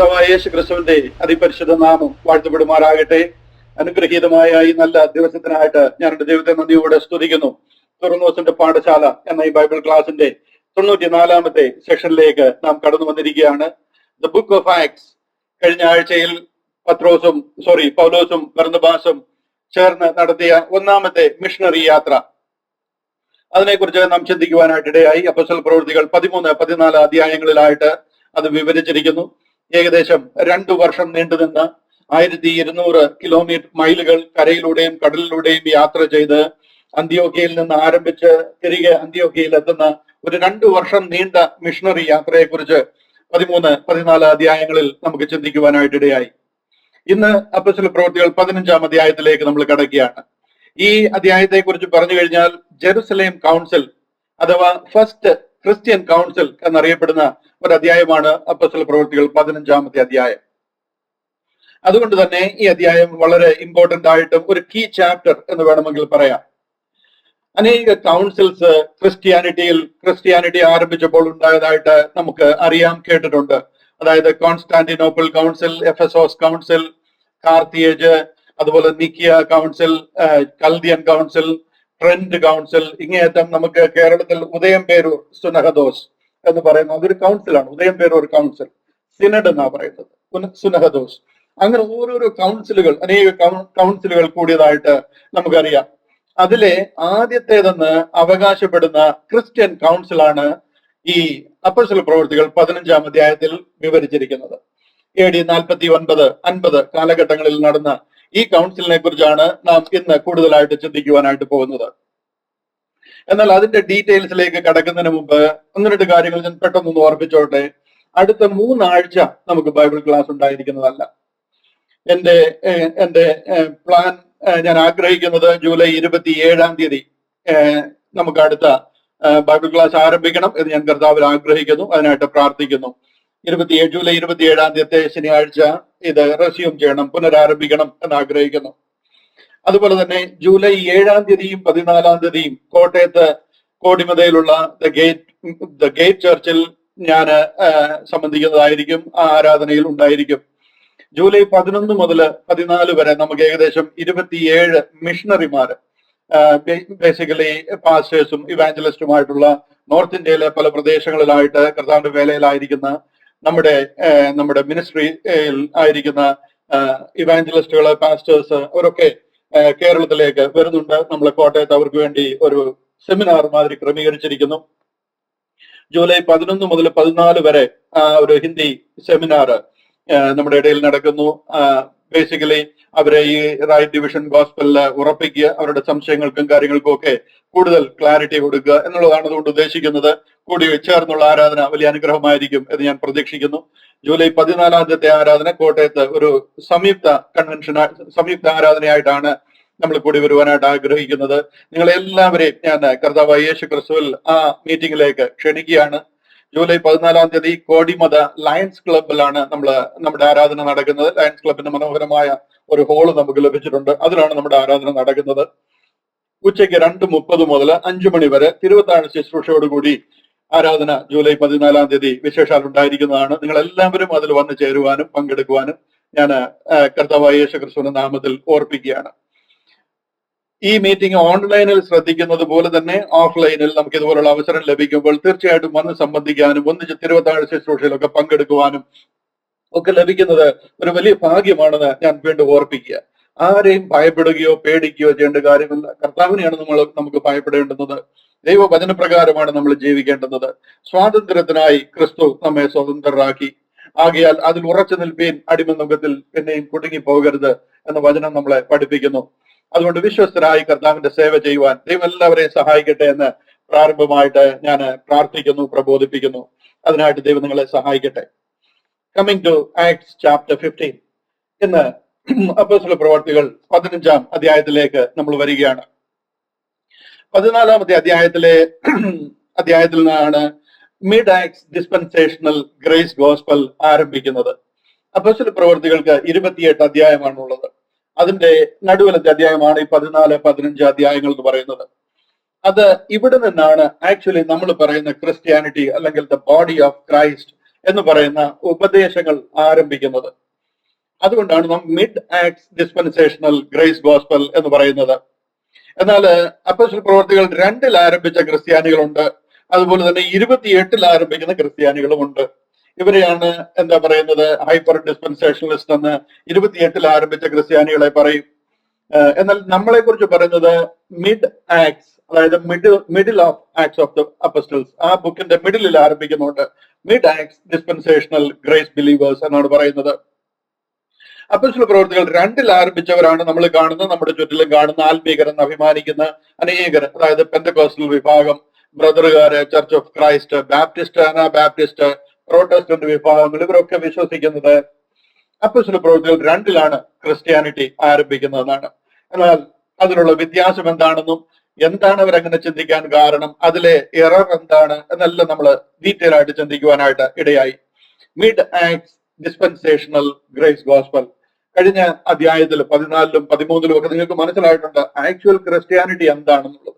കർത്താവായ യേശു ക്രിസ്തുവിന്റെ അതിപരിശുദ്ധ നാമം വാഴ്ത്തപ്പെടുമാറാകട്ടെ. അനുഗ്രഹീതമായ ഈ നല്ല ദിവസത്തിനായിട്ട് ഞാൻ എന്റെ ദൈവത്തെ നന്ദിയോടെ സ്തുതിക്കുന്നു. തുറന്നോസിന്റെ പാഠശാല എന്ന ഈ ബൈബിൾ ക്ലാസിന്റെ 94-ാമത്തെ സെഷനിലേക്ക് നാം കടന്നു വന്നിരിക്കുകയാണ്. The book of acts. കഴിഞ്ഞ ആഴ്ചയിൽ പൗലോസും ബർന്നബാസും ചേർന്ന് നടത്തിയ ഒന്നാമത്തെ മിഷണറി യാത്ര, അതിനെക്കുറിച്ച് നാം ചിന്തിക്കുവാനായിട്ട് ഇടയായി. അപ്പോസ്തല പ്രവൃത്തികൾ 13-14 അധ്യായങ്ങളിലായിട്ട് അത് വിവരിച്ചിരിക്കുന്നു. ഏകദേശം 2 വർഷം നീണ്ടുനിന്ന 1200 കിലോമീറ്റർ മൈലുകൾ കരയിലൂടെയും കടലിലൂടെയും യാത്ര ചെയ്ത് അന്ത്യോക്യയിൽ നിന്ന് ആരംഭിച്ച് തിരികെ അന്ത്യോക്യയിൽ എത്തുന്ന ഒരു 2 വർഷം നീണ്ട മിഷണറി യാത്രയെക്കുറിച്ച് 13-14 അധ്യായങ്ങളിൽ നമുക്ക് ചിന്തിക്കുവാനായിട്ട് ഇടയായി. ഇന്ന് അപ്പോസ്തല പ്രവൃത്തികൾ 15-ാം അധ്യായത്തിലേക്ക് നമ്മൾ കടക്കുകയാണ്. ഈ അധ്യായത്തെ കുറിച്ച് പറഞ്ഞു കഴിഞ്ഞാൽ ജെറുസലേം കൗൺസിൽ അഥവാ ഫസ്റ്റ് ക്രിസ്ത്യൻ കൗൺസിൽ എന്നറിയപ്പെടുന്ന ഒരു അധ്യായമാണ് അപ്പോസ്തല പ്രവൃത്തികൾ 15-ാമത്തെ അധ്യായം. അതുകൊണ്ട് തന്നെ ഈ അധ്യായം വളരെ ഇമ്പോർട്ടന്റ് ആയിട്ടും ഒരു കീ ചാപ്റ്റർ എന്ന് വേണമെങ്കിൽ പറയാം. അനേക കൗൺസിൽസ് ക്രിസ്ത്യാനിറ്റി ആരംഭിച്ചപ്പോൾ ഉണ്ടായതായിട്ട് നമുക്ക് അറിയാം, കേട്ടിട്ടുണ്ട്. അതായത് കോൺസ്റ്റാന്റിനോപ്പിൾ കൗൺസിൽ, എഫെസോസ് കൗൺസിൽ, കാർത്തിയേജ്, അതുപോലെ നിക്കിയ കൗൺസിൽ, കൽദിയൻ കൗൺസിൽ, ട്രെൻഡ് കൗൺസിൽ, ഇങ്ങേയറ്റം നമുക്ക് കേരളത്തിൽ ഉദയംപേരൂർ സുനഹദോസ് എന്ന് പറയുന്ന അതൊരു കൗൺസിലാണ്. ഉദയംപേരൂർ കൗൺസിൽ, സിനഡ് എന്നാ പറയുന്നത്, സുനഹദോസ്. അങ്ങനെ ഓരോരോ കൗൺസിലുകൾ, അനേക കൗൺസിലുകൾ കൂടിയതായിട്ട് നമുക്കറിയാം. അതിലെ ആദ്യത്തേതെന്ന് അവകാശപ്പെടുന്ന ക്രിസ്ത്യൻ കൗൺസിലാണ് ഈ അപ്പോസ്തല പ്രവൃത്തികൾ 15-ാം അധ്യായത്തിൽ വിവരിച്ചിരിക്കുന്നത്. AD 49-50 കാലഘട്ടങ്ങളിൽ നടന്ന ഈ കൗൺസിലിനെ കുറിച്ചാണ് നാം ഇന്ന് കൂടുതലായിട്ട് ചിന്തിക്കുവാനായിട്ട് പോകുന്നത്. എന്നാൽ അതിന്റെ ഡീറ്റെയിൽസിലേക്ക് കടക്കുന്നതിന് മുമ്പ് 1-2 കാര്യങ്ങൾ ഞാൻ പെട്ടെന്നൊന്ന് ഓർപ്പിച്ചോട്ടെ. അടുത്ത 3 ആഴ്ച നമുക്ക് ബൈബിൾ ക്ലാസ് ഉണ്ടായിരിക്കുന്നതല്ല. എന്റെ പ്ലാൻ, ഞാൻ ആഗ്രഹിക്കുന്നത് ജൂലൈ 27-ാം തീയതി നമുക്ക് അടുത്ത ബൈബിൾ ക്ലാസ് ആരംഭിക്കണം എന്ന് ഞാൻ കർത്താവിൽ ആഗ്രഹിക്കുന്നു. അതിനായിട്ട് പ്രാർത്ഥിക്കുന്നു. ജൂലൈ 27-ാം തീയതി ശനിയാഴ്ച ഇത് റെസ്യൂം ചെയ്യണം, പുനരാരംഭിക്കണം എന്ന് ആഗ്രഹിക്കുന്നു. അതുപോലെ തന്നെ ജൂലൈ 7-ാം തീയതിയും 14-ാം തീയതിയും കോട്ടയത്ത് കോടിമതയിലുള്ള ദ ഗേറ്റ് ചർച്ചിൽ ഞാൻ സംബന്ധിക്കുന്നതായിരിക്കും. ആ ആരാധനയിൽ ഉണ്ടായിരിക്കും. ജൂലൈ 11 മുതൽ 14 വരെ നമുക്ക് ഏകദേശം 27 മിഷണറിമാര്, ബേസിക്കലി പാസ്റ്റേഴ്സും ഇവാഞ്ചലിസ്റ്റുമായിട്ടുള്ള നോർത്ത് ഇന്ത്യയിലെ പല പ്രദേശങ്ങളിലായിട്ട് കർത്താവിന്റെ വേലയിലായിരിക്കുന്ന നമ്മുടെ മിനിസ്ട്രിയിൽ ആയിരിക്കുന്ന ഇവാഞ്ചലിസ്റ്റുകള്, പാസ്റ്റേഴ്സ്, അവരൊക്കെ കേരളത്തിലേക്ക് വരുന്നുണ്ട്. നമ്മൾ കോട്ടയത്ത് അവർക്ക് വേണ്ടി ഒരു സെമിനാർ മാതിരി ക്രമീകരിച്ചിരിക്കുന്നു. ജൂലൈ 11 മുതൽ 14 വരെ ഒരു ഹിന്ദി സെമിനാർ നമ്മുടെ ഇടയിൽ നടക്കുന്നു. ബേസിക്കലി അവരെ ഈ റൈറ്റ് ഡിവിഷൻ ഗോസ്പലില് ഉറപ്പിക്കുക, അവരുടെ സംശയങ്ങൾക്കും കാര്യങ്ങൾക്കും ഒക്കെ കൂടുതൽ ക്ലാരിറ്റി കൊടുക്കുക എന്നുള്ളതാണ് അതുകൊണ്ട് ഉദ്ദേശിക്കുന്നത്. കൂടി ചേർന്നുള്ള ആരാധന വലിയ അനുഗ്രഹമായിരിക്കും എന്ന് ഞാൻ പ്രതീക്ഷിക്കുന്നു. ജൂലൈ 14-ാം തീയതി ആരാധന കോട്ടയത്ത് ഒരു സംയുക്ത ആരാധനയായിട്ടാണ് നമ്മൾ കൂടി വരുവാനായിട്ട് ആഗ്രഹിക്കുന്നത്. നിങ്ങളെല്ലാവരെയും ഞാൻ കർത്താവായ യേശു ക്രിസ്തുവിൽ ആ മീറ്റിംഗിലേക്ക് ക്ഷണിക്കുകയാണ്. ജൂലൈ 14-ാം തീയതി കോടിമത ലയൺസ് ക്ലബിലാണ് നമ്മുടെ ആരാധന നടക്കുന്നത്. ലയൺസ് ക്ലബിന്റെ മനോഹരമായ ഒരു ഹോള് നമുക്ക് ലഭിച്ചിട്ടുണ്ട്. അതിലാണ് നമ്മുടെ ആരാധന നടക്കുന്നത്. ഉച്ചയ്ക്ക് 2:30 മുതൽ 5 മണി വരെ തിരുവത്താഴ ശുശ്രൂഷയോടുകൂടി ആരാധന ജൂലൈ 14-ാം തീയതി വിശേഷാൽ ഉണ്ടായിരിക്കുന്നതാണ്. നിങ്ങൾ എല്ലാവരും അതിൽ വന്നു ചേരുവാനും പങ്കെടുക്കുവാനും ഞാൻ കർത്താവായ യേശു ക്രിസ്തുവിന്റെ നാമത്തിൽ ഓർപ്പിക്കുകയാണ്. ഈ മീറ്റിംഗ് ഓൺലൈനിൽ ശ്രദ്ധിക്കുന്നത് പോലെ തന്നെ ഓഫ്ലൈനിൽ നമുക്ക് ഇതുപോലുള്ള അവസരം ലഭിക്കുമ്പോൾ തീർച്ചയായിട്ടും വന്ന് സംബന്ധിക്കാനും ഒന്നിച്ച് തിരുവത്താഴ ശുശ്രൂഷയിലൊക്കെ പങ്കെടുക്കുവാനും ഒക്കെ ലഭിക്കുന്നത് ഒരു വലിയ ഭാഗ്യമാണെന്ന് ഞാൻ വീണ്ടും ഓർപ്പിക്കുക. ആരെയും ഭയപ്പെടുകയോ പേടിക്കുകയോ ചെയ്യേണ്ട കാര്യമില്ല. കർത്താവിനെയാണ് നമുക്ക് ഭയപ്പെടേണ്ടുന്നത്. ദൈവവചനപ്രകാരമാണ് നമ്മൾ ജീവിക്കേണ്ടുന്നത്. സ്വാതന്ത്ര്യത്തിനായി ക്രിസ്തു നമ്മെ സ്വതന്ത്രരാക്കി. ആകയാൽ അതിൽ ഉറച്ചു നിൽപ്പീൻ, അടിമനുഖത്തിൽ പിന്നെയും കുടുങ്ങി പോകരുത് എന്ന വചനം നമ്മളെ പഠിപ്പിക്കുന്നു. അതുകൊണ്ട് വിശ്വസ്തരായി കർത്താവിന്റെ സേവ ചെയ്യുവാൻ ദൈവം എല്ലാവരെയും സഹായിക്കട്ടെ എന്ന് പ്രാരംഭമായിട്ട് ഞാൻ പ്രാർത്ഥിക്കുന്നു, പ്രബോധിപ്പിക്കുന്നു. അതിനായിട്ട് ദൈവം നിങ്ങളെ സഹായിക്കട്ടെ. Coming to Acts chapter 15. ഇന്ന് അപ്പോസ്തല പ്രവർത്തികൾ 15-ാം അധ്യായത്തിലേക്ക് നമ്മൾ വരികയാണ്. 14-ാമത്തെ അധ്യായത്തിൽ നിന്നാണ് mid acts dispensational grace gospel ആരംഭിക്കുന്നത്. അപ്പോസ്തല പ്രവർത്തികൾക്ക് 28 അധ്യായമാണുള്ളത്. അതിന്റെ നടുവിലത്തെ അധ്യായമാണ് ഈ 14-15 അധ്യായങ്ങൾ എന്ന് പറയുന്നത്. അത് ഇവിടെ നിന്നാണ് ആക്ച്വലി നമ്മൾ പറയുന്ന ക്രിസ്ത്യാനിറ്റി അല്ലെങ്കിൽ ദ ബോഡി ഓഫ് ക്രൈസ്റ്റ് എന്ന് പറയുന്ന ഉപദേശങ്ങൾ ആരംഭിക്കുന്നത്. അതുകൊണ്ടാണ് നാം mid acts dispensational grace gospel എന്ന് പറയുന്നത്. എന്നാൽ അപ്പോസ്തല പ്രവർത്തികൾ 2 ആരംഭിച്ച ക്രിസ്ത്യാനികളുണ്ട്, അതുപോലെ തന്നെ 28 ആരംഭിക്കുന്ന ക്രിസ്ത്യാനികളുമുണ്ട്. ഇവരെയാണ് എന്താ പറയുന്നത്, ഹൈപ്പർ ഡിസ്പെൻസേഷണലിസ്റ്റ് എന്ന് 28 ആരംഭിച്ച ക്രിസ്ത്യാനികളെ പറയും. എന്നാൽ നമ്മളെ കുറിച്ച് പറയുന്നത് മിഡ് ആക്ട്സ്, അതായത് middle of acts of the apostles, ആ ബുക്കിന്റെ മിഡിലിൽ ആരംഭിക്കുന്നുണ്ട്. Mid acts dispensational grace believers എന്നാണ് പറയുന്നത്. അപ്പോസ്തല പ്രവർത്തികൾ 2 ആരംഭിച്ചവരാണ് നമ്മൾ കാണുന്ന, നമ്മുടെ ചുറ്റിലും കാണുന്ന ആത്മീകരെന്ന് അഭിമാനിക്കുന്ന അനേകർ, അതായത് പെന്തക്കോസ്റ്റൽ വിഭാഗം, ബ്രദറുകാര്, church of Christ, Baptist, Anabaptist, Protestant വിഭാഗങ്ങൾ, ഇവരൊക്കെ വിശ്വസിക്കുന്നത് അപ്പോസ്തല പ്രവർത്തികൾ 2 ക്രിസ്ത്യാനിറ്റി ആരംഭിക്കുന്നതെന്നാണ്. എന്നാൽ അതിനുള്ള വ്യത്യാസം എന്താണെന്നും എന്താണ് അവരങ്ങനെ ചിന്തിക്കാൻ കാരണം, അതിലെ എറർ എന്താണ് എന്നെല്ലാം നമ്മൾ ഡീറ്റെയിൽ ആയിട്ട് ചിന്തിക്കുവാനായിട്ട് ഇടയായി. Mid acts dispensational grace gospel കഴിഞ്ഞ അധ്യായത്തിൽ 14-ലും 13-ലും ഒക്കെ നിങ്ങൾക്ക് മനസ്സിലായിട്ടുണ്ട് ആക്ച്വൽ ക്രിസ്ത്യാനിറ്റി എന്താണെന്നുള്ളത്.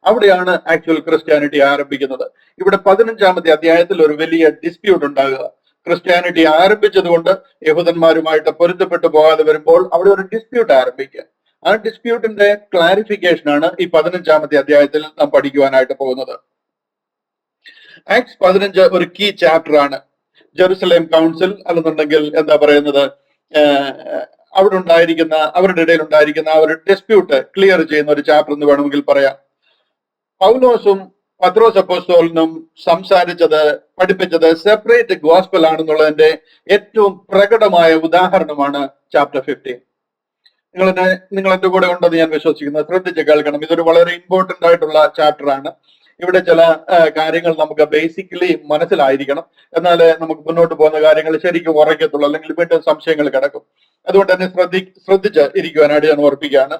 അവിടെയാണ് ആക്ച്വൽ ക്രിസ്ത്യാനിറ്റി ആരംഭിക്കുന്നത്. ഇവിടെ 15-ാമത്തെ അധ്യായത്തിൽ ഒരു വലിയ ഡിസ്പ്യൂട്ട് ഉണ്ടാകുക. ക്രിസ്ത്യാനിറ്റി ആരംഭിച്ചതുകൊണ്ട് യഹൂദന്മാരുമായിട്ട് പൊരുത്തപ്പെട്ടു പോകാതെ വരുമ്പോൾ അവിടെ ഒരു ഡിസ്പ്യൂട്ട് ആരംഭിക്കുക. ആ ഡിസ്പ്യൂട്ടിന്റെ ക്ലാരിഫിക്കേഷൻ ആണ് ഈ 15-ാമത്തെ അധ്യായത്തിൽ നാം പഠിക്കുവാനായിട്ട് പോകുന്നത്. ആക്ട്സ് 15 ഒരു കീ ചാപ്റ്റർ ആണ്. ജെറുസലേം കൗൺസിൽ അല്ലെന്നുണ്ടെങ്കിൽ എന്താ പറയുന്നത്, അവിടെ ഉണ്ടായിരിക്കുന്ന, അവരുടെ ഇടയിൽ ഉണ്ടായിരിക്കുന്ന ആ ഒരു ഡിസ്പ്യൂട്ട് ക്ലിയർ ചെയ്യുന്ന ഒരു ചാപ്റ്റർ എന്ന് വേണമെങ്കിൽ പറയാം. പൗലോസും പത്രോസ് അപ്പോസ്തലനും സംസാരിച്ചത്, പഠിപ്പിച്ചത് സെപ്പറേറ്റ് ഗോസ്പൽ ആണെന്നുള്ളതിന്റെ ഏറ്റവും പ്രകടമായ ഉദാഹരണമാണ് ചാപ്റ്റർ 15. നിങ്ങൾ എന്റെ കൂടെ ഉണ്ടെന്ന് ഞാൻ വിശ്വസിക്കുന്നത്, ശ്രദ്ധിച്ച് കേൾക്കണം. ഇതൊരു വളരെ ഇമ്പോർട്ടന്റ് ആയിട്ടുള്ള ചാപ്റ്റർ ആണ്. ഇവിടെ ചില കാര്യങ്ങൾ നമുക്ക് ബേസിക്കലി മനസ്സിലായിരിക്കണം, എന്നാലേ നമുക്ക് മുന്നോട്ട് പോകുന്ന കാര്യങ്ങൾ ശരിക്കും ഉറയ്ക്കത്തുള്ളൂ, അല്ലെങ്കിൽ വീണ്ടും സംശയങ്ങൾ കിടക്കും. അതുകൊണ്ട് തന്നെ ശ്രദ്ധിച്ച് ഇരിക്കുവാനായിട്ട് ഞാൻ ഓർപ്പിക്കുകയാണ്.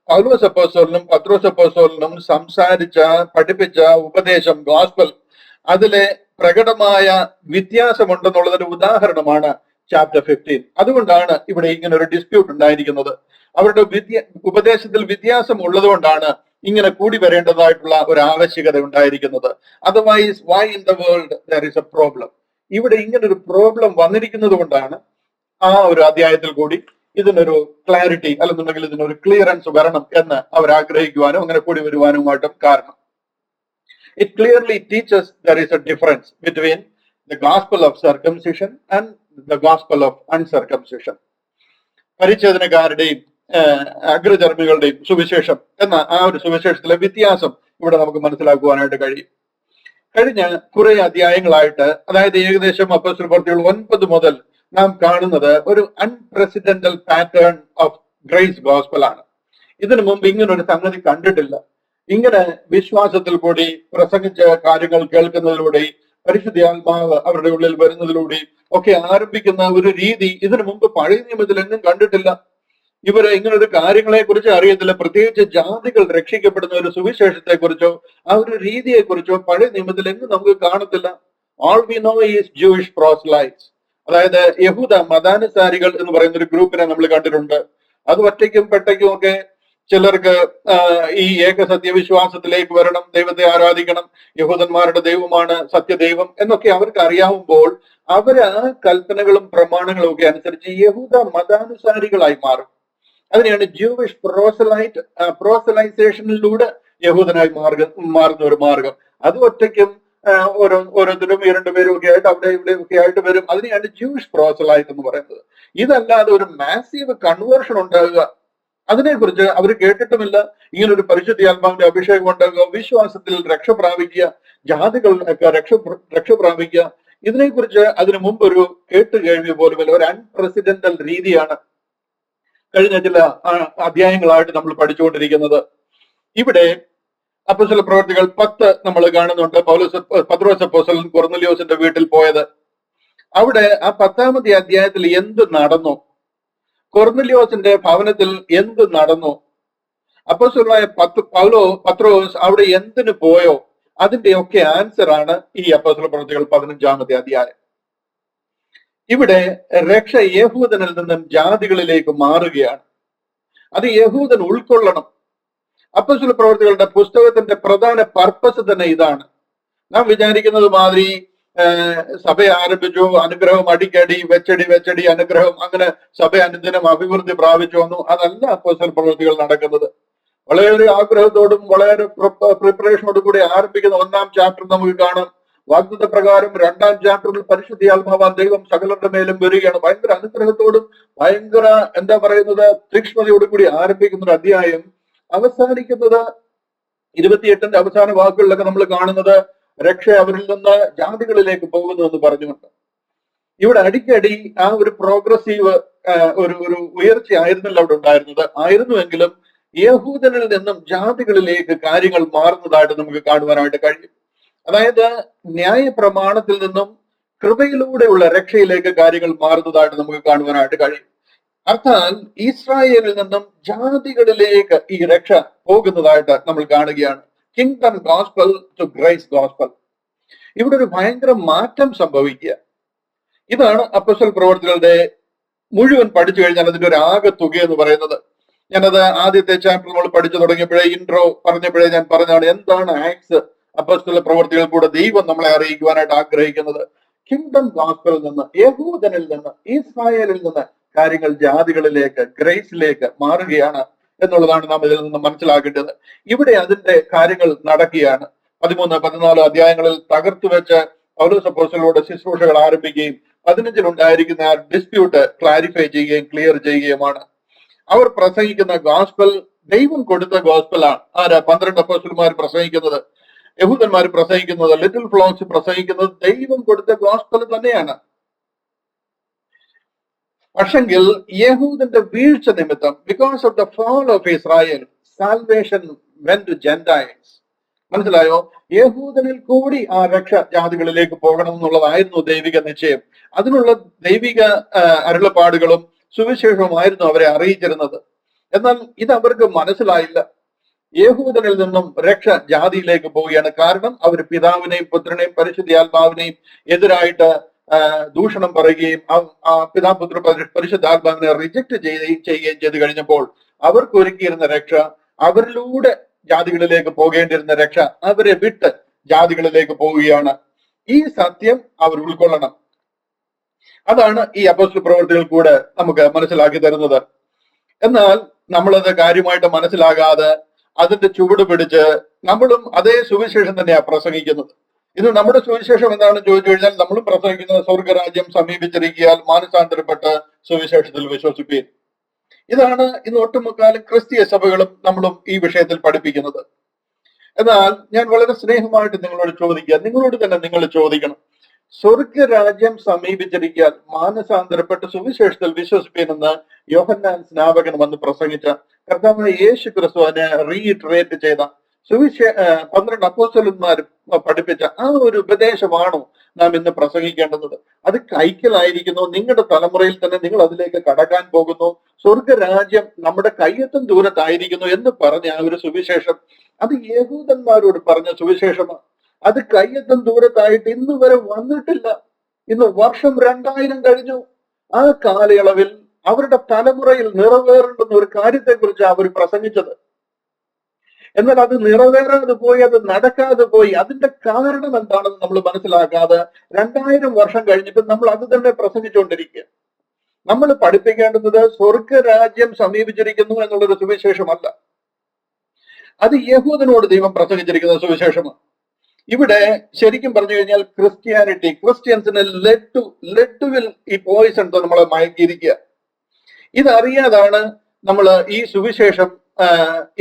പൗലോസ് അപ്പോസ്തലനും പത്രോസ് അപ്പോസ്തലനും സംസാരിച്ച, പഠിപ്പിച്ച ഉപദേശം, ഗോസ്പൽ, അതിലെ പ്രകടമായ വ്യത്യാസമുണ്ടെന്നുള്ളതിന്റെ ഉദാഹരണമാണ് ചാപ്റ്റർ 15. അതുകൊണ്ടാണ് ഇവിടെ ഇങ്ങനെ ഒരു ഡിസ്പ്യൂട്ട് ഉണ്ടായിരിക്കുന്നത്. അവരുടെ ഉപദേശത്തിൽ വ്യത്യാസം ഉള്ളതുകൊണ്ടാണ് ഇങ്ങനെ കൂടി വരേണ്ടതായിട്ടുള്ള ഒരു ആവശ്യകത ഉണ്ടായിരിക്കുന്നത്. Otherwise why in the world there is a problem. ഇവിടെ ഇങ്ങനെ ഒരു പ്രോബ്ലം വന്നിരിക്കുന്നത് കൊണ്ടാണ് ആ ഒരു അധ്യായത്തിൽ കൂടി ഇതിനൊരു ക്ലാരിറ്റി, അല്ലെന്നുണ്ടെങ്കിൽ ഇതിനൊരു ക്ലിയറൻസ് വരണം എന്ന് അവർ ആഗ്രഹിക്കുവാനും അങ്ങനെ കൂടി വരുവാനുമായിട്ടും കാരണം. It clearly teaches there is a difference between the gospel of circumcision and the gospel of uncircumcision. പരിച്ഛേദനക്കാരുടെയും അഗ്രചർമ്മികളുടെയും സുവിശേഷം എന്ന ആ ഒരു സുവിശേഷത്തിലെ വ്യത്യാസം ഇവിടെ നമുക്ക് മനസ്സിലാക്കുവാനായിട്ട് കഴിയും. കഴിഞ്ഞ കുറെ അധ്യായങ്ങളായിട്ട്, അതായത് ഏകദേശം അപ്പോസ്തല പ്രവൃത്തികൾ 9 മുതൽ നാം കാണുന്നത് ഒരു അൺപ്രസിഡന്റൽ പാറ്റേൺ ഓഫ് ഗ്രേസ് ഗോസ്പൽ ആണ്. ഇതിനു മുമ്പ് ഇങ്ങനെ ഒരു സംഗതി കണ്ടിട്ടില്ല. ഇങ്ങനെ വിശ്വാസത്തിൽ കൂടി പ്രസംഗിച്ച കാര്യങ്ങൾ കേൾക്കുന്നതിലൂടെ, പരിശുദ്ധാത്മാവ് അവരുടെ ഉള്ളിൽ വരുന്നതിലൂടെ ഒക്കെ ആരംഭിക്കുന്ന ഒരു രീതി ഇതിനു മുമ്പ് പഴയ നിയമത്തിൽ എങ്ങും കണ്ടിട്ടില്ല. ഇവര് ഇങ്ങനൊരു കാര്യങ്ങളെ കുറിച്ച് അറിയത്തില്ല. പ്രത്യേകിച്ച് ജാതികൾ രക്ഷിക്കപ്പെടുന്ന ഒരു സുവിശേഷത്തെ കുറിച്ചോ ആ ഒരു രീതിയെ കുറിച്ചോ പഴയ നിയമത്തിൽ എങ്ങും നമുക്ക് കാണത്തില്ല. All we know is Jewish proselytes, അതായത് യഹൂദ മതാനുസാരികൾ എന്ന് പറയുന്ന ഒരു ഗ്രൂപ്പിനെ നമ്മൾ കണ്ടിട്ടുണ്ട്. അത് ഒറ്റയ്ക്കും പെട്ടയ്ക്കും ഒക്കെ ചിലർക്ക് ഈ ഏകസത്യവിശ്വാസത്തിലേക്ക് വരണം, ദൈവത്തെ ആരാധിക്കണം, യഹൂദന്മാരുടെ ദൈവമാണ് സത്യദൈവം എന്നൊക്കെ അവർക്ക് അറിയാവുമ്പോൾ അവര് ആ കൽപ്പനകളും പ്രമാണങ്ങളും ഒക്കെ അനുസരിച്ച് യഹൂദ മതാനുസാരികളായി മാറും. അതിനെയാണ് ജൂവിഷ് പ്രോസലൈസേഷനിലൂടെ യഹൂദനായി മാറുന്ന ഒരു മാർഗം. അത് ഒറ്റയ്ക്കും ഓരോരുത്തരും 2 പേരും ഒക്കെ ആയിട്ട് അവിടെ ഇവിടെ ഒക്കെ ആയിട്ട് വരും. അതിനെയാണ് ജൂവിഷ് പ്രോസലൈറ്റ് എന്ന് പറയുന്നത്. ഇതല്ലാതെ ഒരു മാസീവ് കൺവേർഷൻ ഉണ്ടാകുക, അതിനെക്കുറിച്ച് അവർ കേട്ടിട്ടുമില്ല. ഇങ്ങനെ ഒരു പരിശുദ്ധാത്മാവിന്റെ അഭിഷേകം ഉണ്ടാകുക, വിശ്വാസത്തിൽ രക്ഷ പ്രാപിക്കുക, ജാതികൾ രക്ഷ പ്രാപിക്കുക, ഇതിനെക്കുറിച്ച് അതിനു മുമ്പ് ഒരു കേട്ടുകേൾവി പോലുമില്ല. ഒരു അൺപ്രസിഡന്റൽ രീതിയാണ് കഴിഞ്ഞ ചില അധ്യായങ്ങളായിട്ട് നമ്മൾ പഠിച്ചുകൊണ്ടിരിക്കുന്നത്. ഇവിടെ അപ്പോസ്തല പ്രവർത്തികൾ 10 നമ്മൾ കാണുന്നുണ്ട്. പത്രോസ് അപ്പോസ്തലൻ കൊർന്നലിയോസിന്റെ വീട്ടിൽ പോയത്. അവിടെ ആ 10-ാമത്തെ അധ്യായത്തിൽ എന്ത് നടന്നു, കൊർന്നലിയോസിന്റെ ഭവനത്തിൽ എന്ത് നടന്നു, അപ്പോസ്തലനായ പത്രോസ് അവിടെ എന്തിനു പോയോ, അതിന്റെ ഒക്കെ ആൻസർ ആണ് ഈ അപ്പോസ്തല പ്രവർത്തികൾ 15-ാമത്തെ അധ്യായം. ഇവിടെ രക്ഷ യഹൂദനിൽ നിന്നും ജാതികളിലേക്ക് മാറുകയാണ്. അത് യഹൂദൻ ഉൾക്കൊള്ളണം. അപ്പോസ്തല പ്രവർത്തികളുടെ പുസ്തകത്തിന്റെ പ്രധാന പർപ്പസ് തന്നെ ഇതാണ്. നാം വിചാരിക്കുന്നത് മാതിരി സഭ ആരംഭിച്ചു, അനുഗ്രഹം അടിക്കടി വെച്ചടി വെച്ചടി അനുഗ്രഹം, അങ്ങനെ സഭ അനുദിനം അഭിവൃദ്ധി പ്രാപിച്ചു വന്നു. അതല്ല അപ്പോസ്തല പ്രവൃത്തികൾ നടക്കുന്നത്. വളരെ ആഗ്രഹത്തോടും വളരെ പ്രിപ്പറേഷനോടും കൂടി ആരംഭിക്കുന്ന 1-ാം ചാപ്റ്റർ നമുക്ക് കാണാം. വാഗ്ദത്ത പ്രകാരം 2-ാം ചാപ്റ്ററിൽ പരിശുദ്ധാത്മാവാൻ ദൈവം സകലരുടെ മേലും വരികയാണ്. ഭയങ്കര അനുഗ്രഹത്തോടും ഭയങ്കര എന്താ പറയുന്നത് തീക്ഷ്ണതയോടും കൂടി ആരംഭിക്കുന്ന ഒരു അധ്യായം അവസാനിക്കുന്നത് 28ന്റെ അവസാന വാക്കുകളിലൊക്കെ നമ്മൾ കാണുന്നത് രക്ഷ അവരിൽ നിന്ന് ജാതികളിലേക്ക് പോകുന്നു എന്ന് പറഞ്ഞുകൊണ്ട്. ഇവിടെ അടിക്കടി ആ ഒരു പ്രോഗ്രസീവ് ഒരു ഉയർച്ച ആയിരുന്നില്ല അവിടെ ഉണ്ടായിരുന്നത്. ആയിരുന്നുവെങ്കിലും യഹൂദനിൽ നിന്നും ജാതികളിലേക്ക് കാര്യങ്ങൾ മാറുന്നതായിട്ട് നമുക്ക് കാണുവാനായിട്ട് കഴിയും. അതായത് ന്യായ പ്രമാണത്തിൽ നിന്നും കൃപയിലൂടെയുള്ള രക്ഷയിലേക്ക് കാര്യങ്ങൾ മാറുന്നതായിട്ട് നമുക്ക് കാണുവാനായിട്ട് കഴിയും. അർത്ഥാൽ ഇസ്രായേലിൽ നിന്നും ജാതികളിലേക്ക് ഈ രക്ഷ പോകുന്നതായിട്ട് നമ്മൾ കാണുകയാണ്. Kingdom gospel to grace gospel. ഇവിടെ ഒരു ഭയങ്കര മാറ്റം സംഭവിക്കുക. ഇതാണ് അപ്പോസ്തല പ്രവൃത്തികളുടെ മുഴുവൻ പഠിച്ചു കഴിഞ്ഞാൽ അതിന്റെ ഒരു ആകെ തുക എന്ന് പറയുന്നത്. ഞാനത് ആദ്യത്തെ ചാപ്റ്റർ നമ്മൾ പഠിച്ചു തുടങ്ങിയപ്പോഴേ ഇൻട്രോ പറഞ്ഞപ്പോഴേ ഞാൻ പറഞ്ഞതാണ് എന്താണ് ആക്സ് അപ്പോസ്തല പ്രവൃത്തികൾ കൂടെ ദൈവം നമ്മളെ അറിയിക്കുവാനായിട്ട് ആഗ്രഹിക്കുന്നത്. കിങ്ഡം ഗോസ്പലിൽ നിന്ന്, യഹൂദനിൽ നിന്ന്, ഇസ്രായേലിൽ നിന്ന് കാര്യങ്ങൾ ജാതികളിലേക്ക്, ഗ്രേസിലേക്ക് മാറുകയാണ് എന്നുള്ളതാണ് നാം ഇതിൽ നിന്ന് മനസ്സിലാക്കേണ്ടത്. ഇവിടെ അതിന്റെ കാര്യങ്ങൾ നടക്കുകയാണ്. 13-14 അധ്യായങ്ങളിൽ തകർത്തു വെച്ച് പൗലോസ് അപ്പോസ്തലനോട് ശുശ്രൂഷകൾ ആരംഭിക്കുകയും 15-ൽ ഉണ്ടായിരിക്കുന്ന ആ ഡിസ്പ്യൂട്ട് ക്ലാരിഫൈ ചെയ്യുകയും ക്ലിയർ ചെയ്യുകയുമാണ്. അവർ പ്രസംഗിക്കുന്ന ഗോസ്പൽ ദൈവം കൊടുത്ത ഗോസ്പലാണ്. 12 അപ്പോസ്തലന്മാർ പ്രസംഗിക്കുന്നത്, യഹൂദന്മാർ പ്രസംഗിക്കുന്നത്, ലിറ്റിൽ ഫ്ലോക്സ് പ്രസംഗിക്കുന്നത് ദൈവം കൊടുത്ത ഗോസ്പൽ തന്നെയാണ്. പക്ഷെങ്കിൽ യഹൂദന്റെ വീഴ്ച നിമിത്തം, because of the fall of Israel, salvation went to Gentiles. മനസ്സിലായോ? യഹൂദനിൽ കൂടി ആ രക്ഷ ജാതികളിലേക്ക് പോകണം എന്നുള്ളതായിരുന്നു ദൈവിക നിശ്ചയം. അതിനുള്ള ദൈവിക അരുളപ്പാടുകളും സുവിശേഷവുമായിരുന്നു അവരെ അറിയിച്ചിരുന്നത്. എന്നാൽ ഇത് അവർക്ക് മനസ്സിലായില്ല. യഹൂദനിൽ നിന്നും രക്ഷ ജാതിയിലേക്ക് പോവുകയാണ്. കാരണം അവർ പിതാവിനെയും പുത്രനെയും പരിശുദ്ധാത്മാവിനെയും എതിരായിട്ട് ദൂഷണം പറയുകയും പിതാപുത്ര പരിശുദ്ധാത്മാവിനെ റിജക്ട് ചെയ്യുകയും ചെയ്തു കഴിഞ്ഞപ്പോൾ അവർക്ക് ഒരുക്കിയിരുന്ന രക്ഷ, അവരിലൂടെ ജാതികളിലേക്ക് പോകേണ്ടിരുന്ന രക്ഷ അവരെ വിട്ട് ജാതികളിലേക്ക് പോവുകയാണ്. ഈ സത്യം അവർ ഉൾക്കൊള്ളണം. അതാണ് ഈ അപ്പോസ്തല പ്രവൃത്തികൾ കൂടെ നമുക്ക് മനസ്സിലാക്കി തരുന്നത്. എന്നാൽ നമ്മളത് കാര്യമായിട്ട് മനസ്സിലാകാതെ അതിന്റെ ചുവട് പിടിച്ച് നമ്മളും അതേ സുവിശേഷം തന്നെയാണ് പ്രസംഗിക്കുന്നത്. ഇത് നമ്മുടെ സുവിശേഷം എന്താണെന്ന് ചോദിച്ചു കഴിഞ്ഞാൽ നമ്മളും പ്രസംഗിക്കുന്നത് സ്വർഗരാജ്യം സമീപിച്ചിരിക്കാൻ മാനസാന്തരപ്പെട്ട് സുവിശേഷത്തിൽ വിശ്വസിപ്പീൻ. ഇതാണ് ഇന്ന് ഒട്ടുമുക്കാലും ക്രിസ്തീയ സഭകളും നമ്മളും ഈ വിഷയത്തിൽ പഠിപ്പിക്കുന്നത്. എന്നാൽ ഞാൻ വളരെ സ്നേഹമായിട്ട് നിങ്ങളോട് ചോദിക്കുക, നിങ്ങളോട് തന്നെ നിങ്ങൾ ചോദിക്കണം, സ്വർഗരാജ്യം സമീപിച്ചിരിക്കാൻ മാനസാന്തരപ്പെട്ട് സുവിശേഷത്തിൽ വിശ്വസിപ്പീനെന്ന് യോഹന്നാൻ സ്നാപകൻ വന്ന് പ്രസംഗിച്ച കർത്താവായ യേശു ക്രിസ്തു അതിനെ റീഇറ്ററേറ്റ് ചെയ്ത 12 അപ്പോസ്തലന്മാർ പഠിപ്പിച്ച ആ ഒരു ഉപദേശമാണോ നാം ഇന്ന് പ്രസംഗിക്കേണ്ടുന്നത്? അത് കൈക്കലായിരിക്കുന്നു. നിങ്ങളുടെ തലമുറയിൽ തന്നെ നിങ്ങൾ അതിലേക്ക് കടക്കാൻ പോകുന്നു. സ്വർഗരാജ്യം നമ്മുടെ കയ്യെത്തും ദൂരത്തായിരിക്കുന്നു എന്ന് പറഞ്ഞ ആ ഒരു സുവിശേഷം, അത് യഹൂദന്മാരോട് പറഞ്ഞ സുവിശേഷമാണ്. അത് കയ്യെത്തും ദൂരത്തായിട്ട് ഇന്ന് വരെ വന്നിട്ടില്ല. ഇന്ന് വർഷം 2000 കഴിഞ്ഞു. ആ കാലയളവിൽ അവരുടെ തലമുറയിൽ നിറവേറേണ്ടുന്ന ഒരു കാര്യത്തെക്കുറിച്ച് അവർ പ്രസംഗിച്ചത്. എന്നാൽ അത് നിറവേറാതെ പോയി, അത് നടക്കാതെ പോയി. അതിന്റെ കാരണം എന്താണെന്ന് നമ്മൾ മനസ്സിലാക്കാതെ 2000 വർഷം കഴിഞ്ഞിട്ട് നമ്മൾ അത് തന്നെ പ്രസംഗിച്ചുകൊണ്ടിരിക്കുക. നമ്മൾ പഠിപ്പിക്കേണ്ടുന്നത് സ്വർഗരാജ്യം സമീപിച്ചിരിക്കുന്നു എന്നുള്ളൊരു സുവിശേഷമല്ല. അത് യഹൂദനോട് ദൈവം പ്രസംഗിച്ചിരിക്കുന്ന സുവിശേഷമാണ്. ഇവിടെ ശരിക്കും പറഞ്ഞു കഴിഞ്ഞാൽ ക്രിസ്ത്യൻസിന് ലെറ്റുവിൽ ഈ പോയിസൺ നമ്മളെ മയക്കിയിരിക്കുക. ഇതറിയാതാണ് നമ്മൾ ഈ സുവിശേഷം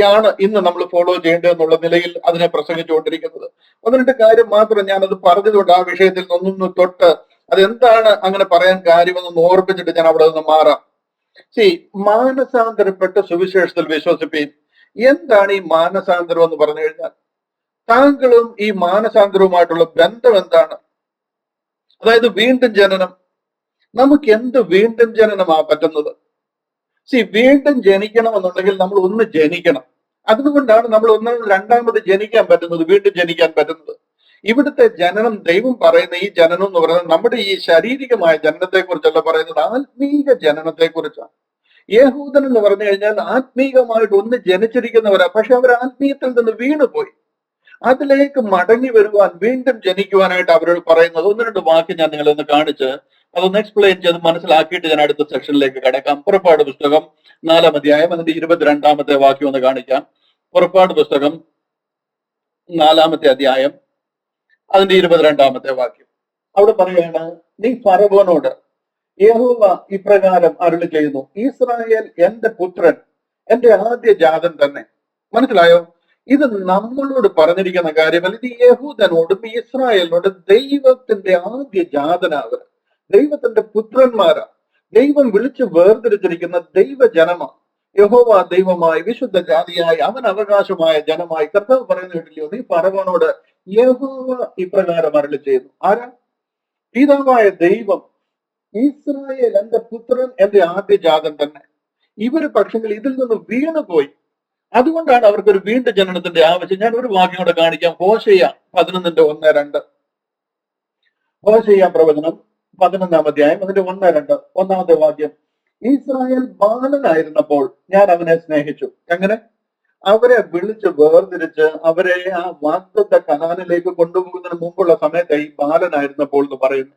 ാണ് ഇന്ന് നമ്മൾ ഫോളോ ചെയ്യേണ്ടതെന്നുള്ള നിലയിൽ അതിനെ പ്രസംഗിച്ചുകൊണ്ടിരിക്കുന്നത്. 1-2 കാര്യം മാത്രം ഞാനത് പറഞ്ഞതുകൊണ്ട് ആ വിഷയത്തിൽ ഒന്നൊന്ന് തൊട്ട് അതെന്താണ് അങ്ങനെ പറയാൻ കാര്യമെന്ന് ഓർപ്പിച്ചിട്ട് ഞാൻ അവിടെ നിന്ന് മാറാം. മാനസാന്തരപ്പെട്ട് സുവിശേഷത്തിൽ വിശ്വസിപ്പീൻ. എന്താണ് ഈ മാനസാന്തരം എന്ന് പറഞ്ഞു കഴിഞ്ഞാൽ, താങ്കളും ഈ മാനസാന്തരവുമായിട്ടുള്ള ബന്ധം എന്താണ്? അതായത് വീണ്ടും ജനനം. നമുക്ക് എന്ത് വീണ്ടും ജനനമാ പറ്റുന്നത്? വീണ്ടും ജനിക്കണമെന്നുണ്ടെങ്കിൽ നമ്മൾ ഒന്ന് ജനിക്കണം. അതുകൊണ്ടാണ് നമ്മൾ രണ്ടാമത് ജനിക്കാൻ പറ്റുന്നത്, വീണ്ടും ജനിക്കാൻ പറ്റുന്നത്. ഇവിടുത്തെ ജനനം, ദൈവം പറയുന്ന ഈ ജനനം എന്ന് പറയുന്നത് നമ്മുടെ ഈ ശാരീരികമായ ജനനത്തെ കുറിച്ചല്ല പറയുന്നത്, ആത്മീക ജനനത്തെ കുറിച്ചാണ്. യഹൂദൻ എന്ന് പറഞ്ഞു കഴിഞ്ഞാൽ ആത്മീകമായിട്ട് ഒന്ന് ജനിച്ചിരിക്കുന്നവരാ, പക്ഷെ അവർ ആത്മീയത്തിൽ നിന്ന് വീണുപോയി. അതിലേക്ക് മടങ്ങി വരുവാൻ, വീണ്ടും ജനിക്കുവാനായിട്ട് അവരോട് പറയുന്നത് ഒന്ന് രണ്ട് വാക്ക് ഞാൻ നിങ്ങളെ ഒന്ന് കാണിച്ച് അതൊന്ന് എക്സ്പ്ലെയിൻ ചെയ്ത് മനസ്സിലാക്കിയിട്ട് ഞാൻ അടുത്ത സെക്ഷനിലേക്ക് കടക്കാം. പുറപ്പാട് പുസ്തകം 4-ാം അധ്യായം അതിന്റെ 22-ാമത്തെ വാക്യം ഒന്ന് കാണിക്കാം. പുറപ്പാട് പുസ്തകം 4-ാമത്തെ അധ്യായം അതിന്റെ 22-ാമത്തെ വാക്യം. അവിടെ പറയാണ്, നീ ഫറവോനോട് യഹോവ ഇപ്രകാരം അരുളി ചെയ്യുന്നു, ഇസ്രായേൽ എന്റെ പുത്രൻ, എന്റെ ആദ്യ ജാതൻ തന്നെ. മനസ്സിലായോ? ഇത് നമ്മളോട് പറഞ്ഞിരിക്കുന്ന കാര്യമല്ല, ഇത് യഹൂദനോടും ഇസ്രായേലിനോടും ദൈവത്തിന്റെ ആദ്യ ജാതനാവർ, ദൈവത്തിന്റെ പുത്രന്മാരാ, ദൈവം വിളിച്ച് വേർതിരിച്ചിരിക്കുന്ന ദൈവജനമാണ്. യഹോവ ദൈവമായി, വിശുദ്ധ ജാതിയായി, അവൻ അവകാശമായ ജനമായി. കർത്താവ് പറയുന്ന കേട്ടില്ലയോ, നീ ഫറവോനോട് യഹോവ ഇപ്രകാരം അരുളി ചെയ്യുന്നു. ആരാ? പിതാവായ ദൈവം, ഇസ്രായേൽ എന്റെ പുത്രൻ, എന്റെ ആദ്യ ജാതൻ തന്നെ. ഇവര് പക്ഷെങ്കിൽ ഇതിൽ നിന്ന് വീണുപോയി. അതുകൊണ്ടാണ് അവർക്കൊരു വീണ്ടും ജനനത്തിന്റെ ആവശ്യം. ഞാൻ ഒരു വാക്യം കൂടെ കാണിക്കാം. ഹോശയ്യ 11:1-2. ഹോശയ്യ പ്രവചനം 11-ാം അധ്യായം അതിന്റെ 1-2. 1-ാമത്തെ വാക്യം, ഇസ്രായേൽ ബാലനായിരുന്നപ്പോൾ ഞാൻ അവനെ സ്നേഹിച്ചു. എങ്ങനെ? അവരെ വിളിച്ച് വേർതിരിച്ച് അവരെ ആ വാഗ്ദത്ത കനാനിലേക്ക് കൊണ്ടുപോകുന്നതിന് മുമ്പുള്ള സമയത്ത് ഈ ബാലനായിരുന്നപ്പോൾ എന്ന് പറയുന്നു.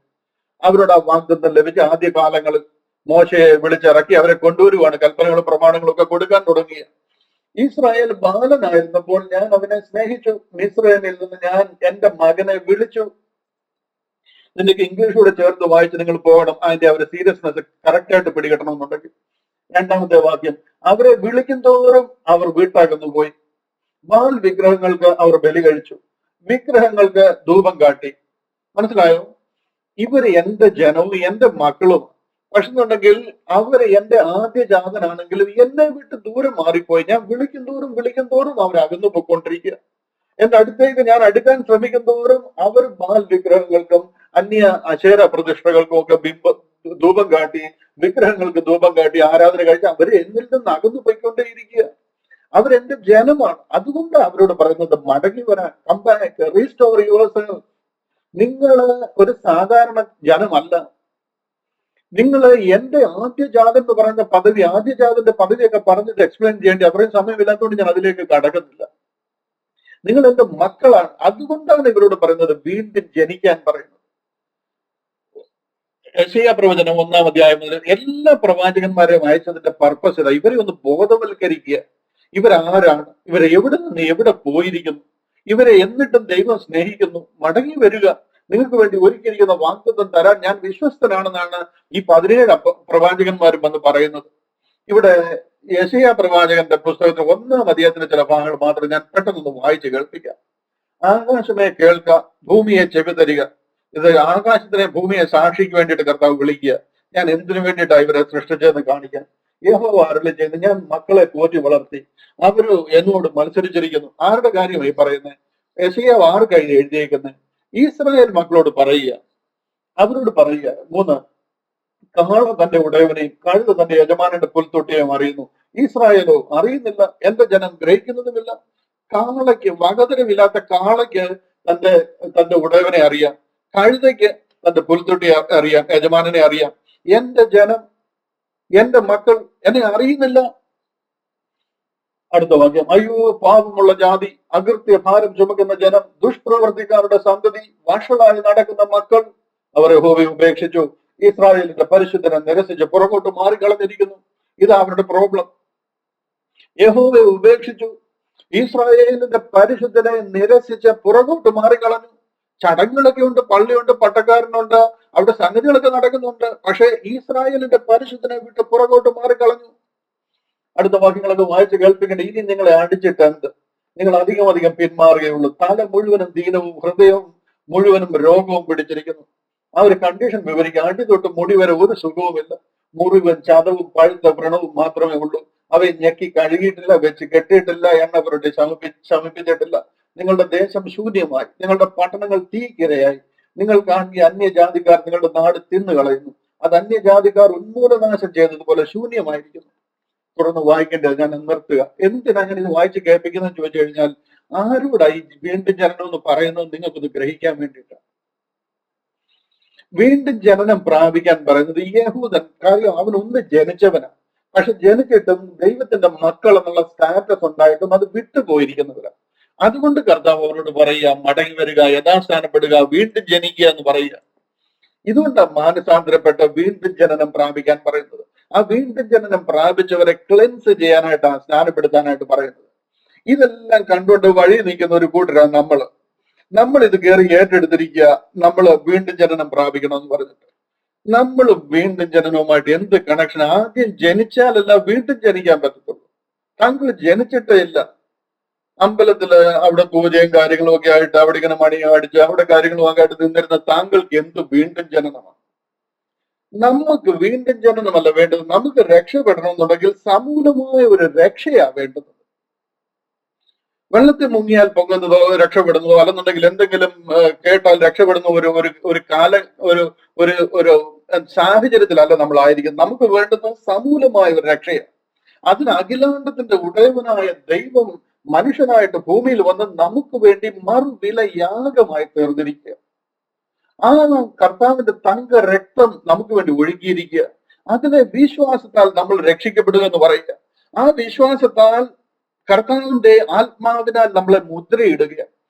അവരുടെ ആ വാഗ്ദത്തം ലഭിച്ച ആദ്യ കാലങ്ങളിൽ മോശയെ വിളിച്ചിറക്കി അവരെ കൊണ്ടുവരുവാണ്, കൽപ്പനകളും പ്രമാണങ്ങളും ഒക്കെ കൊടുക്കാൻ തുടങ്ങിയ. ഇസ്രായേൽ ബാലനായിരുന്നപ്പോൾ ഞാൻ അവനെ സ്നേഹിച്ചു, മിസ്രയീമിൽ നിന്ന് ഞാൻ എന്റെ മകനെ വിളിച്ചു. ഇതിലേക്ക് ഇംഗ്ലീഷ് കൂടെ ചേർത്ത് വായിച്ച് നിങ്ങൾ പോകണം, അതിന്റെ അവരുടെ സീരിയസ്നെസ് കറക്റ്റായിട്ട് പിടികിട്ടണമെന്നുണ്ടെങ്കിൽ. 2-ാമത്തെ വാക്യം, അവരെ വിളിക്കും തോറും അവർ വീട്ടാകുന്നു പോയി, ബാൽ വിഗ്രഹങ്ങൾക്ക് അവർ ബലി കഴിച്ചു, വിഗ്രഹങ്ങൾക്ക് ധൂപം കാട്ടി. മനസ്സിലായോ? ഇവര് എന്റെ ജനവും എന്റെ മക്കളും. പക്ഷെ എന്നുണ്ടെങ്കിൽ അവര് എന്റെ ആദ്യ ജാതനാണെങ്കിലും എന്നെ വിട്ട് ദൂരം മാറിപ്പോയി. ഞാൻ വിളിക്കും തോറും അവർ അകന്നു പോയിക്കൊണ്ടിരിക്കുക. എന്റെ അടുത്തേക്ക് ഞാൻ അടുക്കാൻ ശ്രമിക്കും തോറും അവർ ബാൽ വിഗ്രഹങ്ങൾക്കും അന്യ അശേര പ്രതിഷ്ഠകൾക്കും ഒക്കെ ധൂപം കാട്ടി, വിഗ്രഹങ്ങൾക്ക് ധൂപം കാട്ടി ആരാധന കഴിച്ച് അവര് എന്നിൽ നിന്ന് അകന്നു പോയിക്കൊണ്ടേയിരിക്കുക. അവരെന്റെ ജനമാണ്. അതുകൊണ്ട് അവരോട് പറയുന്നത് മടങ്ങി വരാൻ, കം ബാക്ക്, റീസ്റ്റോർ യുവർസെൽഫ്. നിങ്ങള് ഒരു സാധാരണ ജനമല്ല. നിങ്ങള് എന്റെ ആദ്യജാതൻ എന്ന് പറയുന്ന പദവി, ആദ്യജാതന്റെ പദവിയൊക്കെ പറഞ്ഞിട്ട് എക്സ്പ്ലെയിൻ ചെയ്യേണ്ടി അത്രയും സമയമില്ലാത്തതുകൊണ്ട് ഞാൻ അതിലേക്ക് കടക്കുന്നില്ല. നിങ്ങൾ എന്റെ മക്കളാണ്. അതുകൊണ്ടാണ് ഇവരോട് പറയുന്നത് വീണ്ടും ജനിക്കാൻ പറയുന്നത്. യെശയ്യാ പ്രവചനം 1-ാം അധ്യായം മുതൽ എല്ലാ പ്രവാചകന്മാരെയും അയച്ചതിന്റെ പർപ്പസ് ഇതാ, ഇവരെ ഒന്ന് ബോധവൽക്കരിക്കുക. ഇവരാരാണ്? ഇവരെ എവിടെ നിന്ന് എവിടെ പോയിരിക്കുന്നു? ഇവരെ എന്നിട്ടും ദൈവം സ്നേഹിക്കുന്നു. മടങ്ങി വരിക, നിങ്ങൾക്ക് വേണ്ടി ഒരുക്കിയിരിക്കുന്ന വാഗ്ദത്തം തരാൻ ഞാൻ വിശ്വസ്തനാണെന്നാണ് ഈ 17 പ്രവാചകന്മാരും വന്ന് പറയുന്നത്. ഇവിടെ യെശയ്യാ പ്രവാചകന്റെ പുസ്തകത്തിൽ 1-ാം അധ്യായത്തിന്റെ ചില ഭാഗങ്ങൾ മാത്രം ഞാൻ പെട്ടെന്നൊന്ന് വായിച്ച് കേൾപ്പിക്കാം. ആകാശമേ കേൾക്ക, ഭൂമിയെ ചെവി തരിക. ഇത് ആകാശത്തിനെ ഭൂമിയെ സാക്ഷിക്ക് വേണ്ടിയിട്ട് കർത്താവ് വിളിക്കുക. ഞാൻ എന്തിനു വേണ്ടിയിട്ടാണ് ഇവരെ സൃഷ്ടിച്ചതെന്ന് കാണിക്കാൻ. യഹോവ അരുളി ചെയ്യുന്നു, ഞാൻ മക്കളെ പോറ്റി വളർത്തി, അവര് എന്നോട് മത്സരിച്ചിരിക്കുന്നു. ആരുടെ കാര്യമായി പറയുന്നത്? യെശയ്യാ ആർക്കായി എഴുതിയേക്കുന്നത്? ഇസ്രായേൽ മക്കളോട് പറയുക, അവരോട് പറയുക. 3, കാള തന്റെ ഉടയവനെയും കഴുത തന്റെ യജമാനന്റെ പുൽത്തൊട്ടിയെയും അറിയുന്നു, ഇസ്രായേലോ അറിയുന്നില്ല, എന്റെ ജനം ഗ്രഹിക്കുന്നതുമില്ല. കാളയ്ക്ക്, വകതരമില്ലാത്ത കാളയ്ക്ക് തന്റെ ഉടയവനെ അറിയാം, കഴുതയ്ക്ക് തന്റെ പുൽത്തൊട്ടി അറിയാം, യജമാനനെ അറിയാം. എന്റെ ജനം, എന്റെ മക്കൾ എന്നെ അറിയുന്നില്ല. അടുത്ത വാക്യം, അയ്യോ പാപമുള്ള ജാതി, അകൃത്യ ഭാരം ചുമക്കുന്ന ജനം, ദുഷ്പ്രവർത്തിക്കാരുടെ സന്തതി, വഷളായി നടക്കുന്ന മക്കൾ. അവർ യഹോവയെ ഉപേക്ഷിച്ചു, ഇസ്രായേലിന്റെ പരിശുദ്ധനെ നിരസിച്ച് പുറകോട്ട് മാറിക്കളഞ്ഞിരിക്കുന്നു. ഇതാ അവരുടെ പ്രോബ്ലം. യഹോവയെ ഉപേക്ഷിച്ചു, ഇസ്രായേലിന്റെ പരിശുദ്ധനെ നിരസിച്ച് പുറകോട്ട് മാറിക്കളഞ്ഞു. ചടങ്ങുകളൊക്കെ ഉണ്ട്, പള്ളിയുണ്ട്, പട്ടക്കാരനുണ്ട്, അവിടെ സംഗതികളൊക്കെ നടക്കുന്നുണ്ട്. പക്ഷെ ഇസ്രായേലിന്റെ പരിശുദ്ധനെ വിട്ട് പുറകോട്ട് മാറിക്കളഞ്ഞു. അടുത്ത വാക്യങ്ങളൊക്കെ വായിച്ച് കേൾപ്പിക്കേണ്ട. ഇനി നിങ്ങളെ അടിച്ചിട്ട് എന്ത്? നിങ്ങൾ അധികം പിന്മാറുകയുള്ളൂ. തല മുഴുവനും ദീനവും ഹൃദയവും മുഴുവനും രോഗവും പിടിച്ചിരിക്കുന്നു. ആ ഒരു കണ്ടീഷൻ വിവരിക്കുക. അടി തൊട്ട് മുടി വരെ ഒരു സുഖവുമില്ല. മുറിവും ചതവും പഴുത്ത വ്രണവും മാത്രമേ ഉള്ളൂ. അവയെ ഞെക്കി കഴുകിയിട്ടില്ല, വെച്ച് കെട്ടിയിട്ടില്ല, എണ്ണ പുരട്ടി ശമിപ്പിച്ചിട്ടില്ല. നിങ്ങളുടെ ദേശം ശൂന്യമായി, നിങ്ങളുടെ പട്ടണങ്ങൾ തീക്കിരയായി. നിങ്ങൾ കാണുക അന്യജാതിക്കാർ നിങ്ങളുടെ നാട് തിന്നു കളയുന്നു. അത് അന്യജാതിക്കാർ ഉന്മൂലനാശം ചെയ്തതുപോലെ ശൂന്യമായിരിക്കുന്നു. തുടർന്ന് വായിക്കേണ്ടത് ഞാൻ നിർത്തുക. എന്തിനാ ഞാൻ ഇത് വായിച്ച് കേൾപ്പിക്കുന്നതെന്ന് ചോദിച്ചു കഴിഞ്ഞാൽ, ആരോടായി വീണ്ടും ജനനം എന്ന് പറയുന്നത് നിങ്ങൾക്കൊന്ന് ഗ്രഹിക്കാൻ വേണ്ടിയിട്ടാണ്. വീണ്ടും ജനനം പ്രാപിക്കാൻ പറയുന്നത് യഹൂദൻ. കാര്യം അവൻ ഒന്ന് ജനിച്ചവനാണ്. പക്ഷെ ജനിച്ചിട്ടും ദൈവത്തിന്റെ മക്കൾ എന്നുള്ള സ്റ്റാറ്റസ് ഉണ്ടായിട്ടും അത് വിട്ടുപോയിരിക്കുന്നവരാണ്. അതുകൊണ്ട് കർത്താവ് അവരോട് പറയുക, മടങ്ങി വരിക, യഥാസ്ഥാനപ്പെടുക, വീണ്ടും ജനിക്കുക എന്ന് പറയുക. ഇതുകൊണ്ടാണ് മാനസാന്തരപ്പെട്ട വീണ്ടും ജനനം പ്രാപിക്കാൻ പറയുന്നത്. ആ വീണ്ടും ജനനം പ്രാപിച്ചവരെ ക്ലെൻസ് ചെയ്യാനായിട്ടാണ്, സ്നാനപ്പെടുത്താനായിട്ട് പറയുന്നത്. ഇതെല്ലാം കണ്ടുകൊണ്ട് വഴി നിൽക്കുന്ന ഒരു കൂട്ടരാണ് നമ്മൾ ഇത് കയറി ഏറ്റെടുത്തിരിക്കുക, നമ്മൾ വീണ്ടും ജനനം പ്രാപിക്കണം എന്ന് പറഞ്ഞിട്ട്. നമ്മൾ വീണ്ടും ജനനവുമായിട്ട് എന്ത് കണക്ഷൻ? ആദ്യം ജനിച്ചാലല്ല വീണ്ടും ജനിക്കാൻ പറ്റത്തുള്ളൂ. താങ്കൾ ജനിച്ചിട്ടേ ഇല്ല. അമ്പലത്തില് അവിടെ പൂജയും കാര്യങ്ങളും ഒക്കെ ആയിട്ട് അവിടെ ഇങ്ങനെ മണി അടിച്ച് അവിടെ കാര്യങ്ങളുമൊക്കെ ആയിട്ട് നിന്നിരുന്ന താങ്കൾക്ക് എന്ത് വീണ്ടും ജനനമാണ്? നമുക്ക് വീണ്ടും ജനനമല്ല വേണ്ടത്. നമുക്ക് രക്ഷപ്പെടണമെന്നുണ്ടെങ്കിൽ സമൂലമായ ഒരു രക്ഷയാ വേണ്ടത്. വെള്ളത്തിൽ മുങ്ങിയാൽ പൊങ്ങുന്നതോ രക്ഷപ്പെടുന്നതോ അല്ലെന്നുണ്ടെങ്കിൽ എന്തെങ്കിലും കേട്ടാൽ രക്ഷപ്പെടുന്ന ഒരു കാല ഒരു ഒരു ഒരു സാഹചര്യത്തിലല്ല നമ്മളായിരിക്കും. നമുക്ക് വേണ്ടുന്ന സമൂലമായ ഒരു രക്ഷയാണ്. അതിന് അഖിലാണ്ടത്തിന്റെ ഉടയവനായ ദൈവം മനുഷ്യനായിട്ട് ഭൂമിയിൽ വന്ന് നമുക്ക് വേണ്ടി മറുവില യാഗമായി തീർന്നിരിക്കുക. ആ കർത്താവിന്റെ തങ്ക രക്തം നമുക്ക് വേണ്ടി ഒഴുകിയിരിക്കുക. അതിലെ വിശ്വാസത്താൽ നമ്മൾ രക്ഷിക്കപ്പെടുക എന്ന് പറയുക. ആ വിശ്വാസത്താൽ കർത്താവിന്റെ ആത്മാവിനാൽ നമ്മളെ മുദ്രയിടുക.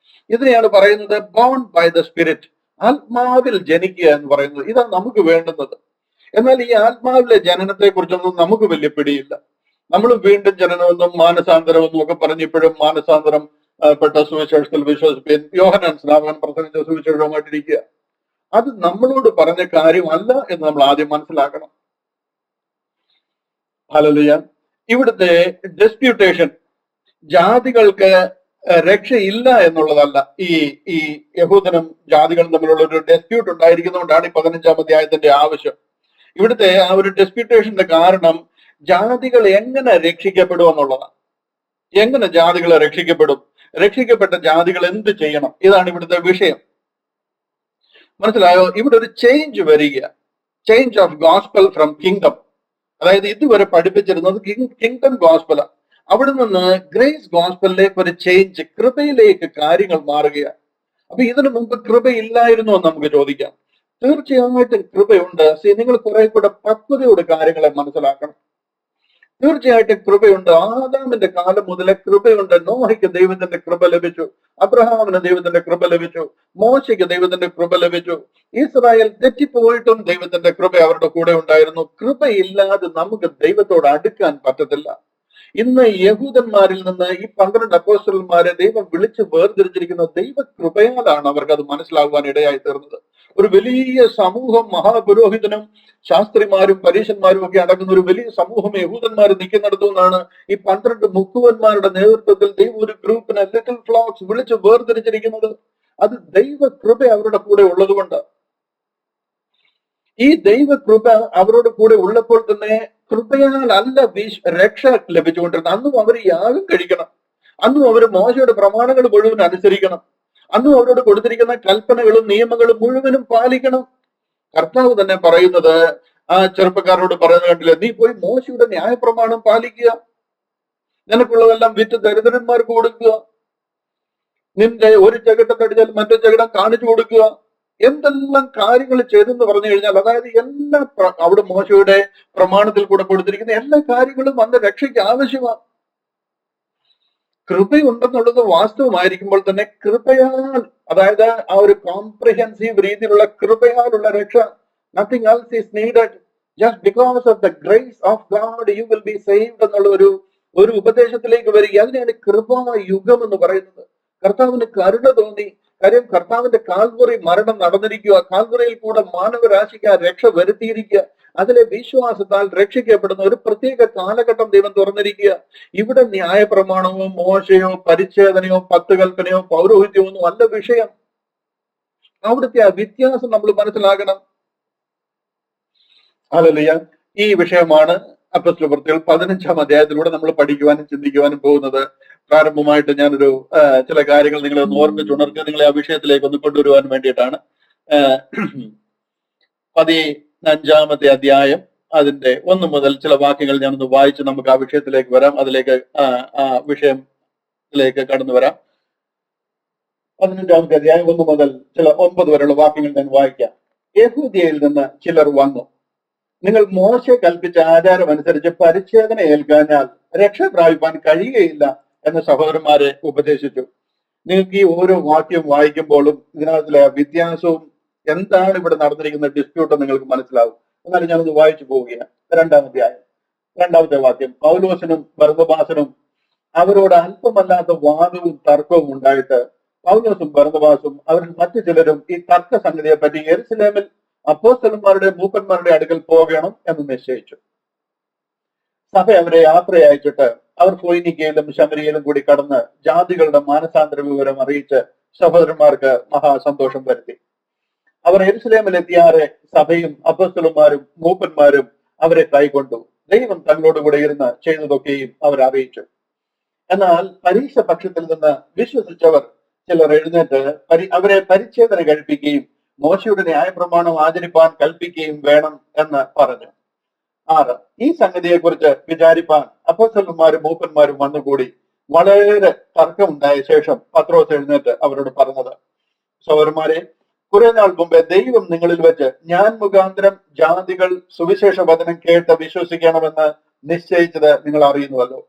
ഇതിനെയാണ് പറയുന്നത് ബോൺ ബൈ ദ സ്പിരിറ്റ്, ആത്മാവിൽ ജനിക്കുക എന്ന് പറയുന്നത്. ഇതാണ് നമുക്ക് വേണ്ടുന്നത്. എന്നാൽ ഈ ആത്മാവിലെ ജനനത്തെ കുറിച്ചൊന്നും നമുക്ക് വലിയ പിടിയില്ല. നമ്മൾ വീണ്ടും ജനനമെന്നും മാനസാന്തരമെന്നും ഒക്കെ പറഞ്ഞ് ഇപ്പോഴും മാനസാന്തരം പെട്ട സുവിശേഷത്തിൽ വിശ്വസിപ്പിൻ, യോഹന്നാൻ സ്നാപകൻ പ്രസംഗിച്ച സുവിശേഷവുമായിട്ടിരിക്കുക. അത് നമ്മളോട് പറഞ്ഞ കാര്യമല്ല എന്ന് നമ്മൾ ആദ്യം മനസ്സിലാക്കണം. ഹല്ലേലൂയ. ഇവിടുത്തെ ഡിസ്പ്യൂട്ടേഷൻ ജാതികൾക്ക് രക്ഷയില്ല എന്നുള്ളതല്ല. ഈ യഹൂദനും ജാതികളും തമ്മിലുള്ള ഒരു ഡിസ്പ്യൂട്ട് ഉണ്ടായിരിക്കുന്നതുകൊണ്ടാണ് ഈ 15-ാം അധ്യായത്തിന്റെ ആവശ്യം. ഇവിടുത്തെ ആ ഒരു ഡിസ്പ്യൂട്ടേഷന്റെ കാരണം ജാതികൾ എങ്ങനെ രക്ഷിക്കപ്പെടും എന്നുള്ളതാണ്. എങ്ങനെ ജാതികൾ രക്ഷിക്കപ്പെടും? രക്ഷിക്കപ്പെട്ട ജാതികൾ എന്ത് ചെയ്യണം? ഇതാണ് ഇവിടുത്തെ വിഷയം. മനസ്സിലായോ? ഇവിടെ ഒരു ചേഞ്ച് വരിക, change of gospel from kingdom. അതായത് ഇതുവരെ പഠിപ്പിച്ചിരുന്നത് കിങ്ഡം ഗോസ്പലാണ്. അവിടെ നിന്ന് ഗ്രേസ് ഗോസ്പലിലേക്ക് ഒരു ചേഞ്ച്, കൃപയിലേക്ക് കാര്യങ്ങൾ മാറുകയാണ്. അപ്പൊ ഇതിനു മുമ്പ് കൃപയില്ലായിരുന്നോ എന്ന് നമുക്ക് ചോദിക്കാം. തീർച്ചയായിട്ടും കൃപയുണ്ട്. നിങ്ങൾ കുറെ കൂടെ പക്വതയോട് കാര്യങ്ങളെ മനസ്സിലാക്കണം. തീർച്ചയായിട്ടും കൃപയുണ്ട്. ആദാമിന്റെ കാലം മുതലേ കൃപയുണ്ട്. നോഹയ്ക്ക് ദൈവത്തിന്റെ കൃപ ലഭിച്ചു, അബ്രഹാമിന് ദൈവത്തിന്റെ കൃപ ലഭിച്ചു, മോശയ്ക്ക് ദൈവത്തിന്റെ കൃപ ലഭിച്ചു. ഇസ്രായേൽ തെറ്റിപ്പോയിട്ടും ദൈവത്തിന്റെ കൃപ അവരുടെ കൂടെ ഉണ്ടായിരുന്നു. കൃപയില്ലാതെ നമുക്ക് ദൈവത്തോട് അടുക്കാൻ പറ്റത്തില്ല. ഇന്ന് യഹൂദന്മാരിൽ നിന്ന് ഈ 12 അപ്പോസ്തലന്മാരെ ദൈവം വിളിച്ച് വേർതിരിച്ചിരിക്കുന്ന ദൈവകൃപയാലാണ് അവർക്ക് അത് മനസ്സിലാകുവാൻ ഇടയായി തീർന്നത്. ഒരു വലിയ സമൂഹം, മഹാപുരോഹിതനും ശാസ്ത്രിമാരും പരീശന്മാരും ഒക്കെ അടങ്ങുന്ന ഒരു വലിയ സമൂഹം യഹൂദന്മാർ നിൽക്കുന്നിടത്തു നിന്നാണ് ഈ 12 മുക്കുവന്മാരുടെ നേതൃത്വത്തിൽ ദൈവം ഒരു ഗ്രൂപ്പിനെ, ലിറ്റിൽ ഫ്ലോക്സ്, വിളിച്ച് വേർതിരിച്ചിരിക്കുന്നത്. അത് ദൈവകൃപ അവരുടെ കൂടെ ഉള്ളതുകൊണ്ട്. ഈ ദൈവകൃപ അവരോട് കൂടെ ഉള്ളപ്പോൾ തന്നെ കൃപയാൽ അല്ല രക്ഷ ലഭിച്ചുകൊണ്ടിരുന്നത്. അന്നും അവർ യാഗം കഴിക്കണം, അന്നും അവർ മോശയുടെ പ്രമാണങ്ങൾ മുഴുവൻ അനുസരിക്കണം, അന്നും അവരോട് കൊടുത്തിരിക്കുന്ന കൽപ്പനകളും നിയമങ്ങളും മുഴുവനും പാലിക്കണം. കർത്താവ് തന്നെ പറയുന്നത് ആ ചെറുപ്പക്കാരോട് പറയുന്നത് കണ്ടില്ല, നീ പോയി മോശയുടെ ന്യായപ്രമാണം പാലിക്കുക, നിനക്കുള്ളതെല്ലാം വിറ്റ് ദരിദ്രന്മാർക്ക് കൊടുക്കുക, നിന്റെ ഒരു ചകിട്ടത്തടിച്ചാൽ മറ്റൊരു ചകിടം കാണിച്ചു കൊടുക്കുക, എന്തെല്ലാം കാര്യങ്ങൾ ചെയ്തെന്ന് പറഞ്ഞു കഴിഞ്ഞാൽ, അതായത് എല്ലാ അവിടെ മോശയുടെ പ്രമാണത്തിൽ കൂടെ കൊടുത്തിരിക്കുന്ന എല്ലാ കാര്യങ്ങളും അന്ന് രക്ഷയ്ക്ക് ആവശ്യമാണ്. കൃപയുണ്ടെന്നുള്ളത് വാസ്തവമായിരിക്കുമ്പോൾ തന്നെ കൃപയാൽ, അതായത് ആ ഒരു കോംപ്രിഹെൻസീവ് രീതിയിലുള്ള കൃപയാലുള്ള രക്ഷ, nothing else is needed, just because of the grace of God you will be saved എന്നുള്ള ഒരു ഉപദേശത്തിലേക്ക് വരിക. അതിനെയാണ് കൃപാ യുഗം എന്ന് പറയുന്നത്. കർത്താവിന് കരുണ തോന്നി. കാര്യം കർത്താവിന്റെ കാൽവറി മരണം നടന്നിരിക്കുക, കാൽവറിയിൽ കൂടെ മാനവരാശിക്ക് ആ രക്ഷ വരുത്തിയിരിക്കുക. അതിലെ വിശ്വാസത്താൽ രക്ഷിക്കപ്പെടുന്ന ഒരു പ്രത്യേക കാലഘട്ടം ദൈവം തുറന്നിരിക്കുക. ഇവിടെ ന്യായപ്രമാണമോ മോശയോ പരിച്ഛേദനയോ 10 കൽപ്പനയോ പൗരോഹിത്യമോ ഒന്നും അല്ല വിഷയം. അവിടുത്തെ ആ വ്യത്യാസം നമ്മൾ മനസ്സിലാക്കണം. ഹല്ലേലൂയ. ഈ വിഷയമാണ് അപ്പോസ്തലപ്രവൃത്തികൾ 15-ാം അധ്യായത്തിലൂടെ നമ്മൾ പഠിക്കുവാനും ചിന്തിക്കുവാനും പോകുന്നത്. പ്രാരംഭമായിട്ട് ഞാനൊരു ചില കാര്യങ്ങൾ നിങ്ങളെ ഒന്ന് ഓർമ്മിച്ചുണർത്തി നിങ്ങളെ ആ വിഷയത്തിലേക്ക് ഒന്ന് കൊണ്ടുവരുവാൻ വേണ്ടിയിട്ടാണ്. 15-ാമത്തെ അധ്യായം അതിന്റെ 1 മുതൽ ചില വാക്യങ്ങൾ ഞാനൊന്ന് വായിച്ച് നമുക്ക് ആ വിഷയത്തിലേക്ക് വരാം, അതിലേക്ക് ആ വിഷയത്തിലേക്ക് കടന്നു വരാം. 15-ാമത്തെ അധ്യായം 1 മുതൽ ചില 9 വരെയുള്ള വാക്യങ്ങൾ ഞാൻ വായിക്കാം. യഹൂദ്യയിൽ നിന്ന് ചിലർ വന്നു, നിങ്ങൾ മോശെ കൽപ്പിച്ച ആചാരം അനുസരിച്ച് പരിച്ഛേദന ഏൽക്കാഞ്ഞാൽ രക്ഷ പ്രാപിപ്പാൻ കഴിയുകയില്ല എന്ന് സഹോദരന്മാരെ ഉപദേശിച്ചു. നിങ്ങൾക്ക് ഈ ഓരോ വാക്യം വായിക്കുമ്പോഴും ഇതിനകത്തിലെ വ്യത്യാസവും എന്താണ് ഇവിടെ നടന്നിരിക്കുന്ന ഡിസ്പ്യൂട്ട് നിങ്ങൾക്ക് മനസ്സിലാവും. എന്നാലും ഞാനത് വായിച്ചു പോവുകയാണ്. രണ്ടാമത്തെ വാക്യം, പൗലോസിനും ബർന്നബാസിനും അവരോട് അല്പമല്ലാത്ത വാദവും തർക്കവും ഉണ്ടായിട്ട് പൗലോസും ബർന്നബാസും അവരിൽ മറ്റു ചിലരും ഈ തർക്ക സംഗതിയെ പറ്റി യെരുശലേമിൽ അപ്പോസ്തലന്മാരുടെ മൂപ്പന്മാരുടെ അടുക്കൽ പോകണം എന്ന് നിശ്ചയിച്ചു. സഭ അവരെ യാത്ര അയച്ചിട്ട് അവർ ഫൊയ്നിക്കയിലും ശമരിയയിലും കൂടി കടന്ന് ജാതികളുടെ മാനസാന്തര വിവരം അറിയിച്ച് സഹോദരന്മാർക്ക് മഹാസന്തോഷം വരുത്തി. അവർ യെരുശലേമിൽ എത്തിയാറെ സഭയും അപ്പോസ്തലന്മാരും മൂപ്പന്മാരും അവരെ കൈക്കൊണ്ടു. ദൈവം തങ്ങളോടുകൂടെ ഇരുന്ന് ചെയ്തതൊക്കെയും അവർ അറിയിച്ചു. എന്നാൽ പരീക്ഷ പക്ഷത്തിൽ നിന്ന് വിശ്വസിച്ചവർ ചിലർ എഴുന്നേറ്റ് അവരെ പരിച്ഛേദന കഴിപ്പിക്കുകയും മോശയുടെ ന്യായപ്രമാണം ആചരിപ്പാൻ കൽപ്പിക്കുകയും വേണം എന്ന് പറഞ്ഞു. 6, ഈ സംഗതിയെക്കുറിച്ച് വിചാരിപ്പാൻ അപ്പോസ്തലന്മാരും മൂപ്പന്മാരും വന്നുകൂടി. വളരെ തർക്കമുണ്ടായ ശേഷം പത്രോസ് എഴുന്നേറ്റ് അവരോട് പറഞ്ഞത്, സഹോദരന്മാരെ, കുറെ നാൾ മുമ്പേ ദൈവം നിങ്ങളിൽ വെച്ച് ഞാൻ മുഖാന്തരം ജാതികൾ സുവിശേഷ വചനം കേട്ട് വിശ്വസിക്കണമെന്ന് നിശ്ചയിച്ചത് നിങ്ങൾ അറിയുന്നുവല്ലോ.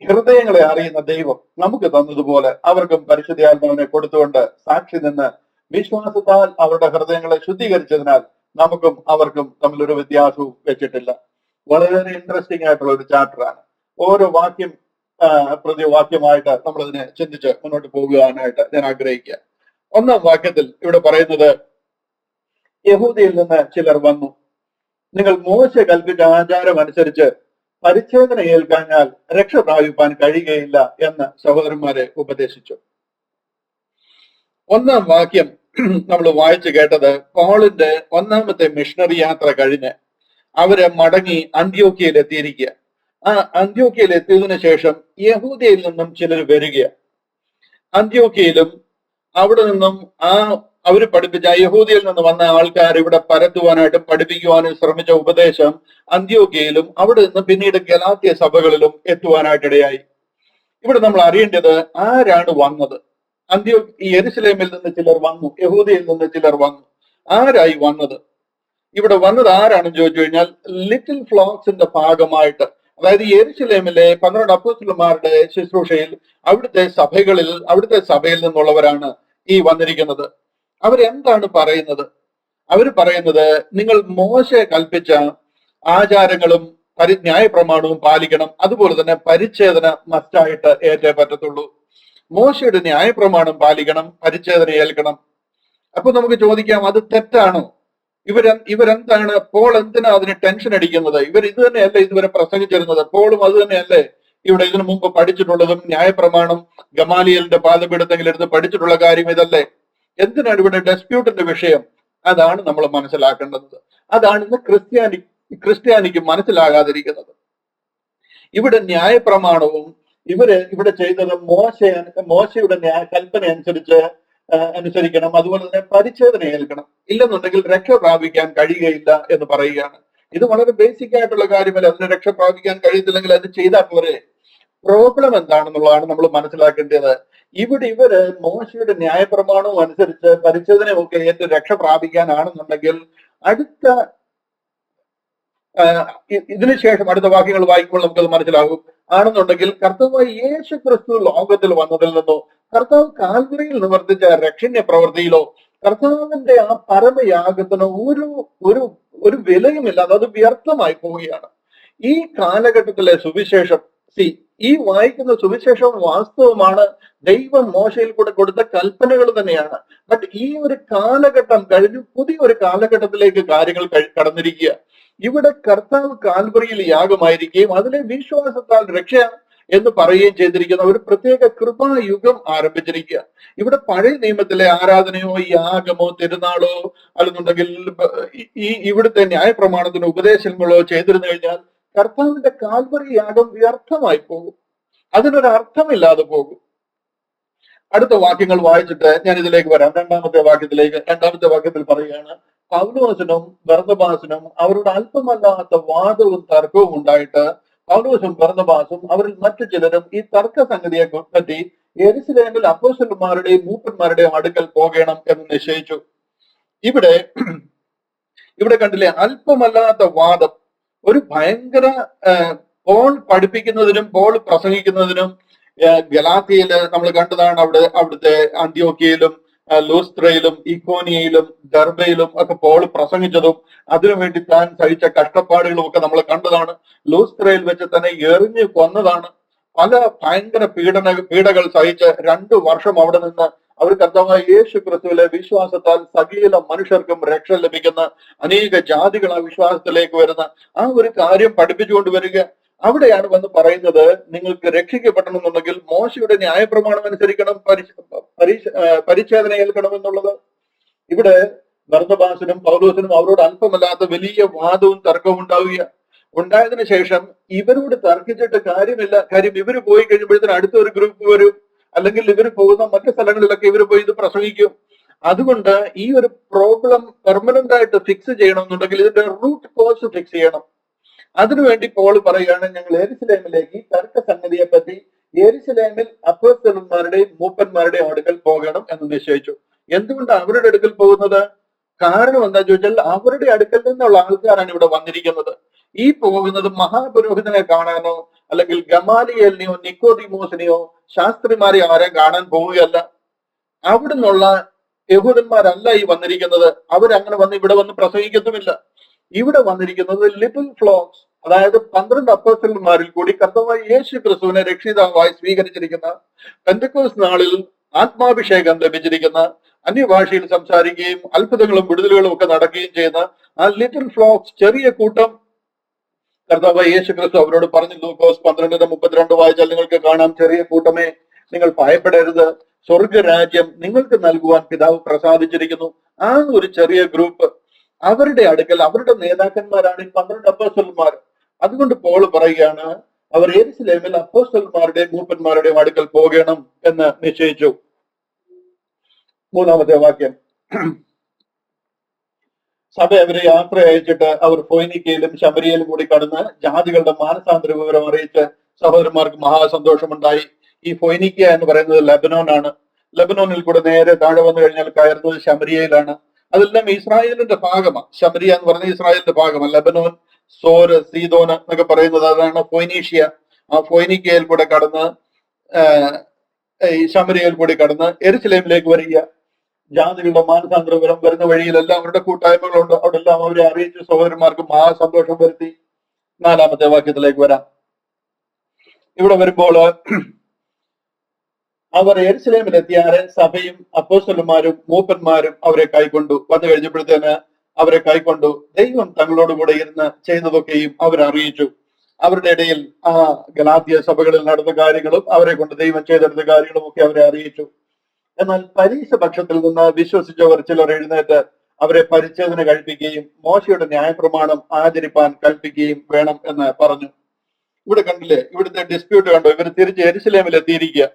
ഹൃദയങ്ങളെ അറിയുന്ന ദൈവം നമുക്ക് തന്നതുപോലെ അവർക്കും പരിശുദ്ധാത്മാവിനെ കൊടുത്തുകൊണ്ട് സാക്ഷി നിന്ന് വിശ്വാസത്താൽ അവരുടെ ഹൃദയങ്ങളെ ശുദ്ധീകരിച്ചതിനാൽ നമുക്കും അവർക്കും തമ്മിലൊരു വ്യത്യാസവും വെച്ചിട്ടില്ല. വളരെ ഇൻട്രസ്റ്റിംഗ് ആയിട്ടുള്ള ഒരു ചാപ്റ്ററാണ്. ഓരോ വാക്യം പ്രതിവാക്യമായിട്ട് നമ്മളതിനെ ചിന്തിച്ച് മുന്നോട്ട് പോകുവാനായിട്ട് ഞാൻ ആഗ്രഹിക്കുക. 1-ാം വാക്യത്തിൽ ഇവിടെ പറയുന്നത്, യഹൂദയിൽ നിന്ന് ചിലർ വന്നു, നിങ്ങൾ മോശെ കൽപ്പിച്ച ആചാരം അനുസരിച്ച് പരിച്ഛേദന ഏൽക്കാഞ്ഞാൽ രക്ഷ പ്രാപിപ്പാൻ കഴിയുകയില്ല എന്ന് സഹോദരന്മാരെ ഉപദേശിച്ചു. 1-ാം വാക്യം നമ്മൾ വായിച്ചു കേട്ടത് പോളിന്റെ 1-ാമത്തെ മിഷണറി യാത്ര കഴിഞ്ഞ് അവര് മടങ്ങി അന്ത്യോക്യയിൽ എത്തിയിരിക്കുക. ആ അന്ത്യോക്യയിൽ എത്തിയതിനു ശേഷം യഹൂദയിൽ നിന്നും ചിലർ വരിക. അന്ത്യോക്യയിലും അവിടെ നിന്നും അവര് പഠിപ്പിച്ച യഹൂദിയിൽ നിന്ന് വന്ന ആൾക്കാർ ഇവിടെ പരത്തുവാനായിട്ടും പഠിപ്പിക്കുവാനും ശ്രമിച്ച ഉപദേശം അന്ത്യോക്യയിലും അവിടെ നിന്ന് പിന്നീട് ഗലാത്യ സഭകളിലും എത്തുവാനായിട്ടിടയായി. ഇവിടെ നമ്മൾ അറിയേണ്ടത് ആരാണ് വന്നത്. യെരുശലേമിൽ നിന്ന് ചിലർ വന്നു, യഹൂദിയിൽ നിന്ന് ചിലർ വന്നു. ആരായി വന്നത്? ഇവിടെ വന്നത് ആരാണെന്ന് ചോദിച്ചു കഴിഞ്ഞാൽ ലിറ്റിൽ ഫ്ലോക്സിന്റെ ഭാഗമായിട്ട്, അതായത് യെരുശലേമിലെ 12 അപ്പോസ്തലന്മാരുടെ ശുശ്രൂഷയിൽ അവിടുത്തെ സഭയിൽ നിന്നുള്ളവരാണ് ഈ വന്നിരിക്കുന്നത്. അവരെന്താണ് പറയുന്നത്? അവർ പറയുന്നത്, നിങ്ങൾ മോശെ കൽപ്പിച്ച ആചാരങ്ങളും ന്യായപ്രമാണവും പാലിക്കണം, അതുപോലെ തന്നെ പരിച്ഛേദന മസ്റ്റായിട്ട് ഏറ്റേ പറ്റത്തുള്ളൂ. മോശയുടെ ന്യായപ്രമാണം പാലിക്കണം, പരിച്ഛേദന ഏൽക്കണം. അപ്പൊ നമുക്ക് ചോദിക്കാം, അത് തെറ്റാണോ? ഇവരെന്താണ്, പോൾ എന്തിനാ അതിന് ടെൻഷൻ അടിക്കുന്നത്? ഇത് തന്നെയല്ലേ ഇതുവരെ പ്രസംഗിച്ചിരുന്നത്? പോളും അത് തന്നെയല്ലേ ഇവിടെ ഇതിനു മുമ്പ് പഠിച്ചിട്ടുള്ളതും? ന്യായപ്രമാണം ഗമാലിയലിന്റെ പാദപീഠത്തെങ്കിലും എടുത്ത് പഠിച്ചിട്ടുള്ള കാര്യം ഇതല്ലേ? എന്തിനാണ് ഇവിടെ ഡിസ്പ്യൂട്ടിന്റെ വിഷയം? അതാണ് നമ്മൾ മനസ്സിലാക്കേണ്ടത്. അതാണ് ഇന്ന് ക്രിസ്ത്യാനിക്ക് മനസ്സിലാകാതിരിക്കുന്നത്. ഇവിടെ ന്യായപ്രമാണവും ഇവിടെ ചെയ്തത് മോശയുടെ കൽപ്പന അനുസരിക്കണം, അതുപോലെ തന്നെ പരിച്ഛേദന ഏൽക്കണം, ഇല്ലെന്നുണ്ടെങ്കിൽ രക്ഷ പ്രാപിക്കാൻ കഴിയുകയില്ല എന്ന് പറയുകയാണ്. ഇത് വളരെ ബേസിക് ആയിട്ടുള്ള കാര്യമല്ല. അതിന് രക്ഷ പ്രാപിക്കാൻ കഴിയത്തില്ലെങ്കിൽ അത് ചെയ്താൽ പോരെ. പ്രോബ്ലം എന്താണെന്നുള്ളതാണ് നമ്മൾ മനസ്സിലാക്കേണ്ടത്. ഇവര് മോശയുടെ ന്യായപ്രമാണവും അനുസരിച്ച് പരിച്ഛേദനയും ഒക്കെ ഏറ്റ് രക്ഷ പ്രാപിക്കാനാണെന്നുണ്ടെങ്കിൽ ഇതിനുശേഷം അടുത്ത വാക്യങ്ങൾ വായിക്കുമ്പോൾ നമുക്കത് മനസ്സിലാകും. ആണെന്നുണ്ടെങ്കിൽ കർത്താവായ യേശു ക്രിസ്തു ലോകത്തിൽ വന്നതിൽ നിന്നോ കർത്താവ് കാൽവരിയിൽ നിവർത്തിച്ച രക്ഷണ്യ പ്രവൃത്തിയിലോ കർത്താവിന്റെ ആ പരമയാഗത്തിനോ ഒരു വിലയുമില്ലാതെ അത് വ്യർത്ഥമായി പോവുകയാണ്. ഈ കാലഘട്ടത്തിലെ സുവിശേഷം, ഈ വായിക്കുന്ന സുവിശേഷവും വാസ്തവമാണ്, ദൈവം മോശയിൽ കൂടെ കൊടുത്ത കൽപ്പനകൾ തന്നെയാണ്. ബട്ട് ഈ ഒരു കാലഘട്ടം കഴിഞ്ഞു പുതിയൊരു കാലഘട്ടത്തിലേക്ക് കാര്യങ്ങൾ കടന്നിരിക്കുക. ഇവിടെ കർത്താവ് കാൽവറിയിൽ യാഗമായിരിക്കുകയും അതിലെ വിശ്വാസത്താൽ രക്ഷ എന്ന് പറയുകയും ചെയ്തിരിക്കുന്ന ഒരു പ്രത്യേക കൃപായുഗം ആരംഭിച്ചിരിക്കുക. ഇവിടെ പഴയ നിയമത്തിലെ ആരാധനയോ യാഗമോ തിരുനാളോ അല്ലെന്നുണ്ടെങ്കിൽ ഇവിടുത്തെ ന്യായപ്രമാണത്തിന് ഉപദേശങ്ങളോ ചെയ്തിരുന്നു കഴിഞ്ഞാൽ കർത്താവിന്റെ കാൽവറി യാഗം വ്യർത്ഥമായി പോകും, അതിനൊരു അർത്ഥമില്ലാതെ പോകും. അടുത്ത വാക്യങ്ങൾ വായിച്ചിട്ട് ഞാൻ ഇതിലേക്ക് വരാം. രണ്ടാമത്തെ വാക്യത്തിൽ പറയുകയാണ്, പൗലോസിനും ബർന്നബാസിനും അവരുടെ അല്പമല്ലാത്ത വാദവും തർക്കവും ഉണ്ടായിട്ട് പൗലോസും ബർന്നബാസും അവരിൽ മറ്റു ചിലരും ഈ തർക്ക സംഗതിയെ പറ്റി യെരുശലേമിൽ അപ്പോസ്തലന്മാരുടെയും മൂപ്പന്മാരുടെയും അടുക്കൽ പോകണം എന്ന് നിശ്ചയിച്ചു. ഇവിടെ കണ്ടില്ലേ, അല്പമല്ലാത്ത വാദം. ഒരു ഭയങ്കര പോൾ പഠിപ്പിക്കുന്നതിനും പോൾ പ്രസംഗിക്കുന്നതിനും ഗലാത്തിയില് നമ്മൾ കണ്ടതാണ്, അവിടുത്തെ അന്ത്യോക്യയിലും ലൂസ്ത്രയിലും ഇക്കോനിയയിലും ദർബയിലും ഒക്കെ പോൾ പ്രസംഗിച്ചതും അതിനുവേണ്ടി താൻ സഹിച്ച കഷ്ടപ്പാടുകളും ഒക്കെ നമ്മൾ കണ്ടതാണ്. ലൂസ്ത്രയിൽ വെച്ച് തന്നെ എറിഞ്ഞു കൊന്നതാണ്. പല ഭയങ്കര പീഡകൾ സഹിച്ച് 2 വർഷം അവിടെ നിന്ന് അവർ കർത്താവായ യേശു ക്രിസ്തുവിലെ വിശ്വാസത്താൽ സകല മനുഷ്യർക്കും രക്ഷ ലഭിക്കുന്ന അനേക ജാതികൾ ആ വിശ്വാസത്തിലേക്ക് വരുന്ന ആ ഒരു കാര്യം പഠിപ്പിച്ചുകൊണ്ട് വരിക. അവിടെയാണ് വന്ന് പറയുന്നത്, നിങ്ങൾക്ക് രക്ഷിക്കപ്പെടണമെന്നുണ്ടെങ്കിൽ മോശയുടെ ന്യായപ്രമാണം അനുസരിക്കണം, പരിച്ഛേദന ഏൽക്കണം എന്നുള്ളത്. ഇവിടെ ബർന്നബാസിനും പൗലോസിനും അവരോട് അല്പമല്ലാത്ത വലിയ വാദവും തർക്കവും ഉണ്ടായതിനു ശേഷം ഇവരോട് തർക്കിച്ചിട്ട് കാര്യമില്ല. കാര്യം ഇവര് പോയി കഴിയുമ്പോഴത്തേന് അടുത്ത ഒരു ഗ്രൂപ്പ് വരും, അല്ലെങ്കിൽ ഇവർ പോകുന്ന മറ്റു സ്ഥലങ്ങളിലൊക്കെ ഇവർ പോയി ഇത് പ്രസംഗിക്കും. അതുകൊണ്ട് ഈ ഒരു പ്രോബ്ലം പെർമനന്റ് ആയിട്ട് ഫിക്സ് ചെയ്യണമെന്നുണ്ടെങ്കിൽ ഇതിന്റെ റൂട്ട് കോസ് ഫിക്സ് ചെയ്യണം. അതിനുവേണ്ടി പോൾ പറയുകയാണ്, ഞങ്ങൾ യെരുശലേമിലേക്ക് തർക്ക സംഗതിയെ പറ്റി യെരുശലേമിൽ അപ്പോസ്തലന്മാരുടെയും മൂപ്പന്മാരുടെയും അടുക്കൽ പോകണം എന്ന് നിശ്ചയിച്ചു. എന്തുകൊണ്ട് അവരുടെ അടുക്കൽ പോകുന്നത്? കാരണം എന്താ ചോദിച്ചാൽ, അവരുടെ അടുക്കൽ നിന്നുള്ള ആൾക്കാരാണ് ഇവിടെ വന്നിരിക്കുന്നത്. ഈ പോകുന്നത് മഹാപുരോഹിതനെ കാണാനോ അല്ലെങ്കിൽ ഗമാലിയേലിനെയോ നിക്കോദിമോസിനെയോ ശാസ്ത്രിമാരെ ആരെയും കാണാൻ പോവുകയല്ല. അവിടുന്നുള്ള യഹൂദന്മാരല്ല ഈ വന്നിരിക്കുന്നത്. അവരങ്ങനെ വന്ന് ഇവിടെ വന്ന് പ്രസംഗിക്കത്തുമില്ല. ഇവിടെ വന്നിരിക്കുന്നത് ലിറ്റിൽ ഫ്ലോക്സ്, അതായത് 12 അപ്പോസ്തലന്മാരിൽ കൂടി കർത്താവായ യേശു ക്രിസ്തുവിനെ രക്ഷിതാവായി സ്വീകരിച്ചിരിക്കുന്ന, പെന്തക്കോസ്ത് നാളിൽ ആത്മാഭിഷേകം ലഭിച്ചിരിക്കുന്ന, അന്യഭാഷയിൽ സംസാരിക്കുകയും അത്ഭുതങ്ങളും വിടുതലുകളും ഒക്കെ നടക്കുകയും ചെയ്യുന്ന ആ ലിറ്റിൽ ഫ്ലോക്സ്, ചെറിയ കൂട്ടം, കർത്താവായ യേശു ക്രിസ്തു അവരോട് പറഞ്ഞു, ലൂക്കോസ് 12:32 വായിച്ചാൽ നിങ്ങൾക്ക് കാണാം, ചെറിയ കൂട്ടമേ നിങ്ങൾ ഭയപ്പെടരുത്, സ്വർഗരാജ്യം നിങ്ങൾക്ക് നൽകുവാൻ പിതാവ് പ്രസാദിച്ചിരിക്കുന്നു. ആ ഒരു ചെറിയ ഗ്രൂപ്പ്, അവരുടെ അടുക്കൽ അവരുടെ നേതാക്കന്മാരാണ് ഈ 12 അപ്പോസ്തലന്മാർ. അതുകൊണ്ട് പോൾ പറയുകയാണ്, അവർ യെരുശലേമിൽ അപ്പോസ്തലന്മാരുടെയും മൂപ്പന്മാരുടെയും അടുക്കൽ പോകണം എന്ന് നിശ്ചയിച്ചു. 3-ാമത്തെ വാക്യം, സഭ അവരെ യാത്ര അയച്ചിട്ട് അവർ ഫൊയ്നിക്കയിലും ശമരിയയിലും കൂടി കടന്ന് ജാതികളുടെ മാനസാന്തര വിവരം അറിയിച്ച് സഹോദരന്മാർക്ക് മഹാസന്തോഷമുണ്ടായി. ഈ ഫൊയ്നിക്ക എന്ന് പറയുന്നത് ലെബനോൻ ആണ്. ലെബനോനിൽ കൂടെ നേരെ താഴെ വന്നു കഴിഞ്ഞാൽ കയറുന്നത് ശമരിയയിലാണ്. അതെല്ലാം ഇസ്രായേലിന്റെ ഭാഗമാണ്. ശമരിയ എന്ന് പറയുന്നത് ഇസ്രായേലിന്റെ ഭാഗമാണ്. ലെബനോൻ, സോര്, സീദോന് എന്നൊക്കെ പറയുന്നത് അതാണ് ഫൊയ്നീഷ്യ. ആ ഫൊയ്നിക്കയിൽ കൂടെ കടന്ന് ഈ ശമരിയയിൽ കൂടി കടന്ന് യെരുശലേമിലേക്ക് വരിക. ജാതികളുടെ മാനസാന്തര വിവരം വരുന്ന വഴിയിലെല്ലാം അവരുടെ കൂട്ടായ്മകളുണ്ട്, അവിടെ എല്ലാം അവരെ അറിയിച്ച് സഹോദരന്മാർക്ക് മഹാസന്തോഷം വരുത്തി. 4-ാമത്തെ വാക്യത്തിലേക്ക് വരാം. ഇവിടെ വരുമ്പോൾ അവർ യെരുശലേമിലെത്തിയാറ് സഭയും അപ്പോസ്തലന്മാരും മൂപ്പന്മാരും അവരെ കൈക്കൊണ്ടു. വന്നു കഴിഞ്ഞപ്പോഴത്തേന് അവരെ കൈക്കൊണ്ടു. ദൈവം തങ്ങളോടുകൂടെ ഇരുന്ന് ചെയ്തതൊക്കെയും അവരറിയിച്ചു. അവരുടെ ഇടയിൽ ആ ഗലാത്യ സഭകളിൽ നടന്ന കാര്യങ്ങളും അവരെ കൊണ്ട് ദൈവം ചെയ്തെടുത്ത കാര്യങ്ങളും ഒക്കെ അവരെ അറിയിച്ചു. എന്നാൽ പരീശ പക്ഷത്തിൽ നിന്ന് വിശ്വസിച്ചവർ ചിലർ എഴുന്നേറ്റ് അവരെ പരിച്ഛേദന കഴിപ്പിക്കുകയും മോശയുടെ ന്യായപ്രമാണം ആചരിപ്പാൻ കൽപ്പിക്കുകയും വേണം എന്ന് പറഞ്ഞു. ഇവിടെ കണ്ടില്ലേ, ഇവിടുത്തെ ഡിസ്പ്യൂട്ട് കണ്ടോ? ഇവർ തിരിച്ച് യെരുശലേമിൽ എത്തിയിരിക്കുക.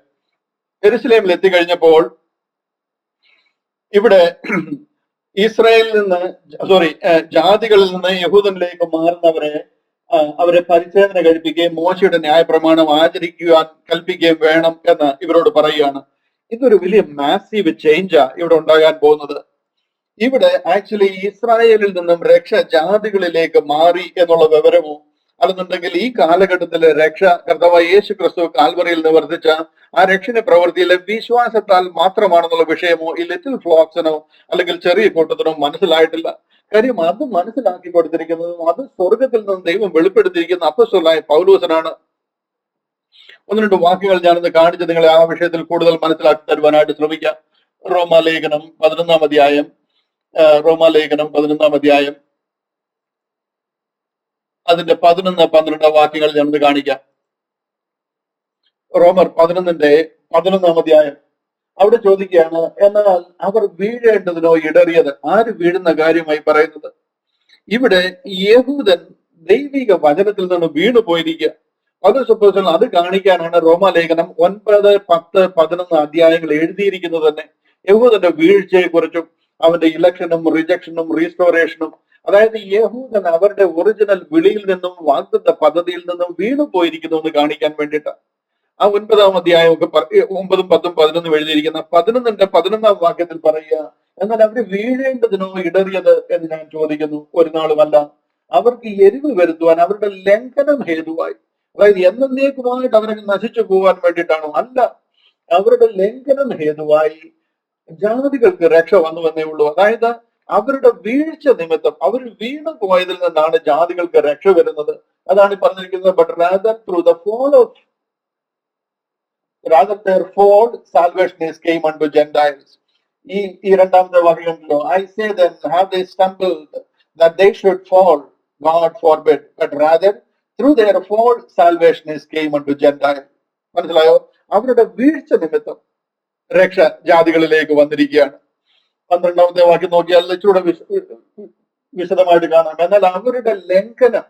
യെരുശലേമിൽ എത്തിക്കഴിഞ്ഞപ്പോൾ ഇവിടെ ഇസ്രായേലിൽ നിന്ന് ജാതികളിൽ നിന്ന് യഹൂദനിലേക്ക് മാറുന്നവരെ അവരെ പരിച്ഛേദന കഴിപ്പിക്കുകയും മോശയുടെ ന്യായപ്രമാണം ആചരിക്കുവാൻ കൽപ്പിക്കുകയും വേണം എന്ന് ഇവരോട് പറയുകയാണ്. ഇതൊരു വലിയ മാസീവ് ചേഞ്ചാ ഇവിടെ ഉണ്ടാകാൻ പോകുന്നത്. ഇവിടെ ആക്ച്വലി ഇസ്രായേലിൽ നിന്നും രക്ഷ ജാതികളിലേക്ക് മാറി എന്നുള്ള വിവരമോ, അല്ലെന്നുണ്ടെങ്കിൽ ഈ കാലഘട്ടത്തിലെ രക്ഷ കർത്താവായ യേശു ക്രിസ്തു കാൽവറിയിൽ നിവർത്തിച്ച ആ രക്ഷണ പ്രവൃത്തിയിലെ വിശ്വാസത്താൽ മാത്രമാണെന്നുള്ള വിഷയമോ ഈ ലിറ്റിൽ ഫ്ലോക്സിനോ അല്ലെങ്കിൽ ചെറിയ കൂട്ടത്തിനോ മനസ്സിലായിട്ടില്ല. കാര്യം അത് മനസ്സിലാക്കി കൊടുത്തിരിക്കുന്നതും അത് സ്വർഗത്തിൽ നിന്ന് ദൈവം വെളിപ്പെടുത്തിയിരിക്കുന്ന അപ്പോസ്തലനായ പൗലോസനാണ്. 1-2 വാക്യങ്ങൾ ഞാനൊന്ന് കാണിച്ച് നിങ്ങളെ ആ വിഷയത്തിൽ കൂടുതൽ മനസ്സിലാക്കി തരുവാനായിട്ട് ശ്രമിക്കാം. റോമാലേഖനം 11-ാം അധ്യായം, അതിന്റെ 11-12 വാക്യങ്ങൾ ഞാനൊന്ന് കാണിക്കാം. റോമർ 11-ാം അധ്യായം. അവിടെ ചോദിക്കുകയാണ്, എന്നാൽ അവർ വീഴേണ്ടതിനോ ഇടറിയത്? ആര് വീഴുന്ന കാര്യമായി പറയുന്നത്? ഇവിടെ യഹൂദൻ ദൈവിക വചനത്തിൽ നിന്ന് വീണു പോയിരിക്കുക. അത് കാണിക്കാനാണ് റോമാലേഖനം 9, 10, 11 അധ്യായങ്ങൾ എഴുതിയിരിക്കുന്നത് തന്നെ. യഹൂദന്റെ വീഴ്ചയെ കുറിച്ചും അവന്റെ ഇലക്ഷനും റിജക്ഷനും റീസ്റ്റോറേഷനും, അതായത് യഹൂദൻ അവരുടെ ഒറിജിനൽ വിളിയിൽ നിന്നും വാഗ്ദത്ത പദ്ധതിയിൽ നിന്നും വീണു പോയിരിക്കുന്നു എന്ന് കാണിക്കാൻ വേണ്ടിയിട്ട് ആ 9-ാം അധ്യായം ഒക്കെ 9, 10, 11 എഴുതിയിരിക്കുന്ന 11-ന്റെ 11-ാം വാക്യത്തിൽ പറയുക, എന്നാൽ അവര് വീഴേണ്ടതിനോ ഇടറിയത് എന്ന് ഞാൻ ചോദിക്കുന്നു. ഒരു നാളുമല്ല, അവർക്ക് എരിവ് വരുത്തുവാൻ അവരുടെ ലംഘനം ഹേതുവായി അതായത് എന്നേക്കുമായിട്ട് അവരൊക്കെ നശിച്ചു പോകാൻ വേണ്ടിയിട്ടാണോ? അല്ല, അവരുടെ ലംഘനം ഹേതുവായി ജാതികൾക്ക് രക്ഷ വന്നു വന്നേ ഉള്ളൂ. അതായത് അവരുടെ വീഴ്ച നിമിത്തം അവർ വീണു പോയതിൽ നിന്നാണ് ജാതികൾക്ക് രക്ഷ വരുന്നത്. അതാണ് ഈ പറഞ്ഞിരിക്കുന്നത്. But rather through the fall of rather their fall salvation is came unto Gentiles. ഈ രണ്ടാമത്തെ വാക്യമുണ്ടല്ലോ, I say then have they stumbled that they should fall, God forbid, but rather through their fall salvation is came unto Gentiles. മനസ്സിലായോ? അവരുടെ വീഴ്ച നിമിത്തം രക്ഷ ജാതികളിലേക്ക് വന്നിരിക്കുകയാണ്. 12ാമത്തെ വാക്യം നോക്കിയാൽ ഇച്ചിലൂടെ വിശദമായിട്ട് കാണാം. എന്നാൽ അവരുടെ ലംഘനം,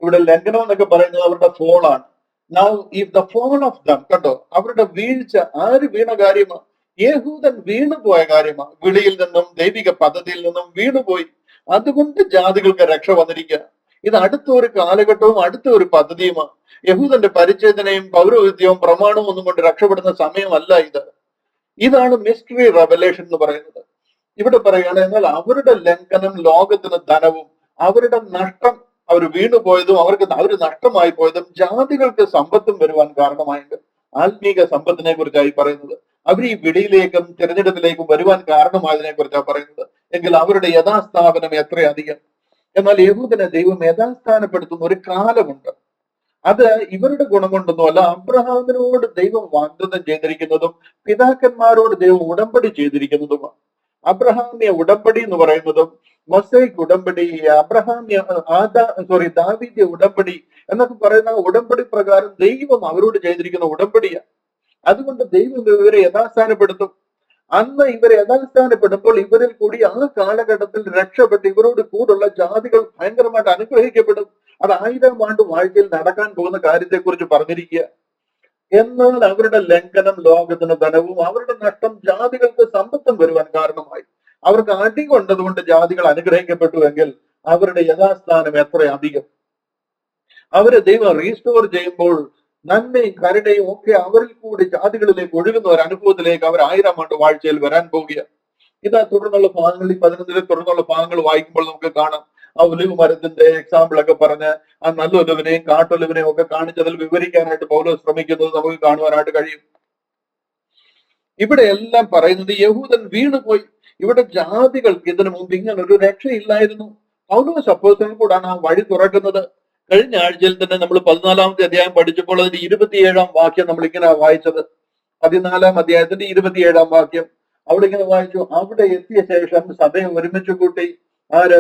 ഇവിടെ ലംഘനം എന്നൊക്കെ പറയുന്നത് അവരുടെ ഫോളാണ്. Now if the fall of them, കണ്ടോ, അവരുടെ വീഴ്ച, ആര് വീണ കാര്യമാണ്? യഹൂദൻ വീണുപോയ കാര്യമാണ്. വിളിയിൽ നിന്നും ദൈവിക പദ്ധതിയിൽ നിന്നും വീണുപോയി. അതുകൊണ്ട് ജാതികൾക്ക് രക്ഷ വന്നിരിക്കുക. ഇത് അടുത്ത ഒരു കാലഘട്ടവും അടുത്ത ഒരു പദ്ധതിയുമാണ്. യഹൂദന്റെ പരിച്ഛേദനയും പൗരോഹിത്യവും പ്രമാണവും ഒന്നും കൊണ്ട് രക്ഷപ്പെടുന്ന സമയമല്ല ഇത്. ഇതാണ് മിസ്റ്ററി റെവലേഷൻ എന്ന് പറയുന്നത്. ഇവിടെ പറയുകയാണ്, എന്നാൽ അവരുടെ ലംഘനം ലോകത്തിന് ധനവും അവരുടെ നഷ്ടം, അവർ വീണുപോയതും അവർ നഷ്ടമായി പോയതും ജാതികൾക്ക് സമ്പത്തും വരുവാൻ കാരണമായിട്ട്. ആത്മീക സമ്പത്തിനെ കുറിച്ചായി പറയുന്നത്. അവർ ഈ വിളിയിലേക്കും തിരഞ്ഞെടുപ്പിലേക്കും വരുവാൻ കാരണമായതിനെ കുറിച്ചാണ് പറയുന്നത്. എങ്കിൽ അവരുടെ യഥാസ്ഥാപനം എത്രയധികം. എന്നാൽ യഹൂദനെ ദൈവം യഥാസ്ഥാനപ്പെടുത്തുന്ന ഒരു കാലമുണ്ട്. അത് ഇവരുടെ ഗുണം കൊണ്ടൊന്നും അല്ല. അബ്രഹാമിനോട് ദൈവം വാഗ്ദത്തം ചെയ്തിരിക്കുന്നതും പിതാക്കന്മാരോട് ദൈവം ഉടമ്പടി ചെയ്തിരിക്കുന്നതുമാണ്. അബ്രഹാമ്യ ഉടമ്പടി എന്ന് പറയുന്നതും മൊസൈക്ക് ഉടമ്പടി, ദാവീദ്യ ഉടമ്പടി എന്നൊക്കെ പറയുന്ന ഉടമ്പടി പ്രകാരം ദൈവം അവരോട് ചെയ്തിരിക്കുന്ന ഉടമ്പടിയാണ്. അതുകൊണ്ട് ദൈവം ഇവരെ യഥാസ്ഥാനപ്പെടുത്തും. അന്ന് ഇവരെ യഥാസ്ഥാനപ്പെടുമ്പോൾ ഇവരിൽ കൂടി ആ കാലഘട്ടത്തിൽ രക്ഷപ്പെട്ട് ഇവരോട് കൂടുള്ള ജാതികൾ ഭയങ്കരമായിട്ട് അനുഗ്രഹിക്കപ്പെടും. അത് 1000 ആണ്ട് വാഴ്ചയിൽ നടക്കാൻ പോകുന്ന കാര്യത്തെക്കുറിച്ച് പറഞ്ഞിരിക്കുക. എന്നാൽ അവരുടെ ലംഘനം ലോകത്തിന് ധനവും അവരുടെ നഷ്ടം ജാതികൾക്ക് സമ്പത്തും വരുവാൻ കാരണമായി. അവർക്ക് അടി കൊണ്ടതുകൊണ്ട് ജാതികൾ അനുഗ്രഹിക്കപ്പെട്ടുവെങ്കിൽ അവരുടെ യഥാസ്ഥാനം എത്ര അധികം. അവരെ ദൈവം റീസ്റ്റോർ ചെയ്യുമ്പോൾ നന്മയും കരുണയും ഒക്കെ അവരിൽ കൂടി ജാതികളിലേക്ക് ഒഴുകുന്ന ഒരു അനുഭവത്തിലേക്ക് അവർ 1000 ആണ്ട് വാഴ്ചയിൽ വരാൻ പോകുക. ഇതാ തുടർന്നുള്ള ഭാഗങ്ങളിൽ 11 തുടർന്നുള്ള ഭാഗങ്ങൾ വായിക്കുമ്പോൾ നമുക്ക് കാണാം. ആ ഒലിവ് മരത്തിന്റെ എക്സാമ്പിൾ ഒക്കെ പറഞ്ഞ് ആ നല്ല ഒലിവിനെയും കാട്ടൊലിവിനെയും ഒക്കെ കാണിച്ചതിൽ വിവരിക്കാനായിട്ട് പൗലോസ് ശ്രമിക്കുന്നത് നമുക്ക് കാണുവാനായിട്ട് കഴിയും. ഇവിടെ എല്ലാം പറയുന്നത് യഹൂദൻ വീണുപോയി. ഇവിടെ ജാതികൾക്ക് ഇതിനു മുമ്പ് ഇങ്ങനെ ഒരു രക്ഷയില്ലായിരുന്നു. പൗലോസ് അപ്പോസ്തലൻ കൂടാണ് ആ വഴി തുറക്കുന്നത്. കഴിഞ്ഞ ആഴ്ചയിൽ തന്നെ നമ്മൾ 14ാമത്തെ അധ്യായം പഠിച്ചപ്പോൾ അതിന്റെ 27ാം വാക്യം നമ്മൾ ഇങ്ങനെ വായിച്ചത്. 14ാം അധ്യായത്തിന്റെ 27ാം വാക്യം അവിടെ ഇങ്ങനെ വായിച്ചു. അവിടെ എത്തിയ ശേഷം സഭയെ ഒരുമിച്ച് കൂട്ടി. ആര്?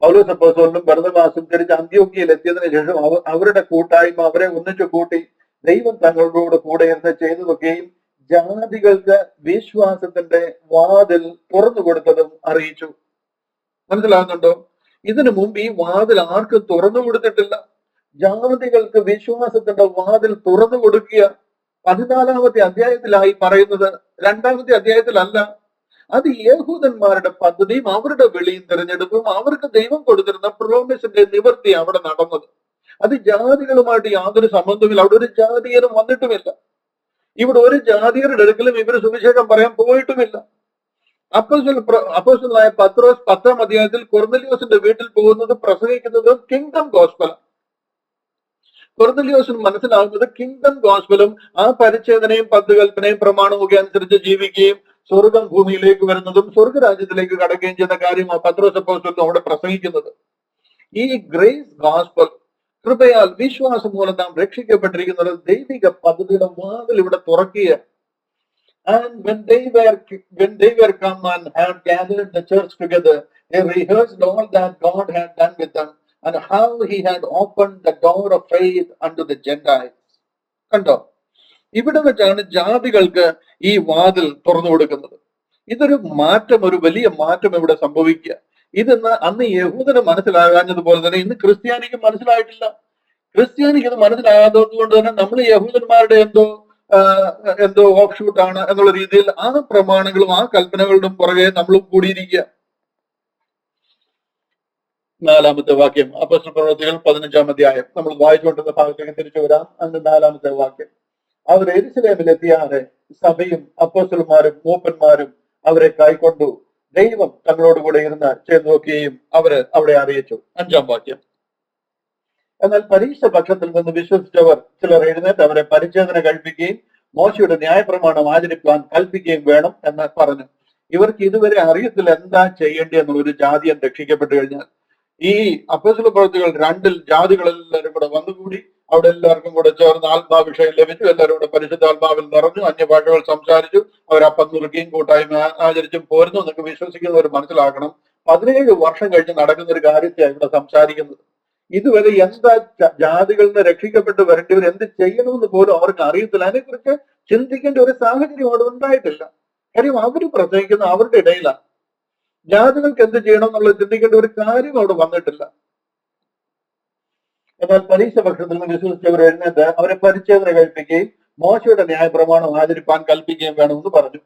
പൗലോസ് അപ്പോസ്തലനും ബർന്നബാസും തിരിച്ച് അന്ത്യോക്യയിൽ എത്തിയതിനു ശേഷം അവരുടെ കൂട്ടായ്മ അവരെ ഒന്നിച്ചു കൂട്ടി. ദൈവം തങ്ങളോട് കൂടെ എന്ന് ചെയ്തതൊക്കെയും ജാതികൾക്ക് വിശ്വാസത്തിന്റെ വാതിൽ തുറന്നു കൊടുത്തതും അറിയിച്ചു. മനസ്സിലാകുന്നുണ്ടോ? ഇതിനു മുമ്പ് ഈ വാതിൽ ആർക്കും തുറന്നു കൊടുത്തിട്ടില്ല. ജാതികൾക്ക് വിശ്വാസത്തിന്റെ വാതിൽ തുറന്നു കൊടുക്കുക 14ാമത്തെ അധ്യായത്തിലായി പറയുന്നത്, 2ാമത്തെ അധ്യായത്തിലല്ല. അത് യഹൂദന്മാരുടെ പദ്ധതിയും അവരുടെ വിളിയും തിരഞ്ഞെടുപ്പും അവർക്ക് ദൈവം കൊടുത്തിരുന്ന പ്രോമിസിന്റെ നിവൃത്തി അവിടെ നടന്നത്. അത് ജാതികളുമായിട്ട് യാതൊരു സംബന്ധമില്ല. അവിടെ ഒരു ജാതിയനും വന്നിട്ടുമില്ല. ഇവിടെ ഒരു ജാതിയരുടെ അടുക്കലും ഇവർ സുവിശേഷം പറയാൻ പോയിട്ടുമില്ല. അപ്പോസ്തലനായ പത്രോസ് 10ാം അധ്യായത്തിൽ കൊർന്നലിയോസിന്റെ വീട്ടിൽ പോകുന്നത് പ്രസംഗിക്കുന്നത് കിങ്ഡം ഗോസ്പലാണ്. കൊർന്നലിയോസിന് മനസ്സിലാകുന്നത് കിങ്ഡം ഗോസ്പലും ആ പരിച്ഛേദനയും 10 കൽപ്പനയും പ്രമാണവും ഒക്കെ അനുസരിച്ച് ജീവിക്കുകയും സ്വർഗം ഭൂമിയിലേക്ക് വരുന്നതും സ്വർഗരാജ്യത്തിലേക്ക് കടക്കുകയും ചെയ്യുന്ന കാര്യമാണ് പത്രോസ് അപ്പോസ്തലൻ അവിടെ പ്രസംഗിക്കുന്നത്. ഈ ഗ്രേസ് ഗോസ്പൽ, കൃപയാൽ വിശ്വാസം മൂലം നാം രക്ഷിക്കപ്പെട്ടിരിക്കുന്നത് ദൈവിക പദ്ധതിയുടെ വാതിൽ ഇവിടെ തുറക്കുക. And when they were come and had gathered the church together, they rehearsed all that God had done with them and how he had opened the door of faith unto the Gentiles. കണ്ടോ? ഇവിടെ വെച്ചാണ് ജാതികൾക്ക് ഈ വാതിൽ തുറന്നു കൊടുക്കുന്നത്. ഇതൊരു മാറ്റം, ഒരു വലിയ മാറ്റം ഇവിടെ സംഭവിക്കുക. ഇതെന്ന് അന്ന് യഹൂദന് മനസ്സിലാകാഞ്ഞതുപോലെ തന്നെ ഇന്ന് ക്രിസ്ത്യാനിക്ക് മനസ്സിലായിട്ടില്ല. ക്രിസ്ത്യാനിക്ക് ഇത് മനസ്സിലാകാത്തത് കൊണ്ട് തന്നെ നമ്മൾ യഹൂദന്മാരുടെ എന്തോ ഓഫ് ഷൂട്ടാണ് എന്നുള്ള രീതിയിൽ ആ പ്രമാണങ്ങളും ആ കൽപ്പനകളുടെ പുറകെ നമ്മളും കൂടിയിരിക്കുക. 4ാമത്തെ വാക്യം, അപ്പോസ്തല പ്രവൃത്തികൾ 15ാം അധ്യായം നമ്മൾ വായിച്ചുകൊണ്ടിരുന്ന ഭാഗത്തേക്ക് തിരിച്ചു വരാം. അന്ന് 4ാമത്തെ വാക്യം, അവർ യെരുശലേമിലെത്തിയാറെ സഭയും അപ്പോസ്തലന്മാരും മൂപ്പന്മാരും അവരെ കൈക്കൊണ്ടു. ദൈവം തങ്ങളോട് കൂടെ ഇരുന്ന് ചെയ്തു നോക്കുകയും അവര് അവിടെ അറിയിച്ചു. 5ാം വാക്യം, എന്നാൽ പരീക്ഷ പക്ഷത്തിൽ നിന്ന് വിശ്വസിച്ചവർ ചിലർ എഴുന്നേറ്റ് അവരെ പരിച്ഛേദന കഴിപ്പിക്കുകയും മോശയുടെ ന്യായപ്രമാണം ആചരിക്കാൻ കൽപ്പിക്കുകയും വേണം എന്ന് പറഞ്ഞു. ഇവർക്ക് ഇതുവരെ അറിയത്തില്ല എന്താ ചെയ്യേണ്ടി എന്നുള്ള ഒരു ജാതിയൻ രക്ഷിക്കപ്പെട്ടു കഴിഞ്ഞാൽ. ഈ അപ്പോസ്തല പ്രവൃത്തികൾ 2-ൽ ജാതികളെല്ലാവരും കൂടെ വന്നുകൂടി അവിടെ എല്ലാവർക്കും കൂടെ ചേർന്ന് ആത്മാഭിഷേകം ലഭിച്ചു. എല്ലാവരും കൂടെ പരിശുദ്ധാത്മാവിൽ നിറഞ്ഞു, അന്യഭാഷകൾ സംസാരിച്ചു, അവർ അപ്പം നുറുക്കിയും കൂട്ടായ്മ ആചരിച്ചും പോരുന്നു എന്നൊക്കെ വിശ്വസിക്കുന്നവർ മനസ്സിലാക്കണം. 17 വർഷം കഴിഞ്ഞ് നടക്കുന്ന ഒരു കാര്യത്തെയാണ് ഇവിടെ സംസാരിക്കുന്നത്. ഇതുവരെ എന്താ ജാതികളിൽ നിന്ന് രക്ഷിക്കപ്പെട്ട് വരേണ്ടവർ എന്ത് ചെയ്യണമെന്ന് പോലും അവർക്ക് അറിയത്തില്ല. അതിനെക്കുറിച്ച് ചിന്തിക്കേണ്ട ഒരു സാഹചര്യം അവിടെ ഉണ്ടായിട്ടില്ല. കാര്യം അവര് പ്രസംഗിക്കുന്ന അവരുടെ ഇടയിലാണ്. ജാതികൾക്ക് എന്ത് ചെയ്യണം എന്നുള്ളത് ചിന്തിക്കേണ്ട ഒരു കാര്യം അവിടെ വന്നിട്ടില്ല. എന്നാൽ പരീക്ഷ പക്ഷത്തിൽ നിന്ന് വിശ്വസിച്ചവർ എഴുന്നേറ്റ് അവരെ പരിച്ഛേദന കഴിപ്പിക്കുകയും മോശയുടെ ന്യായപ്രമാണം ആചരിപ്പാൻ കൽപ്പിക്കുകയും വേണമെന്ന് പറഞ്ഞു.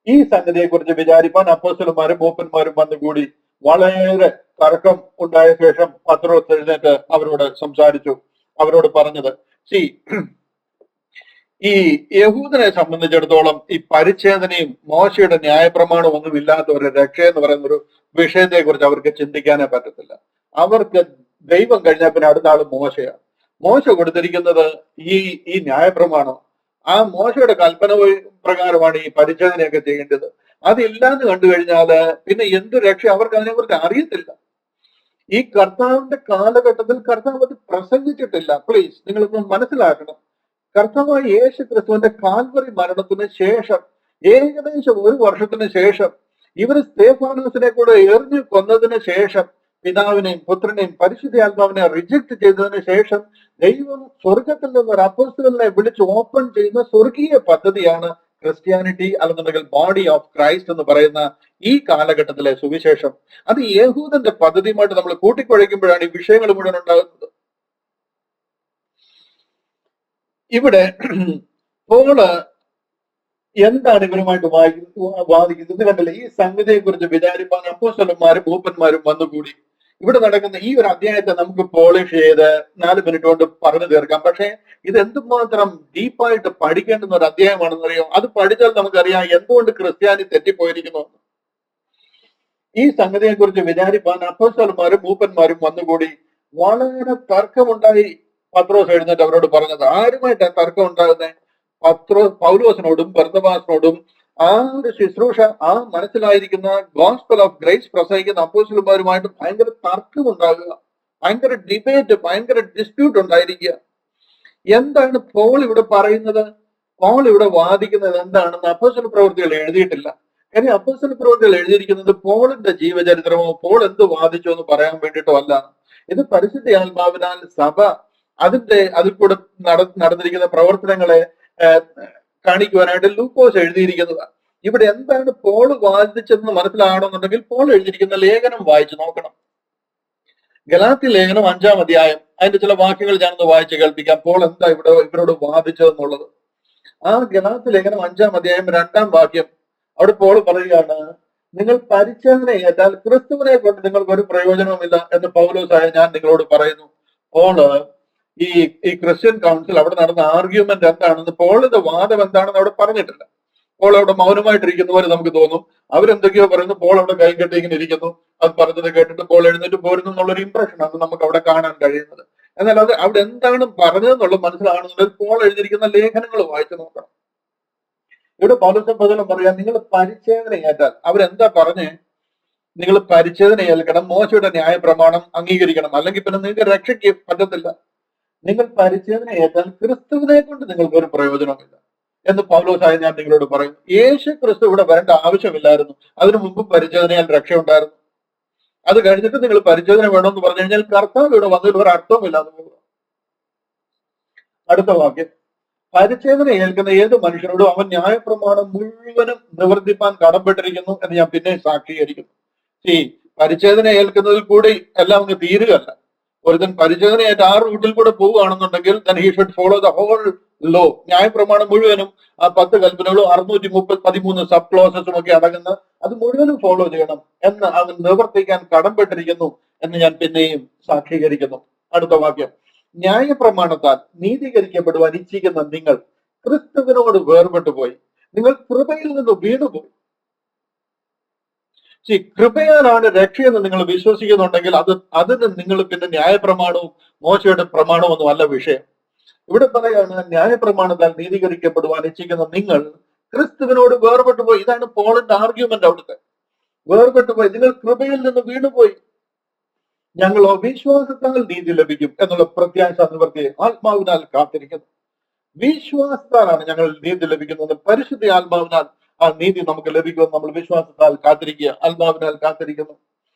ഈ സംഗതിയെക്കുറിച്ച് വിചാരിപ്പാൻ അപ്പോസ്തലന്മാരും മൂപ്പന്മാരും വന്നുകൂടി. വളരെ തർക്കം ഉണ്ടായ ശേഷം പത്രോസ് എഴുന്നേറ്റ് അവരോട് സംസാരിച്ചു. അവരോട് പറഞ്ഞത്, ഈ യഹൂദനെ സംബന്ധിച്ചിടത്തോളം ഈ പരിച്ഛേദനയും മോശയുടെ ന്യായപ്രമാണവും ഒന്നും ഇല്ലാത്ത ഒരു രക്ഷ എന്ന് പറയുന്ന ഒരു വിഷയത്തെ കുറിച്ച് അവർക്ക് ചിന്തിക്കാനേ പറ്റത്തില്ല. അവർക്ക് ദൈവം കഴിഞ്ഞാൽ പിന്നെ അടുത്ത ആള് മോശയാണ്. മോശ കൊടുത്തിരിക്കുന്നത് ഈ ന്യായപ്രമാണം. ആ മോശയുടെ കൽപ്പന പ്രകാരമാണ് ഈ പരിച്ഛേദനയൊക്കെ ചെയ്യേണ്ടത്. അതില്ലാന്ന് കണ്ടു കഴിഞ്ഞാല് പിന്നെ എന്ത് രക്ഷ അവർക്ക് അതിനെക്കുറിച്ച് അറിയത്തില്ല. ഈ കർത്താവിന്റെ കാലഘട്ടത്തിൽ കർത്താവ് അത് പ്രസംഗിച്ചിട്ടില്ല. പ്ലീസ് നിങ്ങളിപ്പം മനസ്സിലാക്കണം. കർത്താവായ യേശു ക്രിസ്തുവിന്റെ കാൽവറി മരണത്തിന് ശേഷം ഏകദേശം 1 വർഷത്തിന് ശേഷം ഇവർ സ്തേഫാനോസിനെ കൂടെ എറിഞ്ഞു കൊന്നതിന് ശേഷം പിതാവിനെയും പുത്രനെയും പരിശുദ്ധാത്മാവിനെ റിജക്ട് ചെയ്തതിന് ശേഷം ദൈവം സ്വർഗത്തിൽ നിന്ന് ഒരു അപ്പോസ്തലനെ വിളിച്ച് ഓപ്പൺ ചെയ്യുന്ന സ്വർഗീയ പദ്ധതിയാണ് ക്രിസ്ത്യാനിറ്റി, അല്ലെന്നുണ്ടെങ്കിൽ ബോഡി ഓഫ് ക്രൈസ്റ്റ് എന്ന് പറയുന്ന ഈ കാലഘട്ടത്തിലെ സുവിശേഷം. അത് യഹൂദന്റെ പദ്ധതിയുമായിട്ട് നമ്മൾ കൂട്ടിക്കുഴയ്ക്കുമ്പോഴാണ് ഈ വിഷയങ്ങൾ മുഴുവൻ ഉണ്ടാകുന്നത്. ഇവിടെ പോള് എന്താണ് ഇവരുമായിട്ട് വാദിക്കുന്നത്? ഇത് കണ്ടില്ല, ഈ സംഗതിയെ കുറിച്ച് വിചാരിപ്പാൻ അപ്പോസ്തലന്മാരും മൂപ്പന്മാരും വന്നുകൂടി. ഇവിടെ നടക്കുന്ന ഈ ഒരു അധ്യായത്തെ നമുക്ക് പോളിഷ് ചെയ്ത് 4 മിനിറ്റ് കൊണ്ട് പറഞ്ഞു തീർക്കാം. പക്ഷെ ഇത് എന്തുമാത്രം ഡീപ്പായിട്ട് പഠിക്കേണ്ടുന്ന ഒരു അധ്യായമാണെന്ന് അറിയാം. അത് പഠിച്ചാൽ നമുക്കറിയാം എന്തുകൊണ്ട് ക്രിസ്ത്യാനി തെറ്റിപ്പോയിരിക്കുന്നു. ഈ സംഗതിയെ കുറിച്ച് വിചാരിപ്പാൻ അപ്പോസ്തലന്മാരും മൂപ്പന്മാരും വന്നുകൂടി. വളരെ തർക്കമുണ്ടായി. പത്രോസ് എഴുന്നേറ്റ് അവരോട് പറഞ്ഞത്, ആരുമായിട്ടാണ് തർക്കം ഉണ്ടാകുന്നത്? പൗലോസിനോടും ബർന്നബാസിനോടും ആ ഒരു ശുശ്രൂഷ, ആ മനസ്സിലായിരിക്കുന്ന ഗോസ്പൽ ഓഫ് ഗ്രേസ് പ്രസംഗിക്കുന്ന അപ്പോസ്തലന്മാരുമായിട്ട് ഭയങ്കര തർക്കമുണ്ടാകുക, ഭയങ്കര ഡിബേറ്റ്, ഭയങ്കര ഡിസ്പ്യൂട്ട് ഉണ്ടായിരിക്കുക. എന്താണ് പോൾ ഇവിടെ പറയുന്നത്? പോൾ ഇവിടെ വാദിക്കുന്നത് എന്താണെന്ന് അപ്പോസ്തല പ്രവൃത്തികൾ എഴുതിയിട്ടില്ല. കാര്യം അപ്പോസ്തല പ്രവൃത്തികൾ എഴുതിയിരിക്കുന്നത് പോളിന്റെ ജീവചരിത്രമോ പോൾ എന്ത് വാദിച്ചോ എന്ന് പറയാൻ വേണ്ടിയിട്ടോ അല്ല. ഇത് പരിശുദ്ധ ആത്മാവിനാൽ സഭ അതിൽ കൂടെ നടന്നിരിക്കുന്ന പ്രവർത്തനങ്ങളെ കാണിക്കുവാനായിട്ട് ലൂക്കോസ് എഴുതിയിരിക്കുന്നതാണ്. ഇവിടെ എന്താണ് പോൾ വാദിച്ചതെന്ന് മനസ്സിലാകണമെന്നുണ്ടെങ്കിൽ പോൾ എഴുതിയിരിക്കുന്ന ലേഖനം വായിച്ചു നോക്കണം. ഗലാത്യ ലേഖനം 5-ാം അധ്യായം, അതിന്റെ ചില വാക്യങ്ങൾ ഞാനൊന്ന് വായിച്ച് കേൾപ്പിക്കാം. പോൾ എന്താ ഇവരോട് വാദിച്ചതെന്നുള്ളത്. ആ ഗലാത്യ ലേഖനം 5-ാം അധ്യായം 2-ാം വാക്യം, അവിടെ പോൾ പറയുകയാണ്, നിങ്ങൾ പരിച്ഛേദന ഏറ്റാൽ ക്രിസ്തുവിനെ കൊണ്ട് നിങ്ങൾക്ക് ഒരു പ്രയോജനവുമില്ല എന്ന് പൗലോസായ ഞാൻ നിങ്ങളോട് പറയുന്നു. പോള് ഈ ക്രിസ്ത്യൻ കൗൺസിൽ അവിടെ നടന്ന ആർഗ്യുമെന്റ് എന്താണെന്ന്, പോളിന്റെ വാദം എന്താണെന്ന് അവിടെ പറഞ്ഞിട്ടില്ല. പോൾ അവിടെ മൗനമായിട്ടിരിക്കുന്നവര് നമുക്ക് തോന്നും. അവരെന്തൊക്കെയോ പറയുന്നു, പോൾ അവിടെ കൈകെട്ടി ഇങ്ങനെ ഇരിക്കുന്നു. അത് പറഞ്ഞത് കേട്ടിട്ട് പോൾ എഴുന്നേറ്റ് പോരുന്നു എന്നുള്ളൊരു ഇംപ്രഷൻ ആണ് നമുക്ക് അവിടെ കാണാൻ കഴിയുന്നത്. എന്നാൽ അത് അവിടെ എന്താണ് പറഞ്ഞതെന്നുള്ളത് മനസ്സിലാകണമെന്നുണ്ടെങ്കിൽ പോൾ എഴുതിയിരിക്കുന്ന ലേഖനങ്ങൾ വായിച്ചു നോക്കണം. ഇവിടെ പൗലോസ് പറയാം, നിങ്ങൾ പരിച്ഛേദന ഏറ്റാൽ, അവരെന്താ പറഞ്ഞേ? നിങ്ങൾ പരിച്ഛേദന ഏൽക്കണം, മോശയുടെ ന്യായപ്രമാണം അംഗീകരിക്കണം, അല്ലെങ്കിൽ പിന്നെ നിങ്ങൾക്ക് രക്ഷയ്ക്ക് പറ്റത്തില്ല. നിങ്ങൾ പരിച്ഛേദന ഏറ്റാൽ ക്രിസ്തുവിനെ കൊണ്ട് നിങ്ങൾക്ക് ഒരു പ്രയോജനമില്ല എന്ന് പൗലോസായ ഞാൻ നിങ്ങളോട് പറയും. യേശു ക്രിസ്തു ഇവിടെ വരേണ്ട ആവശ്യമില്ലായിരുന്നു. അതിനു മുമ്പ് പരിച്ഛേദനയാൽ രക്ഷയുണ്ടായിരുന്നു. അത് കഴിഞ്ഞിട്ട് നിങ്ങൾ പരിച്ഛേദന വേണമെന്ന് പറഞ്ഞു കഴിഞ്ഞാൽ കർത്താവ് ഇവിടെ വന്നതിൽ ഒരു അർത്ഥവുമില്ലാതെ പോകുക. അടുത്ത വാക്യം, പരിച്ഛേദന ഏൽക്കുന്ന ഏത് മനുഷ്യനോടും അവൻ ന്യായപ്രമാണം മുഴുവനും നിവർത്തിപ്പാൻ കടപ്പെട്ടിരിക്കുന്നു എന്ന് ഞാൻ പിന്നെ സാക്ഷീകരിക്കുന്നു. പരിച്ഛേദന ഏൽക്കുന്നതിൽ കൂടി എല്ലാം അങ്ങ് തീരുകയല്ല. ഒരുത്തൻ പരിച്ഛേദനയായിട്ട് ആ റൂട്ടിൽ കൂടെ പോവുകയാണെന്നുണ്ടെങ്കിൽ then he should follow the whole law. ന്യായപ്രമാണം മുഴുവനും, ആ 10 കൽപ്പനകളും 613 സബ് ക്ലോസസും ഒക്കെ അടങ്ങുന്ന അത് മുഴുവനും ഫോളോ ചെയ്യണം എന്ന് അവൻ നിവർത്തിക്കാൻ കടംപെട്ടിരിക്കുന്നു എന്ന് ഞാൻ പിന്നെയും സാക്ഷീകരിക്കുന്നു. അടുത്ത വാക്യം, ന്യായപ്രമാണത്താൽ നീതീകരിക്കപ്പെടുവാൻ ഇച്ഛിക്കുന്ന നിങ്ങൾ ക്രിസ്തുവിനോട് വേർപെട്ടു പോയി, നിങ്ങൾ കൃപയിൽ നിന്ന് വീണുപോയി. കൃപയാലാണ് രക്ഷയെന്ന് നിങ്ങൾ വിശ്വസിക്കുന്നുണ്ടെങ്കിൽ അതിന് നിങ്ങൾ പിന്നെ ന്യായപ്രമാണവും മോശയുടെ പ്രമാണവും ഒന്നും അല്ല വിഷയം. ഇവിടെ പറയാണ്, ന്യായപ്രമാണത്താൽ നീതീകരിക്കപ്പെടുവാൻ ഇച്ഛിക്കുന്ന നിങ്ങൾ ക്രിസ്തുവിനോട് വേർപെട്ടു പോയി. ഇതാണ് പോളിന്റെ ആർഗ്യുമെന്റ്. അവിടുത്തെ വേർപെട്ടു പോയി, നിങ്ങൾ കൃപയിൽ നിന്ന് വീണുപോയി. ഞങ്ങളോ വിശ്വാസത്താൽ നീതി ലഭിക്കും എന്നുള്ള പ്രത്യാശ നിവർത്തിയെ ആത്മാവിനാൽ കാത്തിരിക്കുന്നു. വിശ്വാസത്താലാണ് ഞങ്ങൾ നീതി ലഭിക്കുന്നത്. പരിശുദ്ധ ആത്മാവിനാൽ ആ നീതി നമുക്ക് ലഭിക്കുമെന്ന് നമ്മൾ വിശ്വാസത്താൽ കാത്തിരിക്കുക, ആത്മാവിനാൽ കാത്തിരിക്കുന്നു.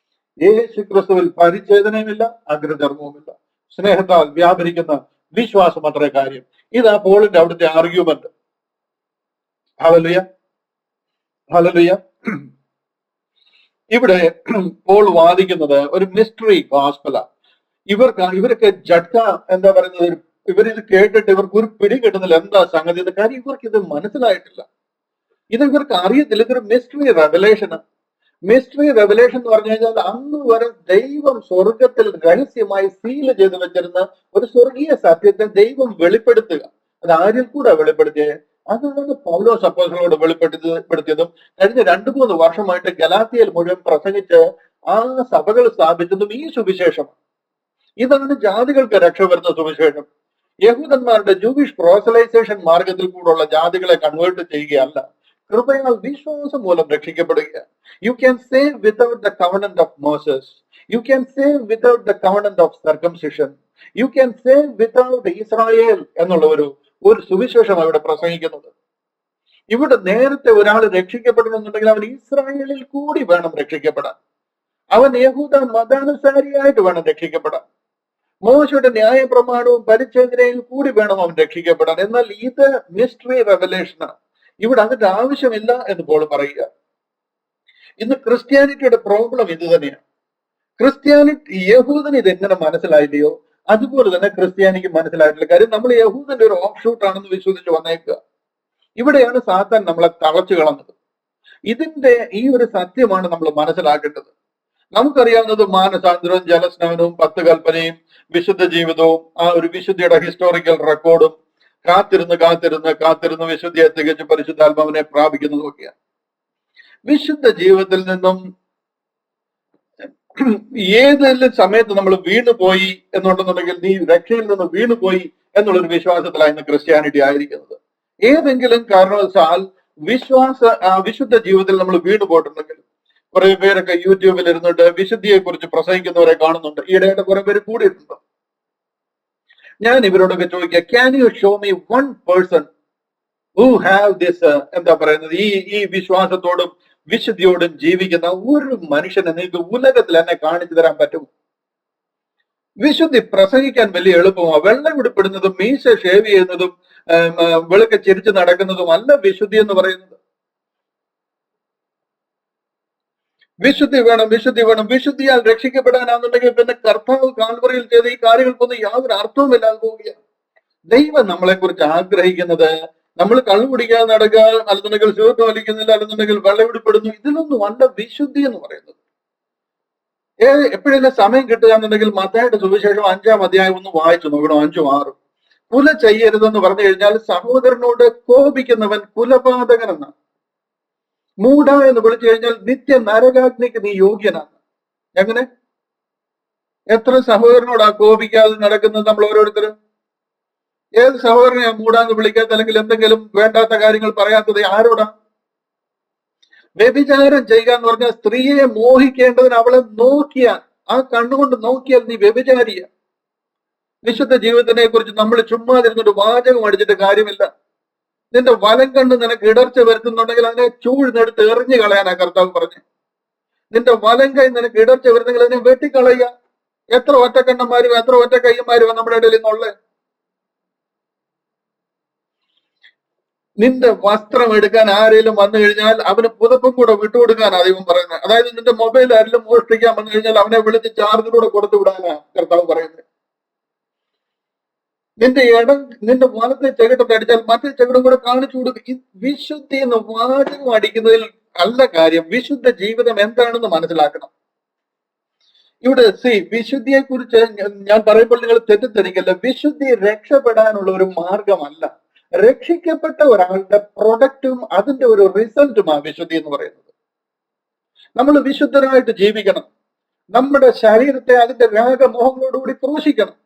യേശു ക്രിസ്തുവിൽ പരിച്ഛേദനയുമില്ല, അഗ്രചർമ്മവുമില്ല, സ്നേഹത്താൽ വ്യാപരിക്കുന്ന വിശ്വാസം അത്ര കാര്യം. ഇതാ പോളിന്റെ അവിടുത്തെ ആർഗ്യുമെന്റ്. Hallelujah, hallelujah. ഇവിടെ പോൾ വാദിക്കുന്നത് ഒരു മിസ്റ്ററി ഗോസ്പലാ. ഇവർക്ക് ജഡ്ക എന്താ പറയുന്നത്, ഇവരിത് കേട്ടിട്ട് ഇവർക്ക് ഒരു പിടി കിട്ടുന്നില്ല എന്താ സംഗതി എന്ന്. കാര്യം ഇവർക്ക് ഇത് മനസ്സിലായിട്ടില്ല, ഇത് ഇവർക്ക് അറിയത്തില്ല. ഇതൊരു മിസ്റ്ററി റെവലേഷൻ. മിസ്റ്ററി റെവലേഷൻ എന്ന് പറഞ്ഞു കഴിഞ്ഞാൽ അന്ന് വരെ ദൈവം സ്വർഗത്തിൽ രഹസ്യമായി സീല് ചെയ്ത് വെച്ചിരുന്ന ഒരു സ്വർഗീയ സത്യത്തെ ദൈവം വെളിപ്പെടുത്തുക. അത് ആരിൽ കൂടെ വെളിപ്പെടുത്തിയത്? അതാണ് പൗലോസ് അപ്പോസ്തലനോട് വെളിപ്പെടുത്തിയതും കഴിഞ്ഞ 2-3 വർഷമായിട്ട് ഗലാത്യയിൽ മുഴുവൻ പ്രസംഗിച്ച് ആ സഭകൾ സ്ഥാപിച്ചതും ഈ സുവിശേഷം. ഇതാണ് ജാതികൾക്ക് രക്ഷ വരുന്ന സുവിശേഷം. യഹൂദന്മാരുടെ ജൂവിഷ് പ്രോസലൈസേഷൻ മാർഗത്തിൽ കൂടെയുള്ള ജാതികളെ കൺവേർട്ട് ചെയ്യുകയല്ല, കൃപയാൽ വിശ്വാസം മൂലം രക്ഷിക്കപ്പെടുക. You can save without the covenant of Moses. You can save without the covenant of circumcision. You can save without Israel എന്നുള്ള ഒരു സുവിശേഷം അവിടെ പ്രസംഗിക്കുന്നത്. ഇവിടെ നേരത്തെ ഒരാൾ രക്ഷിക്കപ്പെടണമെന്നുണ്ടെങ്കിൽ അവൻ ഇസ്രായേലിൽ കൂടി വേണം രക്ഷിക്കപ്പെടാൻ. അവൻ യഹൂദ മതാനുസാരിയായിട്ട് വേണം രക്ഷിക്കപ്പെടാൻ. മോശയുടെ ന്യായപ്രമാണവും പരിച്ഛേദനയിൽ കൂടി വേണം അവൻ രക്ഷിക്കപ്പെടാൻ. എന്നാൽ ഇത് മിസ്റ്ററി റെവലേഷനാണ്. ഇവിടെ അതിന്റെ ആവശ്യമില്ല എന്ന് പോൾ പറയുക. ഇന്ന് ക്രിസ്ത്യാനിറ്റിയുടെ പ്രോബ്ലം ഇത് തന്നെയാണ്. യഹൂദന് ഇത് എങ്ങനെ മനസ്സിലായില്ലയോ അതുപോലെ തന്നെ ക്രിസ്ത്യാനിക്ക് മനസ്സിലായിട്ടില്ല. കാര്യം നമ്മൾ യഹൂദന്റെ ഒരു ഓഫ് ഷൂട്ട് ആണെന്ന് വിശ്വസിച്ച് വന്നേക്കുക. ഇവിടെയാണ് സാത്താൻ നമ്മളെ തളച്ചു കളഞ്ഞത്. ഇതിന്റെ ഈ ഒരു സത്യമാണ് നമ്മൾ മനസ്സിലാക്കേണ്ടത്. നമുക്കറിയാവുന്നത് മാനസാന്തരവും ജലസ്നാനവും 10 കൽപ്പനയും വിശുദ്ധ ജീവിതവും ആ ഒരു വിശുദ്ധിയുടെ ഹിസ്റ്റോറിക്കൽ റെക്കോർഡും കാത്തിരുന്ന് വിശുദ്ധിയെ തികച്ച് പരിശുദ്ധാത്മാവിനെ പ്രാപിക്കുന്നതും ഒക്കെയാണ്. വിശുദ്ധ ജീവിതത്തിൽ നിന്നും ഏതെങ്കിലും സമയത്ത് നമ്മൾ വീണുപോയി എന്നുണ്ടെന്നുണ്ടെങ്കിൽ നീ രക്ഷയിൽ നിന്ന് വീണുപോയി എന്നുള്ളൊരു വിശ്വാസത്തിലാണ് ഇന്ന് ക്രിസ്ത്യാനിറ്റി ആയിരിക്കുന്നത്. ഏതെങ്കിലും കാരണവശാൽ വിശുദ്ധ ജീവിതത്തിൽ നമ്മൾ വീണു പോയിട്ടുണ്ടെങ്കിൽ, കുറെ പേരൊക്കെ യൂട്യൂബിൽ ഇരുന്നിട്ട് വിശുദ്ധിയെ കുറിച്ച് പ്രസംഗിക്കുന്നവരെ കാണുന്നുണ്ട്. ഈയിടെയായിട്ട് കുറെ പേര് കൂടിയിട്ടുണ്ട്. ഞാൻ ഇവരോടൊക്കെ ചോദിക്കുക, can you show me one person who have this എന്താ പറയുന്നത്, ഈ വിശ്വാസത്തോടും വിശുദ്ധിയോടും ജീവിക്കുന്ന ഒരു മനുഷ്യനെ നിങ്ങൾക്ക് ഉലകത്തിൽ എന്നെ കാണിച്ചു തരാൻ പറ്റും? വിശുദ്ധി പ്രസംഗിക്കാൻ വലിയ എളുപ്പമാണ്. വെള്ളം ഉടുപ്പിടുന്നതും മീശ ഷേവ് ചെയ്യുന്നതും വെളുക്കെ ചിരിച്ച് നടക്കുന്നതും അല്ല വിശുദ്ധി എന്ന് പറയുന്നത്. വിശുദ്ധി വേണം. വിശുദ്ധിയാൽ രക്ഷിക്കപ്പെടാനാണെന്നുണ്ടെങ്കിൽ പിന്നെ കർത്താവ് കാൽവറിയിൽ ചെയ്ത ഈ കാര്യങ്ങൾക്കൊന്നും യാതൊരു അർത്ഥവുമില്ലാതെ പോവുകയാണ്. ദൈവം നമ്മളെ കുറിച്ച് ആഗ്രഹിക്കുന്നത് നമ്മൾ കള്ളു കുടിക്കാതെ നടക്കുക, അല്ലെന്നുണ്ടെങ്കിൽ സിഗരറ്റ് വലിക്കുന്നില്ല, അല്ലെന്നുണ്ടെങ്കിൽ വെള്ളമെടുപ്പെടുന്നു, ഇതിലൊന്നും അല്ല വിശുദ്ധി എന്ന് പറയുന്നത്. എപ്പോഴെല്ലാം സമയം കിട്ടുക എന്നുണ്ടെങ്കിൽ മത്തായിയുടെ സുവിശേഷം 5-ാം അധ്യായം ഒന്ന് വായിച്ചു നോക്കണം. 5ഉം 6ഉം. കുല ചെയ്യരുതെന്ന് പറഞ്ഞു കഴിഞ്ഞാൽ സഹോദരനോട് കോപിക്കുന്നവൻ കുലപാതകൻ എന്നാണ്. മൂഢ എന്ന് വിളിച്ചു കഴിഞ്ഞാൽ നിത്യ നരകാഗ്നിക്ക് നീ യോഗ്യനാണ്. എങ്ങനെ? എത്ര സഹോദരനോടാ കോപിക്കാതെ നടക്കുന്നത് നമ്മൾ ഓരോരുത്തരും? ഏത് സഹോദരനെ മൂടാന്ന് വിളിക്കാത്ത, അല്ലെങ്കിൽ എന്തെങ്കിലും വേണ്ടാത്ത കാര്യങ്ങൾ പറയാത്തത് ആരോടാ? വ്യഭിചാരം ചെയ്യുക എന്ന് പറഞ്ഞാൽ സ്ത്രീയെ മോഹിക്കേണ്ടതിന് അവളെ നോക്കിയാൽ, ആ കണ്ണുകൊണ്ട് നോക്കിയാൽ നീ വ്യഭിചാരിയ. വിശുദ്ധ ജീവിതത്തിനെ കുറിച്ച് നമ്മൾ ചുമ്മാതിരുന്നിട്ട് വാചകം അടിച്ചിട്ട് കാര്യമില്ല. നിന്റെ വലം കണ്ണ് നിനക്ക് ഇടർച്ച വരുത്തുന്നുണ്ടെങ്കിൽ അതിനെ ചൂഴ്ന്നെടുത്ത് എറിഞ്ഞു കളയാനാ കർത്താവ് പറഞ്ഞു. നിന്റെ വലം കൈ നിനക്ക് ഇടർച്ച വരുന്നെങ്കിൽ അതിനെ വെട്ടിക്കളയുക. എത്ര ഒറ്റക്കണ്ണന്മാരും എത്ര ഒറ്റ കയ്യന്മാരും നമ്മുടെ ഇടയിൽ നിന്നുള്ളത്? നിന്റെ വസ്ത്രം എടുക്കാൻ ആരെങ്കിലും വന്നു കഴിഞ്ഞാൽ അവന് പുതപ്പും കൂടെ വിട്ടുകൊടുക്കാനാ ദൈവം പറയുന്നത്. അതായത് നിന്റെ മൊബൈൽ ആരെങ്കിലും മോഷ്ടിക്കാൻ വന്നു കഴിഞ്ഞാൽ അവനെ വിളിച്ച് ചാർജിലൂടെ കൊടുത്തു വിടാനാ കർത്താവ് പറയുന്നത്. നിന്റെ വലത്തെ ചെകിട്ടത്ത് അടിച്ചാൽ മറ്റേ ചെകിടും കൂടെ കാണിച്ചു കൊടുക്കും. വിശുദ്ധി എന്ന് വാചകം അടിക്കുന്നതിൽ അല്ല കാര്യം. വിശുദ്ധ ജീവിതം എന്താണെന്ന് മനസ്സിലാക്കണം. ഇവിടെ വിശുദ്ധിയെ കുറിച്ച് ഞാൻ പറയുമ്പോൾ നിങ്ങൾ തെറ്റിദ്ധരിക്കല്ല. വിശുദ്ധി രക്ഷപ്പെടാനുള്ള ഒരു മാർഗമല്ല. രക്ഷിക്കപ്പെട്ട ഒരാളുടെ പ്രൊഡക്റ്റും അതിന്റെ ഒരു റിസൾട്ടുമാണ് വിശുദ്ധി എന്ന് പറയുന്നത്. നമ്മൾ വിശുദ്ധരായിട്ട് ജീവിക്കണം. നമ്മുടെ ശരീരത്തെ അതിന്റെ രാഗമോഹങ്ങളോടുകൂടി ക്രൂശിക്കണം.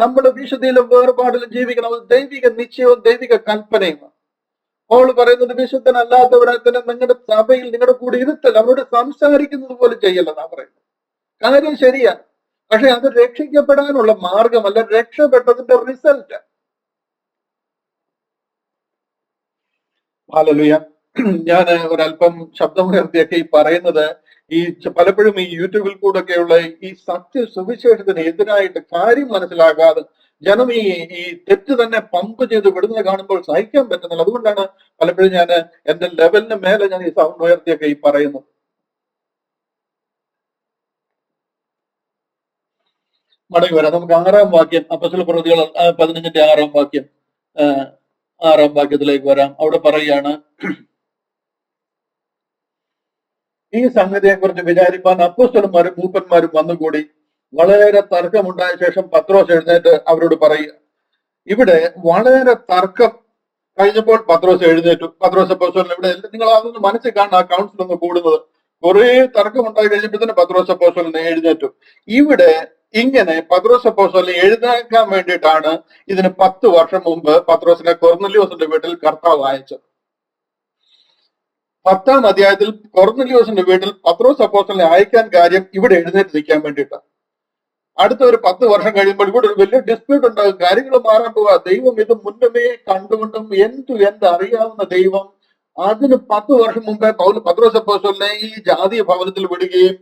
നമ്മള് വിശുദ്ധിയിലും വേർപാടിലും ജീവിക്കണം. അത് ദൈവിക നിശ്ചയവും ദൈവിക കൽപ്പനയുമാണ്. പൗൽ പറയുന്നത് വിശുദ്ധനല്ലാത്തവരെ തന്നെ നിങ്ങളുടെ സഭയിൽ നിങ്ങളുടെ കൂടെ ഇരുത്തൽ, അവരോട് സംസാരിക്കുന്നത് പോലെ ചെയ്യല്ലെന്നാ പറയുന്നത്. കാര്യം ശരിയാണ്, പക്ഷെ അത് രക്ഷിക്കപ്പെടാനുള്ള മാർഗമല്ല, രക്ഷപ്പെട്ടതിന്റെ റിസൾട്ട്. ഹല്ലേലൂയ. ഞാൻ ഒരല്പം ശബ്ദമുയർത്തിയൊക്കെ ഈ പറയുന്നത്, പലപ്പോഴും ഈ യൂട്യൂബിൽ കൂടെ ഒക്കെയുള്ള ഈ സത്യ സുവിശേഷത്തിന് എതിരായിട്ട് കാര്യം മനസ്സിലാകാതെ ജനം ഈ തെറ്റ് തന്നെ പമ്പ് ചെയ്ത് വിടുന്നത് കാണുമ്പോൾ സഹിക്കാൻ പറ്റുന്നില്ല. അതുകൊണ്ടാണ് പലപ്പോഴും ഞാൻ എന്റെ ലെവലിന് മേലെ ഞാൻ ഈ സൗണ്ട് ഉയർത്തിയൊക്കെ ഈ പറയുന്നത്. മടങ്ങി വരാം. നമുക്ക് 6-ാം വാക്യം, അപ്പോസ്തല പ്രവൃത്തികൾ 15-ന്റെ 6-ാം വാക്യം, 6-ാം വാക്യത്തിലേക്ക് വരാം. അവിടെ പറയുകയാണ്, ഈ സംഗതിയെ കുറിച്ച് വിചാരിപ്പാൻ അപ്പോസ്തലന്മാരും മൂപ്പന്മാരും വന്നുകൂടി. വളരെ തർക്കമുണ്ടായ ശേഷം പത്രോസ് എഴുന്നേറ്റ് അവരോട് പറയുക. ഇവിടെ വളരെ തർക്കം കഴിഞ്ഞപ്പോൾ പത്രോസ് എഴുന്നേറ്റു. പത്രോസ് അപ്പോസ്തലൻ, ഇവിടെ നിങ്ങൾ അതൊന്ന് മനസ്സിൽ കാണുന്ന ആ കൗൺസിൽ ഒന്ന് കൂടുന്നത്, കുറെ തർക്കമുണ്ടായി കഴിഞ്ഞപ്പോൾ തന്നെ പത്രോസ് അപ്പോസ്തലൻ എഴുന്നേറ്റു. ഇവിടെ ഇങ്ങനെ പത്രോസ് അപ്പോസ്തലനെ എഴുന്നേൽക്കാൻ വേണ്ടിയിട്ടാണ് ഇതിന് 10 വർഷം മുമ്പ് പത്രോസിനെ കൊർന്നല്യോസിന്റെ വീട്ടിൽ കർത്താവ് അയച്ചത്. 10-ാം അധ്യായത്തിൽ കൊർന്നല്യോസിന്റെ വീട്ടിൽ പത്രോസ് അപ്പോസ്തലനെ അയക്കാൻ കാര്യം ഇവിടെ എഴുന്നേറ്റ് നിൽക്കാൻ വേണ്ടിയിട്ടാണ്. അടുത്ത ഒരു 10 വർഷം കഴിയുമ്പോൾ ഇവിടെ ഒരു വലിയ ഡിസ്പ്യൂട്ട് ഉണ്ടാകും, കാര്യങ്ങൾ മാറാൻ പോവാ. ദൈവം ഇത് മുന്നമേ കണ്ടുകൊണ്ടും എന്ത് അറിയാവുന്ന ദൈവം അതിന് 10 വർഷം മുമ്പേ പത്രോസ് അപ്പോസ്തലനെ ഈ ജാതീയ ഭവനത്തിൽ വിടുകയും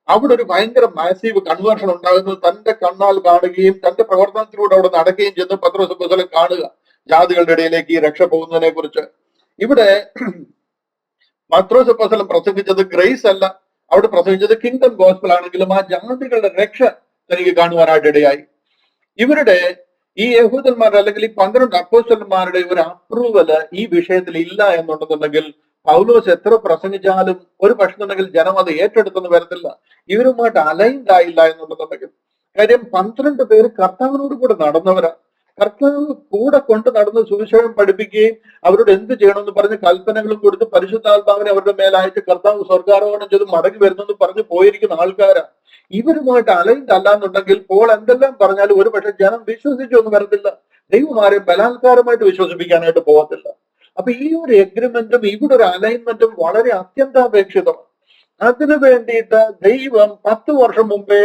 അവിടെ ഒരു ഭയങ്കര മാസീവ് കൺവേർഷൻ ഉണ്ടാകുന്നത് തന്റെ കണ്ണാൽ കാണുകയും തന്റെ പ്രവർത്തനത്തിലൂടെ അവിടെ നടക്കുകയും ചെന്ന് പത്രോസ് അപ്പോസ്തലൻ കാണുക ജാതികളുടെ ഇടയിലേക്ക് ഈ രക്ഷ പോകുന്നതിനെ കുറിച്ച്. ഇവിടെ പത്രോസ് അപ്പോസ്തലൻ പ്രസംഗിച്ചത് ഗ്രേസ് അല്ല, അവിടെ പ്രസംഗിച്ചത് കിങ്ഡം ഗോസ്പൽ ആണെങ്കിലും ആ ജാതികളുടെ രക്ഷ തനിക്ക് കാണുവാനായിട്ട് ഇടയായി. ഇവരുടെ ഈ യഹൂദന്മാരുടെ അല്ലെങ്കിൽ ഈ 12 അപ്പോസ്തലന്മാരുടെ ഒരു അപ്രൂവല് ഈ വിഷയത്തിൽ ഇല്ല എന്നുണ്ടെന്നുണ്ടെങ്കിൽ പൗലോസ് എത്ര പ്രസംഗിച്ചാലും ഒരു പക്ഷെന്നുണ്ടെങ്കിൽ ജനം അത് ഏറ്റെടുത്തെന്ന് വരത്തില്ല. ഇവരുമായിട്ട് അലൈൻഡ് ആയില്ല എന്നുണ്ടെന്നുണ്ടെങ്കിൽ. കാര്യം 12 പേര് കർത്താവിനോട് കൂടെ നടന്നവരാ. കർത്താവ് കൂടെ കൊണ്ട് നടന്ന് സുവിശേഷം പഠിപ്പിക്കുകയും അവരോട് എന്ത് ചെയ്യണമെന്ന് പറഞ്ഞ് കൽപ്പനകളും കൊടുത്ത് പരിശുദ്ധാത്മാവിനെ അവരുടെ മേലയച്ച് കർത്താവ് സ്വർഗാരോഹണം ചെയ്ത് മടങ്ങി വരുന്നെന്ന് പറഞ്ഞ് പോയിരിക്കുന്ന ആൾക്കാരാ. ഇവരുമായിട്ട് അലൈൻഡ് അല്ലാന്നുണ്ടെങ്കിൽ പോൾ എന്തെല്ലാം പറഞ്ഞാലും ഒരു പക്ഷെ ജനം വിശ്വസിച്ചൊന്നും വരത്തില്ല. ദൈവം ആരെയും ബലാത്കാരമായിട്ട് വിശ്വസിപ്പിക്കാനായിട്ട് പോകത്തില്ല. അപ്പൊ ഈ ഒരു എഗ്രിമെന്റും ഇവിടെ ഒരു അലൈൻമെന്റും വളരെ അത്യന്താപേക്ഷിതമാണ്. അതിനു വേണ്ടിയിട്ട് ദൈവം 10 വർഷം മുമ്പേ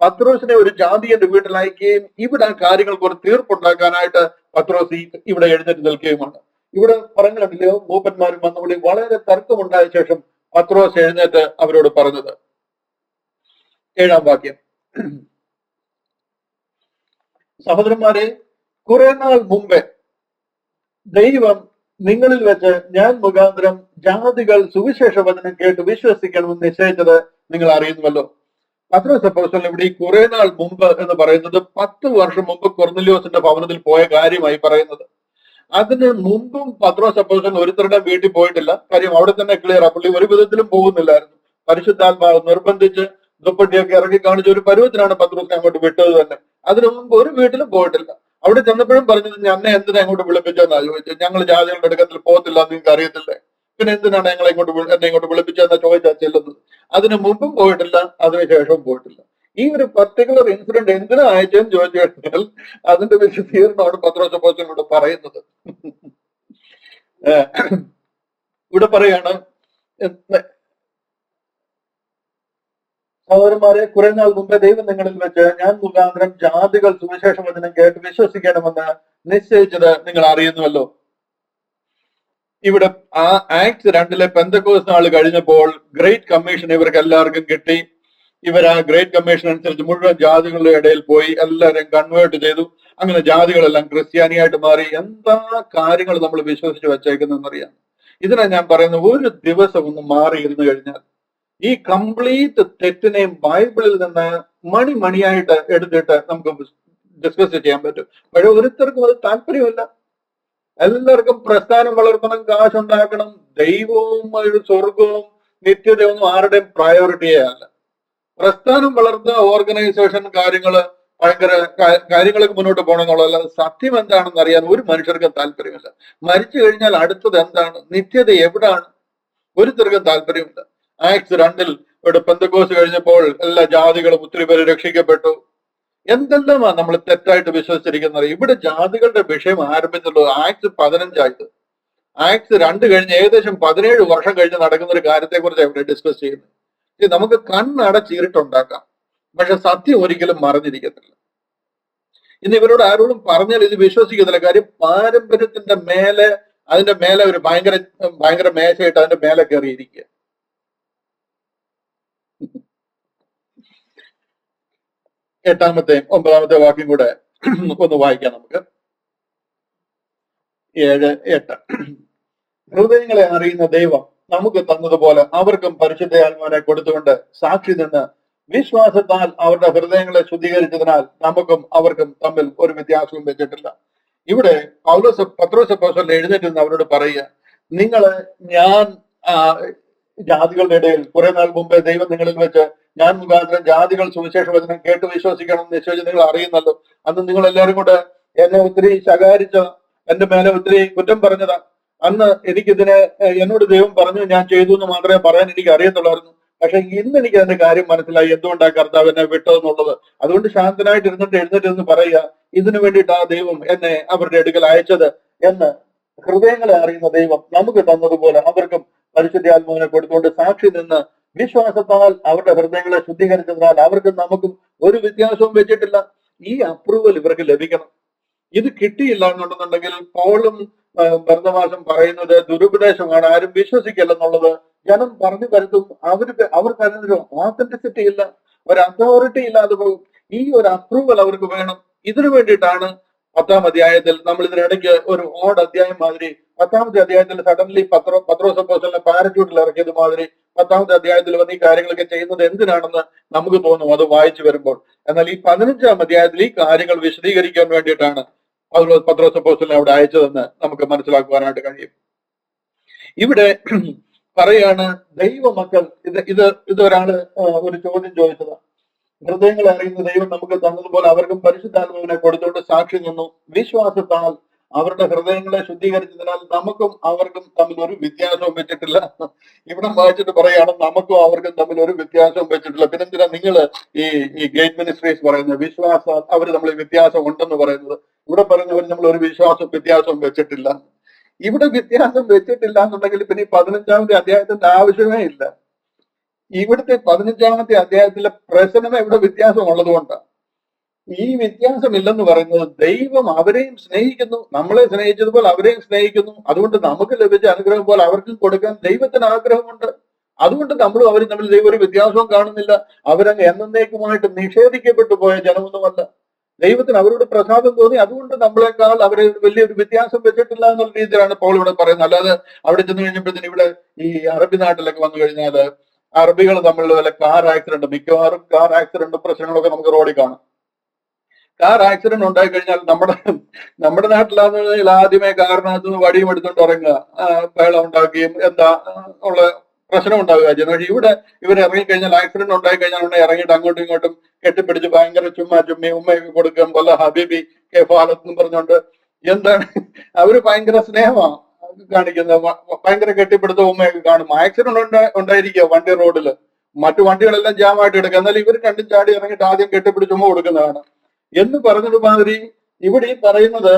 പത്രോസിനെ ഒരു ജാതിയുടെ വീട്ടിലയക്കുകയും ഇവിടെ ആ കാര്യങ്ങൾക്ക് ഒരു തീർപ്പുണ്ടാക്കാനായിട്ട് പത്രോസ് ഇവിടെ എഴുന്നേറ്റ് നിൽക്കുകയുമാണ്. ഇവിടെ പറഞ്ഞില്ലയോ, മൂപ്പന്മാരും വന്നുകൂടി വളരെ തർക്കമുണ്ടായ ശേഷം പത്രോസ് എഴുന്നേറ്റ് അവരോട് പറഞ്ഞത്. 7-ാം വാക്യം, സഹോദരന്മാരെ, കുറെ നാൾ മുമ്പേ ദൈവം നിങ്ങളിൽ വെച്ച് ഞാൻ മുഖാന്തരം ജാതികൾ സുവിശേഷ വചനം കേട്ട് വിശ്വസിക്കണമെന്ന് നിശ്ചയിച്ചത് നിങ്ങൾ അറിയുന്നുവല്ലോ. പത്രോസ് അപ്പോസ്തലൻ ഇവിടെ ഈ കുറെ നാൾ മുമ്പ് എന്ന് പറയുന്നത് 10 വർഷം മുമ്പ് കൊർന്നല്യോസിന്റെ ഭവനത്തിൽ പോയ കാര്യമായി പറയുന്നത്. അതിന് മുമ്പും പത്രോസ് അപ്പോസ്തലൻ ഒരുത്തരുടെ വീട്ടിൽ പോയിട്ടില്ല. കാര്യം അവിടെ തന്നെ ക്ലിയർ ആ, പുള്ളി ഒരു വിധത്തിലും പോകുന്നില്ലായിരുന്നു. പരിശുദ്ധാത്മാവ് നിർബന്ധിച്ച് ദുപ്പട്ടിയൊക്കെ ഇറക്കി കാണിച്ച ഒരു പരുവത്തിനാണ് പത്രോസിനെ അങ്ങോട്ട് വിട്ടത് തന്നെ. അതിനു മുമ്പ് ഒരു വീട്ടിലും പോയിട്ടില്ല. അവിടെ ചെന്നപ്പോഴും പറഞ്ഞത്, എന്നെ എന്തിനാ അങ്ങോട്ട് വിളിപ്പിച്ചെന്നാ ചോദിച്ചത്. ഞങ്ങൾ ജാതികളുടെ അടുക്കത്തിൽ പോകത്തില്ല, നിങ്ങൾക്ക് അറിയത്തില്ലേ, പിന്നെ എന്തിനാണ് എന്നെ ഇങ്ങോട്ട് വിളിപ്പിച്ചതെന്നാ ചോദിച്ചാൽ ചെല്ലുന്നത്. അതിനു മുമ്പും പോയിട്ടില്ല, അതിനുശേഷവും പോയിട്ടില്ല. ഈ ഒരു പർട്ടിക്കുലർ ഇൻസിഡന്റ് എന്തിനാ അയച്ചെന്ന് ചോദിച്ചു കഴിഞ്ഞാൽ അതിന്റെ വിശദീകരണമാണ് പത്രോസ് അപ്പോസ്തലൻ ഇവിടെ പറയുന്നത്. ഇവിടെ പറയാണ്, സഹോദരന്മാരെ, കുറെ നാൾ മുമ്പേ ദൈവം നിങ്ങളിൽ വെച്ച് ഞാൻ മുഖാന്തരം ജാതികൾ സുവിശേഷ വചനം കേട്ട് വിശ്വസിക്കണമെന്ന് നിശ്ചയിച്ചത് നിങ്ങൾ അറിയുന്നുവല്ലോ. ഇവിടെ ആ ആക്ട്സ് 2-ലെ പെന്തക്കോസ്ത് നാൾ കഴിഞ്ഞപ്പോൾ ഗ്രേറ്റ് കമ്മീഷൻ ഇവർക്ക് എല്ലാവർക്കും കിട്ടി. ഇവർ ആ ഗ്രേറ്റ് കമ്മീഷൻ അനുസരിച്ച് മുഴുവൻ ജാതികളുടെ ഇടയിൽ പോയി എല്ലാവരെയും കൺവേർട്ട് ചെയ്തു. അങ്ങനെ ജാതികളെല്ലാം ക്രിസ്ത്യാനിയായിട്ട് മാറി. എന്താ കാര്യങ്ങൾ നമ്മൾ വിശ്വസിച്ച് വെച്ചേക്കുന്നതെന്നറിയാം. ഇതിനാ ഞാൻ പറയുന്നത്, ഒരു ദിവസം ഒന്ന് മാറിയിരുന്നു കഴിഞ്ഞാൽ ഈ കംപ്ലീറ്റ് തെറ്റിനെയും ബൈബിളിൽ നിന്ന് മണിയായിട്ട് എടുത്തിട്ട് നമുക്ക് ഡിസ്കസ് ചെയ്യാൻ പറ്റും. പക്ഷെ ഒരുത്തർക്കും അത് താല്പര്യമില്ല. എല്ലാവർക്കും പ്രസ്ഥാനം വളർത്തണം, കാശുണ്ടാക്കണം. ദൈവവും സ്വർഗവും നിത്യതയൊന്നും ആരുടെയും പ്രയോറിറ്റിയേ അല്ല. പ്രസ്ഥാനം വളർത്തുക, ഓർഗനൈസേഷൻ, ഭയങ്കര കാര്യങ്ങളൊക്കെ മുന്നോട്ട് പോകണം എന്നുള്ളതല്ല. സത്യം എന്താണെന്ന് അറിയാൻ ഒരു മനുഷ്യർക്കും താല്പര്യമില്ല. മരിച്ചു കഴിഞ്ഞാൽ അടുത്തത് എന്താണ്, നിത്യത എവിടാണ്? ഒരുത്തർക്കും താല്പര്യമില്ല. ആക്സ് 2 ഇവിടെ പെന്തക്കോസ് കഴിഞ്ഞപ്പോൾ എല്ലാ ജാതികളും ഒത്തിരി പേര് രക്ഷിക്കപ്പെട്ടു. എന്തെല്ലാമാ നമ്മൾ തെറ്റായിട്ട് വിശ്വസിച്ചിരിക്കുന്നത്. ഇവിടെ ജാതികളുടെ വിഷയം ആരംഭിച്ചുള്ളത് ആക്സ് 15 ആക്സ് 2 കഴിഞ്ഞ് ഏകദേശം 17 വർഷം കഴിഞ്ഞ് നടക്കുന്ന ഒരു കാര്യത്തെ കുറിച്ച് ഇവിടെ ഡിസ്കസ് ചെയ്യുന്നത്. നമുക്ക് കണ്ണടച്ചിരുട്ടുണ്ടാക്കാം, പക്ഷെ സത്യം ഒരിക്കലും മറഞ്ഞിരിക്കത്തില്ല. ഇന്ന് ഇവരോട് ആരോടും പറഞ്ഞാൽ ഇത് വിശ്വസിക്കത്തില്ല. കാര്യം പാരമ്പര്യത്തിന്റെ മേലെ, അതിന്റെ മേലെ ഒരു ഭയങ്കര മേശയിട്ട് അതിന്റെ മേലെ കയറിയിരിക്കുക. 8-ാമത്തെ 9-ാമത്തെ വാക്യം കൂടെ ഒന്ന് വായിക്കാം നമുക്ക്. 7-8. ഹൃദയങ്ങളെ അറിയുന്ന ദൈവം നമുക്ക് തന്നതുപോലെ അവർക്കും പരിശുദ്ധാത്മാവിനെ കൊടുത്തുകൊണ്ട് സാക്ഷി നിന്ന് വിശ്വാസത്താൽ അവരുടെ ഹൃദയങ്ങളെ ശുദ്ധീകരിച്ചതിനാൽ നമുക്കും അവർക്കും തമ്മിൽ ഒരു വ്യത്യാസവും വെച്ചിട്ടില്ല. ഇവിടെ പത്രോസ് അപ്പോസ്തലൻ എഴുന്നേറ്റ് നിന്ന് അവരോട് പറയുക, നിങ്ങള് ഞാൻ ജാതികളുടെ ഇടയിൽ കുറെ നാൾ മുമ്പേ ദൈവം നിങ്ങളിൽ വെച്ച് ഞാൻ മുഖാന്തരം ജാതികൾ സുവിശേഷ വചനം കേട്ട് വിശ്വസിക്കണം എന്ന് നിശ്ചയിച്ച് നിങ്ങൾ അറിയുന്നല്ലോ. അന്ന് നിങ്ങൾ എല്ലാവരും കൂടെ എന്നെ ഒത്തിരി ശകാരിച്ച, എന്റെ മേലെ ഒത്തിരി കുറ്റം പറഞ്ഞതാ. അന്ന് എനിക്കിതിനെ എന്നോട് ദൈവം പറഞ്ഞു, ഞാൻ ചെയ്തു എന്ന് മാത്രമേ പറയാൻ എനിക്ക് അറിയത്തുള്ളായിരുന്നു. പക്ഷെ ഇന്ന് എനിക്ക് അതിന്റെ കാര്യം മനസ്സിലായി, എന്തുകൊണ്ടാണ് കർത്താവ് എന്നെ വിട്ടതെന്നുള്ളത്. അതുകൊണ്ട് ശാന്തനായിട്ട് എഴുന്നേറ്റ് എന്ന് പറയുക, ഇതിനു വേണ്ടിയിട്ട് ആ ദൈവം എന്നെ അവരുടെ അടുക്കൽ അയച്ചത് എന്ന് ഹൃദയങ്ങളെ അറിയുന്ന ദൈവം നമുക്ക് തന്നതുപോലെ അവർക്കും പരിശുദ്ധാത്മാവിനെ കൊടുത്തുകൊണ്ട് സാക്ഷി നിന്ന് വിശ്വാസത്താൽ അവരുടെ ഹൃദയങ്ങളെ ശുദ്ധീകരിച്ചതിനാൽ അവർക്കും നമുക്കും ഒരു വ്യത്യാസവും വെച്ചിട്ടില്ല. ഈ അപ്രൂവൽ ഇവർക്ക് ലഭിക്കണം. ഇത് കിട്ടിയില്ല എന്നുണ്ടെന്നുണ്ടെങ്കിൽ പോളും ഭരതവാസം പറയുന്നത് ദുരുപദേശമാണ്, ആരും വിശ്വസിക്കില്ലെന്നുള്ളത് ജനം പറഞ്ഞു വരുത്തും. അവർക്ക് അതിനൊരു ഓത്തന്റിസിറ്റി ഇല്ല, ഒരു അതോറിറ്റി ഇല്ലാതെ പോകും. ഈ ഒരു അപ്രൂവൽ അവർക്ക് വേണം. ഇതിനു വേണ്ടിയിട്ടാണ് 10-ാം അധ്യായത്തിൽ നമ്മൾ ഇതിനിടയ്ക്ക് ഒരു ഓഡ് അധ്യായം മാതിരി 10-ാമത്തെ അധ്യായത്തിൽ സഡൻലി പത്രോസ് അപ്പോസ്തലനെ പാരച്യൂട്ടിൽ ഇറക്കിയത് മാതിരി 10-ാമത്തെ അധ്യായത്തിൽ വന്ന് ഈ കാര്യങ്ങളൊക്കെ ചെയ്യുന്നത് എന്തിനാണെന്ന് നമുക്ക് തോന്നും അത് വായിച്ചു വരുമ്പോൾ. എന്നാൽ ഈ 15-ാം അധ്യായത്തിൽ ഈ കാര്യങ്ങൾ വിശദീകരിക്കാൻ വേണ്ടിയിട്ടാണ് പത്രോസ് അപ്പോസ്തലനെ അവിടെ അയച്ചതെന്ന് നമുക്ക് മനസ്സിലാക്കുവാനായിട്ട് കഴിയും. ഇവിടെ പറയാണ് ദൈവമക്കൾ, ഇതൊരാള് ഒരു ചോദ്യം ചോദിച്ചതാണ്. ഹൃദയങ്ങളെ അറിയുന്ന ദൈവം നമുക്ക് തന്നതുപോലെ അവർക്കും പരിശുദ്ധാത്മാവിനെ കൊടുത്തുകൊണ്ട് സാക്ഷി നിന്നു വിശ്വാസത്താൽ അവരുടെ ഹൃദയങ്ങളെ ശുദ്ധീകരിച്ചതിനാൽ നമുക്കും അവർക്കും തമ്മിൽ ഒരു വ്യത്യാസവും വെച്ചിട്ടില്ല. ഇവിടെ വായിച്ചിട്ട് പറയാണ് നമുക്കും അവർക്കും തമ്മിൽ ഒരു വ്യത്യാസവും വെച്ചിട്ടില്ല. പിന്നെന്തിനാ നിങ്ങൾ ഈ ഗേറ്റ് മിനിസ്ട്രീസ് പറയുന്നത് വിശ്വാസം അവർ തമ്മിൽ വ്യത്യാസം ഉണ്ടെന്ന് പറയുന്നത്? ഇവിടെ പറയുന്നവർ നമ്മൾ ഒരു വ്യത്യാസവും വെച്ചിട്ടില്ല. ഇവിടെ വ്യത്യാസം വെച്ചിട്ടില്ല എന്നുണ്ടെങ്കിൽ പിന്നെ ഈ 15-ാമത്തെ അധ്യായത്തിന്റെ ആവശ്യമേ ഇല്ല. ഇവിടുത്തെ 15-ാമത്തെ അധ്യായത്തിലെ പ്രശ്നമേ ഇവിടെ വ്യത്യാസം ഉള്ളതുകൊണ്ടാണ്. ഈ വ്യത്യാസം ഇല്ലെന്ന് പറയുന്നത് ദൈവം അവരെയും സ്നേഹിക്കുന്നു, നമ്മളെ സ്നേഹിച്ചതുപോലെ അവരെയും സ്നേഹിക്കുന്നു. അതുകൊണ്ട് നമുക്ക് ലഭിച്ച അനുഗ്രഹം പോലെ അവർക്കും കൊടുക്കാൻ ദൈവത്തിന് ആഗ്രഹമുണ്ട്. അതുകൊണ്ട് നമ്മളും അവരും തമ്മിൽ ദൈവം ഒരു വ്യത്യാസവും കാണുന്നില്ല. അവരങ്ങ് എന്നേക്കുമായിട്ട് നിഷേധിക്കപ്പെട്ടു പോയ ജനമൊന്നുമല്ല. ദൈവത്തിന് അവരോട് പ്രസാദം തോന്നി, അതുകൊണ്ട് നമ്മളെക്കാൾ അവരെ വലിയൊരു വ്യത്യാസം വെച്ചിട്ടില്ല എന്നുള്ള രീതിയിലാണ് പോൾ ഇവിടെ പറയുന്നത്. അല്ലാതെ അവിടെ ചെന്ന് കഴിഞ്ഞപ്പോഴത്തേന് ഇവിടെ ഈ അറബി നാട്ടിലൊക്കെ വന്നു കഴിഞ്ഞാല് അറബികൾ തമ്മിലുള്ള വല്ല കാർ ആക്സിഡന്റ്, മിക്കവാറും കാർ ആക്സിഡന്റും പ്രശ്നങ്ങളൊക്കെ നമുക്ക് റോഡിൽ കാണാം. കാർ ആക്സിഡന്റ് ഉണ്ടായി കഴിഞ്ഞാൽ നമ്മുടെ നാട്ടിലാന്ന് പറഞ്ഞാൽ ആദ്യമേ കാറിനകത്ത് നിന്ന് വടിയും എടുത്തുകൊണ്ട് ഇറങ്ങുക, ബഹളം ഉണ്ടാക്കുകയും എന്താ ഉള്ള പ്രശ്നം ഉണ്ടാവുക ചെയ്യുന്നു. പക്ഷെ ഇവിടെ ഇവർ ഇറങ്ങിക്കഴിഞ്ഞാൽ ആക്സിഡന്റ് ഉണ്ടായി കഴിഞ്ഞാൽ ഉടനെ ഇറങ്ങിയിട്ട് അങ്ങോട്ടും ഇങ്ങോട്ടും കെട്ടിപ്പിടിച്ച് ഭയങ്കര ചുമ്മി ഉമ്മയൊക്കെ കൊടുക്കുകയും പോലെ ഹബീബി കെ ഫാലത്ത് എന്ന് പറഞ്ഞുകൊണ്ട് എന്താണ് അവര് ഭയങ്കര സ്നേഹമാണ് കാണിക്കുന്നത്. ഭയങ്കര കെട്ടിപ്പിടുത്ത ഉമ്മയൊക്കെ കാണും. ആക്സിഡന്റ് ഉണ്ടായിരിക്കുക വണ്ടി റോഡിൽ, മറ്റു വണ്ടികളെല്ലാം ജാമായിട്ട് എടുക്കുക. എന്നാൽ ഇവർ രണ്ടും ചാടി ഇറങ്ങിയിട്ട് ആദ്യം കെട്ടിപ്പിടിച്ച് ഉമ്മ കൊടുക്കുന്നതാണ് എന്ന് പറഞ്ഞത് മാതിരി ഇവിടെ ഈ പറയുന്നത്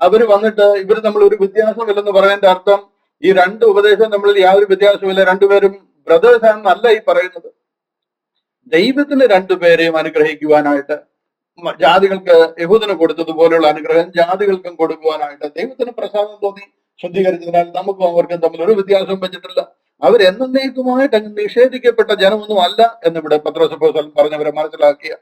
അവര് വന്നിട്ട് ഇവർ തമ്മിൽ ഒരു വ്യത്യാസമില്ലെന്ന് പറയുന്നതിന്റെ അർത്ഥം ഈ രണ്ട് ഉപദേശം തമ്മിൽ യാതൊരു വ്യത്യാസമില്ല, രണ്ടുപേരും ബ്രദേഴ്സ് ആണെന്നല്ല ഈ പറയുന്നത്. ദൈവത്തിന് രണ്ടുപേരെയും അനുഗ്രഹിക്കുവാനായിട്ട്, ജാതികൾക്ക് യഹൂദന് കൊടുത്തതുപോലെയുള്ള അനുഗ്രഹം ജാതികൾക്കും കൊടുക്കുവാനായിട്ട് ദൈവത്തിന് പ്രസാദം തോന്നി ശുദ്ധീകരിച്ചതിനാൽ നമുക്കും അവർക്കും തമ്മിൽ ഒരു വ്യത്യാസവും വെച്ചിട്ടില്ല. അവരെന്നേക്കുമായിട്ട് അങ്ങ് നിഷേധിക്കപ്പെട്ട ജനമൊന്നും അല്ല എന്നിവിടെ പത്രോസ് അപ്പോസ്തലൻ പറഞ്ഞവരെ മനസ്സിലാക്കിയ.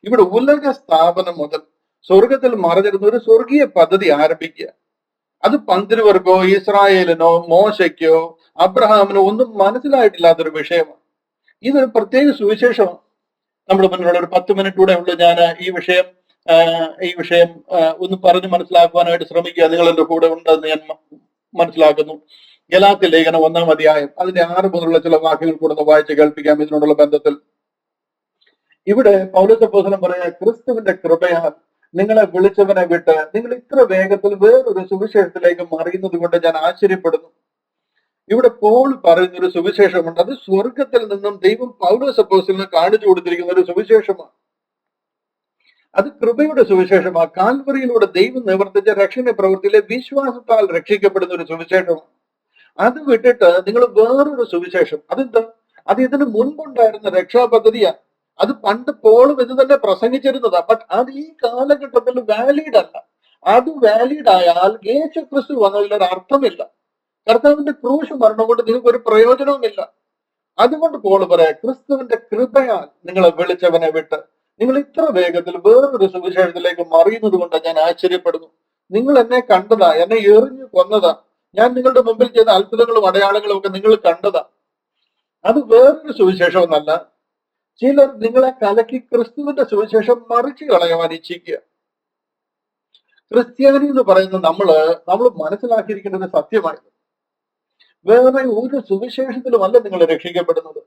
ഇവിടെ ഉലക സ്ഥാപനം മുതൽ സ്വർഗത്തിൽ മറഞ്ഞിരുന്ന ഒരു സ്വർഗീയ പദ്ധതി ആരംഭിക്കുക. അത് പന്തിരുവർക്കോ ഇസ്രായേലിനോ മോശയ്ക്കോ അബ്രഹാമിനോ ഒന്നും മനസ്സിലായിട്ടില്ലാത്തൊരു വിഷയമാണ്. ഇതൊരു പ്രത്യേക സുവിശേഷമാണ്. നമ്മുടെ മുന്നിലുള്ള ഒരു 10 മിനിറ്റ് കൂടെ ഉള്ളൂ. ഞാൻ ഈ വിഷയം ഒന്ന് പറഞ്ഞ് മനസ്സിലാക്കുവാനായിട്ട് ശ്രമിക്കുക. നിങ്ങൾ എന്റെ കൂടെ ഉണ്ടെന്ന് ഞാൻ മനസ്സിലാക്കുന്നു. ഗലാത്യ ലേഖനം 1-ാം അധ്യായം അതിന്റെ 6 മുതലുള്ള ചില വാക്യങ്ങൾ കൂടെ ഒന്ന് വായിച്ച് കേൾപ്പിക്കാം ഇതിനോടുള്ള ബന്ധത്തിൽ. ഇവിടെ പൗലോസ് അപ്പോസ്തലൻ പറയുക, ക്രിസ്തുവിന്റെ കൃപയാൽ നിങ്ങളെ വിളിച്ചവനെ വിട്ട് നിങ്ങൾ ഇത്ര വേഗത്തിൽ വേറൊരു സുവിശേഷത്തിലേക്ക് മറിയുന്നത് കൊണ്ട് ഞാൻ ആശ്ചര്യപ്പെടുന്നു. ഇവിടെ പോൾ പറയുന്ന ഒരു സുവിശേഷമുണ്ട്. അത് സ്വർഗത്തിൽ നിന്നും ദൈവം പൗലോസ് അപ്പോസ്തലന് കാണിച്ചു കൊടുത്തിരിക്കുന്ന ഒരു സുവിശേഷമാണ്. അത് കൃപയുടെ സുവിശേഷമാണ്. കാൽവറിയിലൂടെ ദൈവം നിവർത്തിച്ച രക്ഷണ പ്രവൃത്തിയിലെ വിശ്വാസത്താൽ രക്ഷിക്കപ്പെടുന്ന ഒരു സുവിശേഷമാണ്. അത് വിട്ടിട്ട് നിങ്ങൾ വേറൊരു സുവിശേഷം, അതെന്താ? അത് ഇതിന് മുൻപുണ്ടായിരുന്ന രക്ഷാ പദ്ധതിയാണ്. അത് പണ്ട് പോളും ഇത് തന്നെ പ്രസംഗിച്ചിരുന്നതാ. ബട്ട് അത് ഈ കാലഘട്ടത്തിൽ വാലിഡ് അല്ല. അത് വാലിഡ് ആയാൽ യേശു ക്രിസ്തു വന്നതിലൊരു അർത്ഥമില്ല. കർത്താവിന്റെ ക്രൂശ് മരണം കൊണ്ട് നിങ്ങൾക്ക് ഒരു പ്രയോജനവുമില്ല. അതുകൊണ്ട് പോൾ പറയാം, ക്രിസ്തുവിന്റെ കൃപയാൽ നിങ്ങളെ വിളിച്ചവനെ വിട്ട് നിങ്ങൾ ഇത്ര വേഗത്തിൽ വേറൊരു സുവിശേഷത്തിലേക്ക് മറിയുന്നത് കൊണ്ട് ഞാൻ ആശ്ചര്യപ്പെടുന്നു. നിങ്ങൾ എന്നെ കണ്ടതാ, എന്നെ എറിഞ്ഞു കൊന്നതാ, ഞാൻ നിങ്ങളുടെ മുമ്പിൽ ചെയ്ത അത്ഭുതങ്ങളും അടയാളങ്ങളും ഒക്കെ നിങ്ങൾ കണ്ടതാ. അത് വേറൊരു സുവിശേഷം എന്നല്ല. ചിലർ നിങ്ങളെ കലക്കി ക്രിസ്തുവിന്റെ സുവിശേഷം മറിച്ച് കളയാൻ ഇച്ഛിക്കുക. ക്രിസ്ത്യാനി എന്ന് പറയുന്നത് നമ്മൾ മനസ്സിലാക്കിയിരിക്കേണ്ട ഒരു സത്യമായിരുന്നു. വേറെ ഒരു സുവിശേഷത്തിലുമല്ല നിങ്ങൾ രക്ഷിക്കപ്പെടുന്നത്.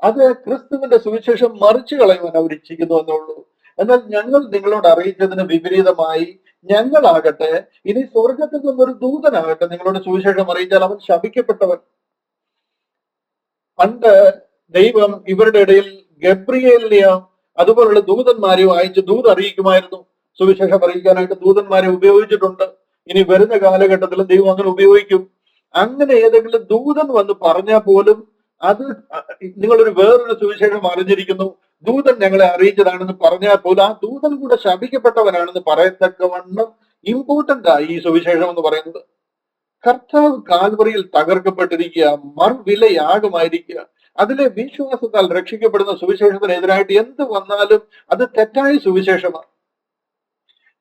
അത് ക്രിസ്തുവിന്റെ സുവിശേഷം മറിച്ചു കളയുവാൻ അവർ ഇച്ഛിക്കുന്നു എന്നുള്ളൂ. എന്നാൽ ഞങ്ങൾ നിങ്ങളോട് അറിയിച്ചതിന് വിപരീതമായി ഞങ്ങളാകട്ടെ, ഇനി സ്വർഗത്തിൽ നിന്നൊരു ദൂതനാകട്ടെ നിങ്ങളോട് സുവിശേഷം അറിയിച്ചാൽ അവൻ ശപിക്കപ്പെട്ടവൻ. പണ്ട് ദൈവം ഇവരുടെ ഇടയിൽ ഗബ്രിയേലിനെയോ അതുപോലുള്ള ദൂതന്മാരെയോ അയച്ച് അറിയിക്കുമായിരുന്നു. സുവിശേഷം അറിയിക്കാനായിട്ട് ദൂതന്മാരെ ഉപയോഗിച്ചിട്ടുണ്ട്. ഇനി വരുന്ന കാലഘട്ടത്തിൽ ദൈവം അങ്ങനെ ഉപയോഗിക്കും. അങ്ങനെ ഏതെങ്കിലും ദൂതൻ വന്ന് പറഞ്ഞാൽ പോലും അത് നിങ്ങളൊരു വേറൊരു സുവിശേഷം അറിഞ്ഞിരിക്കുന്നു, ദൂതൻ ഞങ്ങളെ അറിയിച്ചതാണെന്ന് പറഞ്ഞാൽ പോലും ആ ദൂതൻ കൂടെ ശപിക്കപ്പെട്ടവനാണെന്ന് പറയത്തക്കവണ്ണം ഇമ്പോർട്ടന്റ് ആയി ഈ സുവിശേഷം എന്ന് പറയുന്നത്. കർത്താവ് കാൽവറിയിൽ തകർക്കപ്പെട്ടിരിക്കുക, മറുവിലയാഗമായിരിക്കുക. അതിലെ വിശ്വാസത്താൽ രക്ഷിക്കപ്പെടുന്ന സുവിശേഷത്തിനെതിരായിട്ട് എന്ത് വന്നാലും അത് തെറ്റായ സുവിശേഷമാണ്.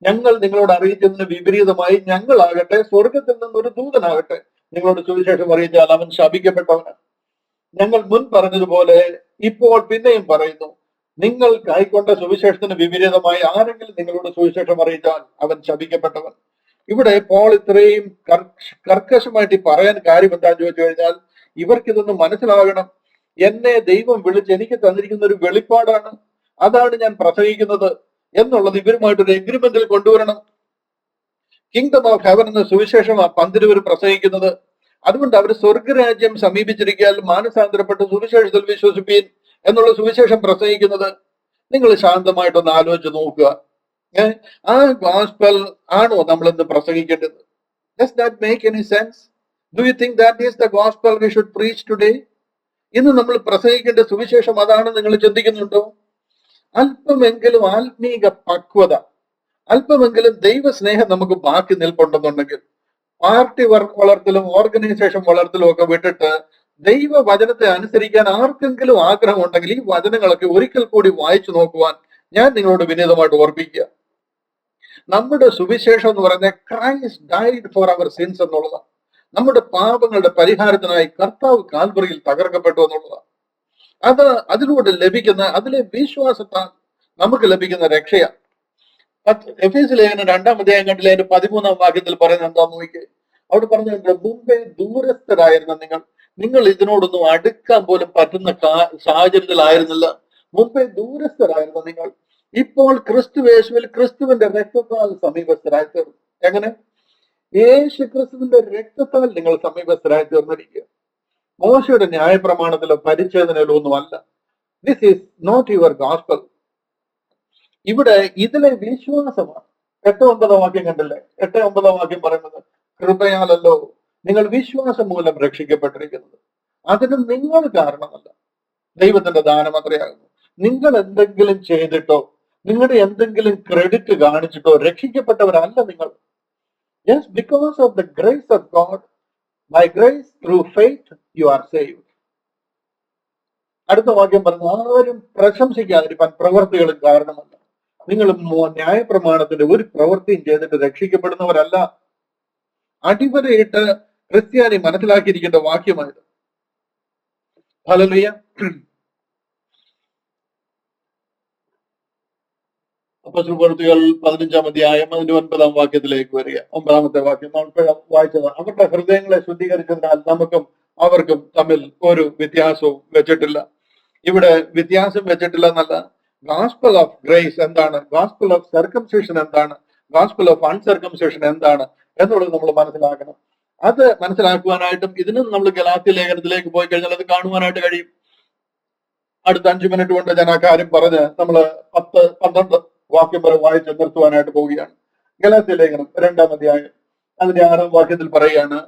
ഞങ്ങൾ നിങ്ങളോട് അറിയിച്ചതിന് വിപരീതമായി ഞങ്ങളാകട്ടെ, സ്വർഗത്തിൽ നിന്നൊരു ദൂതനാകട്ടെ നിങ്ങളോട് സുവിശേഷം അറിയിച്ചാൽ അവൻ ശപിക്കപ്പെട്ടവന്. ഞങ്ങൾ മുൻ പറഞ്ഞതുപോലെ ഇപ്പോൾ പിന്നെയും പറയുന്നു, നിങ്ങൾ കൈക്കൊണ്ട സുവിശേഷത്തിന് വിപരീതമായി ആരെങ്കിലും നിങ്ങളോട് സുവിശേഷം അറിയിച്ചാൽ അവൻ ശപിക്കപ്പെട്ടവൻ. ഇവിടെ പോൾ ഇത്രയും കർക്കശമായിട്ട് പറയാൻ കാര്യം എന്താണെന്ന് ചോദിച്ചു കഴിഞ്ഞാൽ, ഇവർക്കിതൊന്ന് മനസ്സിലാകണം. എന്നെ ദൈവം വിളിച്ച് എനിക്ക് തന്നിരിക്കുന്ന ഒരു വെളിപ്പാടാണ്, അതാണ് ഞാൻ പ്രസംഗിക്കുന്നത് എന്നുള്ളത് ഇവരുമായിട്ടൊരു എഗ്രിമെന്റിൽ കൊണ്ടുവരണം. കിങ്ഡം ഓഫ് ഹെവൻ എന്ന സുവിശേഷമാണ് പന്തിരുവർ പ്രസംഗിക്കുന്നത്. അതുകൊണ്ട് അവർ സ്വർഗരാജ്യം സമീപിച്ചിരിക്കാൻ മാനസാന്തരപ്പെട്ട് സുവിശേഷത്തിൽ വിശ്വസിപ്പീൻ എന്നുള്ള സുവിശേഷം പ്രസംഗിക്കുന്നത്. നിങ്ങൾ ശാന്തമായിട്ടൊന്ന് ആലോചിച്ച് നോക്കുക. ആ ഗോസ്പൽ ആണോ നമ്മൾ ഇന്ന് പ്രസംഗിക്കേണ്ടത്? Does that make any sense? Do you think that is the gospel we should preach today? ഇന്ന് നമ്മൾ പ്രസംഗിക്കേണ്ട സുവിശേഷം അതാണ് നിങ്ങൾ ചിന്തിക്കുന്നുണ്ടോ? അല്പമെങ്കിലും ആത്മീക പക്വത, അല്പമെങ്കിലും ദൈവസ്നേഹം നമുക്ക് ബാക്കി നിൽപ്പുണ്ടെന്നുണ്ടെങ്കിൽ, പാർട്ടി വളർത്തലും ഓർഗനൈസേഷൻ വളർത്തലും ഒക്കെ വിട്ടിട്ട് ദൈവവചനത്തെ അനുസരിക്കാൻ ആർക്കെങ്കിലും ആഗ്രഹം ഉണ്ടെങ്കിൽ ഈ വചനങ്ങളൊക്കെ ഒരിക്കൽ കൂടി വായിച്ചു നോക്കുവാൻ ഞാൻ നിങ്ങളോട് വിനീതമായിട്ട് ഓർപ്പിക്കുക. നമ്മുടെ സുവിശേഷം എന്ന് പറയുന്നത് Christ died for our sins എന്നുള്ളതാണ്. നമ്മുടെ പാപങ്ങളുടെ പരിഹാരത്തിനായി കർത്താവ് കാൽവറിയിൽ തകർക്കപ്പെട്ടു എന്നുള്ളതാണ്. അതിലൂടെ ലഭിക്കുന്ന, അതിലെ വിശ്വാസത്താൽ നമുക്ക് ലഭിക്കുന്ന രക്ഷയാണ്. എഫേസ്യ ലേഖനം 2-ാം അധ്യായം 13-ാം വാക്യത്തിൽ പറയുന്നത് എന്താന്ന് നോക്കിയേ. അവിടെ പറഞ്ഞിട്ടുണ്ട്, മുമ്പേ ദൂരസ്ഥരായിരുന്ന നിങ്ങൾ ഇതിനോടൊന്നും അടുക്കാൻ പോലും പറ്റുന്ന സാഹചര്യത്തിലായിരുന്നില്ല. മുമ്പേ ദൂരസ്ഥരായിരുന്ന നിങ്ങൾ ഇപ്പോൾ ക്രിസ്തുവേശുവിൽ ക്രിസ്തുവിന്റെ രക്തത്താൽ സമീപസ്ഥരായി തീർന്നു. എങ്ങനെ? യേശു ക്രിസ്തുവിന്റെ രക്തത്താൽ നിങ്ങൾ സമീപസ്ഥരായി തീർന്നിരിക്കുക. മോശയുടെ ന്യായപ്രമാണത്തിലോ പരിച്ഛേദനയിലോ ഒന്നുമല്ല. This is not your gospel. ഇവിടെ ഇതിലെ വിശ്വാസമാണ്. 8-9 വാക്യം കണ്ടില്ലേ? 8-9 വാക്യം പറയുന്നത്, കൃപയാലല്ലോ നിങ്ങൾ വിശ്വാസം മൂലം രക്ഷിക്കപ്പെട്ടിരിക്കുന്നത്, അതിന് നിങ്ങൾ കാരണമല്ല, ദൈവത്തിന്റെ ദാനം അത്രയാകുന്നു. നിങ്ങൾ എന്തെങ്കിലും ചെയ്തിട്ടോ നിങ്ങളുടെ എന്തെങ്കിലും ക്രെഡിറ്റ് കാണിച്ചിട്ടോ രക്ഷിക്കപ്പെട്ടവരല്ല നിങ്ങൾ. Yes, because of the grace of God, by grace through faith you are saved. അടുത്ത വാക്യം പറഞ്ഞു, ആരും പ്രശംസിക്കാതിരിക്കാൻ പ്രവർത്തികളും കാരണമല്ല. നിങ്ങൾ ന്യായപ്രമാണത്തിന്റെ ഒരു പ്രവൃത്തിയും ചെയ്തിട്ട് രക്ഷിക്കപ്പെടുന്നവരല്ല. അടിവരയിട്ട് ക്രിസ്ത്യാനി മനസ്സിലാക്കിയിരിക്കേണ്ട വാക്യമായത്. ഹല്ലേലൂയ. അപ്പോസ്തലപ്രവൃത്തികൾ 15-ാം അധ്യായം 9-ാം വാക്യത്തിലേക്ക് വരിക. 9-ാമത്തെ വാക്യം നമ്മൾ വായിച്ചതാണ്. അവരുടെ ഹൃദയങ്ങളെ ശുദ്ധീകരിച്ചതിനാൽ നമുക്കും അവർക്കും തമ്മിൽ ഒരു വ്യത്യാസവും വെച്ചിട്ടില്ല. ഇവിടെ വ്യത്യാസം വെച്ചിട്ടില്ല എന്നല്ല. ഗോസ്പൽ ഓഫ് ഗ്രേസ് എന്താണ്, ഗോസ്പൽ ഓഫ് സർക്കംസിഷൻ എന്താണ്, ഗോസ്പൽ ഓഫ് അൺസർക്കംസിഷൻ എന്താണ് എന്നുള്ളത് നമ്മൾ മനസ്സിലാക്കണം. അത് മനസ്സിലാക്കുവാനായിട്ടും ഇതിനും നമ്മൾ ഗലാത്യ ലേഖനത്തിലേക്ക് പോയി കഴിഞ്ഞാൽ അത് കാണുവാനായിട്ട് കഴിയും. അടുത്ത 5 മിനിറ്റ് കൊണ്ട് ഞാൻ ആ കാര്യം പറഞ്ഞ് നമ്മൾ 10-12 വാക്യം വരെ വായിച്ച് നിർത്തുവാനായിട്ട് പോവുകയാണ്. ഗലാത്യ ലേഖനം 2-ാം അധ്യായം അതിന്റെ 6-ാം വാക്യത്തിൽ പറയുകയാണ്,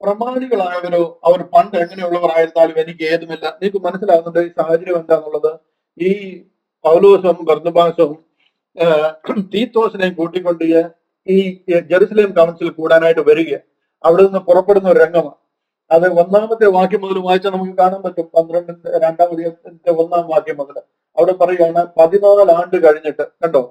പ്രമാണികളായവരോ അവർ പണ്ട് എങ്ങനെയുള്ളവരായിരുന്നാലും എനിക്ക് ഏതുമില്ല. നിങ്ങൾക്ക് മനസ്സിലാകുന്നുണ്ട് ഈ സാഹചര്യം എന്താന്നുള്ളത്. ഈ പൗലോസും ബർന്നബാസും തീത്തോസിനെയും കൂട്ടിക്കൊണ്ട് ഈ ജെറുസലേം കൗൺസിൽ കൂടാനായിട്ട് വരിക. അവിടെ നിന്ന് പുറപ്പെടുന്ന ഒരു രംഗമാണ്. അത് 1-ാമത്തെ വാക്യം മുതൽ വായിച്ചാൽ നമുക്ക് കാണാൻ പറ്റും. 2-ാം അധ്യായത്തിന്റെ 1-ാം വാക്യം മുതൽ അവിടെ പറയുകയാണ്, 14 ആണ്ട് കഴിഞ്ഞിട്ട്, കണ്ടോ,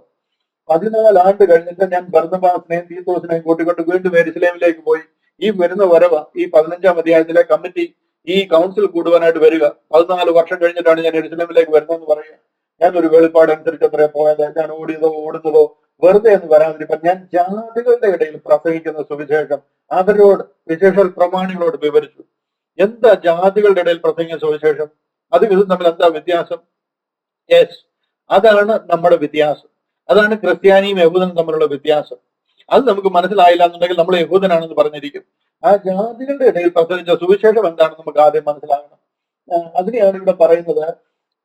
14 ആണ്ട് കഴിഞ്ഞിട്ട് ഞാൻ ബർന്നബാസിനെയും തീത്തോസിനെയും കൂട്ടിക്കൊണ്ട് വീണ്ടും യെരുശലേമിലേക്ക് പോയി. ഈ വരുന്ന വരവ ഈ 15-ാം അധ്യായത്തിലെ കമ്മിറ്റി ഈ കൗൺസിൽ കൂടുവാനായിട്ട് വരിക. 14 വർഷം കഴിഞ്ഞിട്ടാണ് ഞാൻ യെരുശലേമിലേക്ക് വരുന്നതെന്ന് പറയുക. ഞാൻ ഒരു വെളിപ്പാട് അനുസരിച്ച് അത്രേ പോയത്. ഞാൻ ഓടുന്നതോ വെറുതെ എന്ന് വരാതിരിക്കാൻ ഞാൻ ജാതികളുടെ ഇടയിൽ പ്രസംഗിക്കുന്ന സുവിശേഷം അവരോട്, വിശേഷ പ്രമാണികളോട് വിവരിച്ചു. എന്താ ജാതികളുടെ ഇടയിൽ പ്രസംഗിക്കുന്ന സുവിശേഷം? അത് ഇതും തമ്മിൽ എന്താ വ്യത്യാസം? യെസ്, അതാണ് നമ്മുടെ വ്യത്യാസം. അതാണ് ക്രിസ്ത്യാനിയും യഹൂദനും തമ്മിലുള്ള വ്യത്യാസം. അത് നമുക്ക് മനസ്സിലായില്ല എന്നുണ്ടെങ്കിൽ നമ്മൾ യഹൂദനാണെന്ന് പറഞ്ഞിരിക്കും. ആ ജാതികളുടെ ഇടയിൽ പ്രസംഗിച്ച സുവിശേഷം എന്താണെന്ന് നമുക്ക് ആദ്യം മനസ്സിലാകണം. അതിനെയാണ് ഇവിടെ പറയുന്നത്,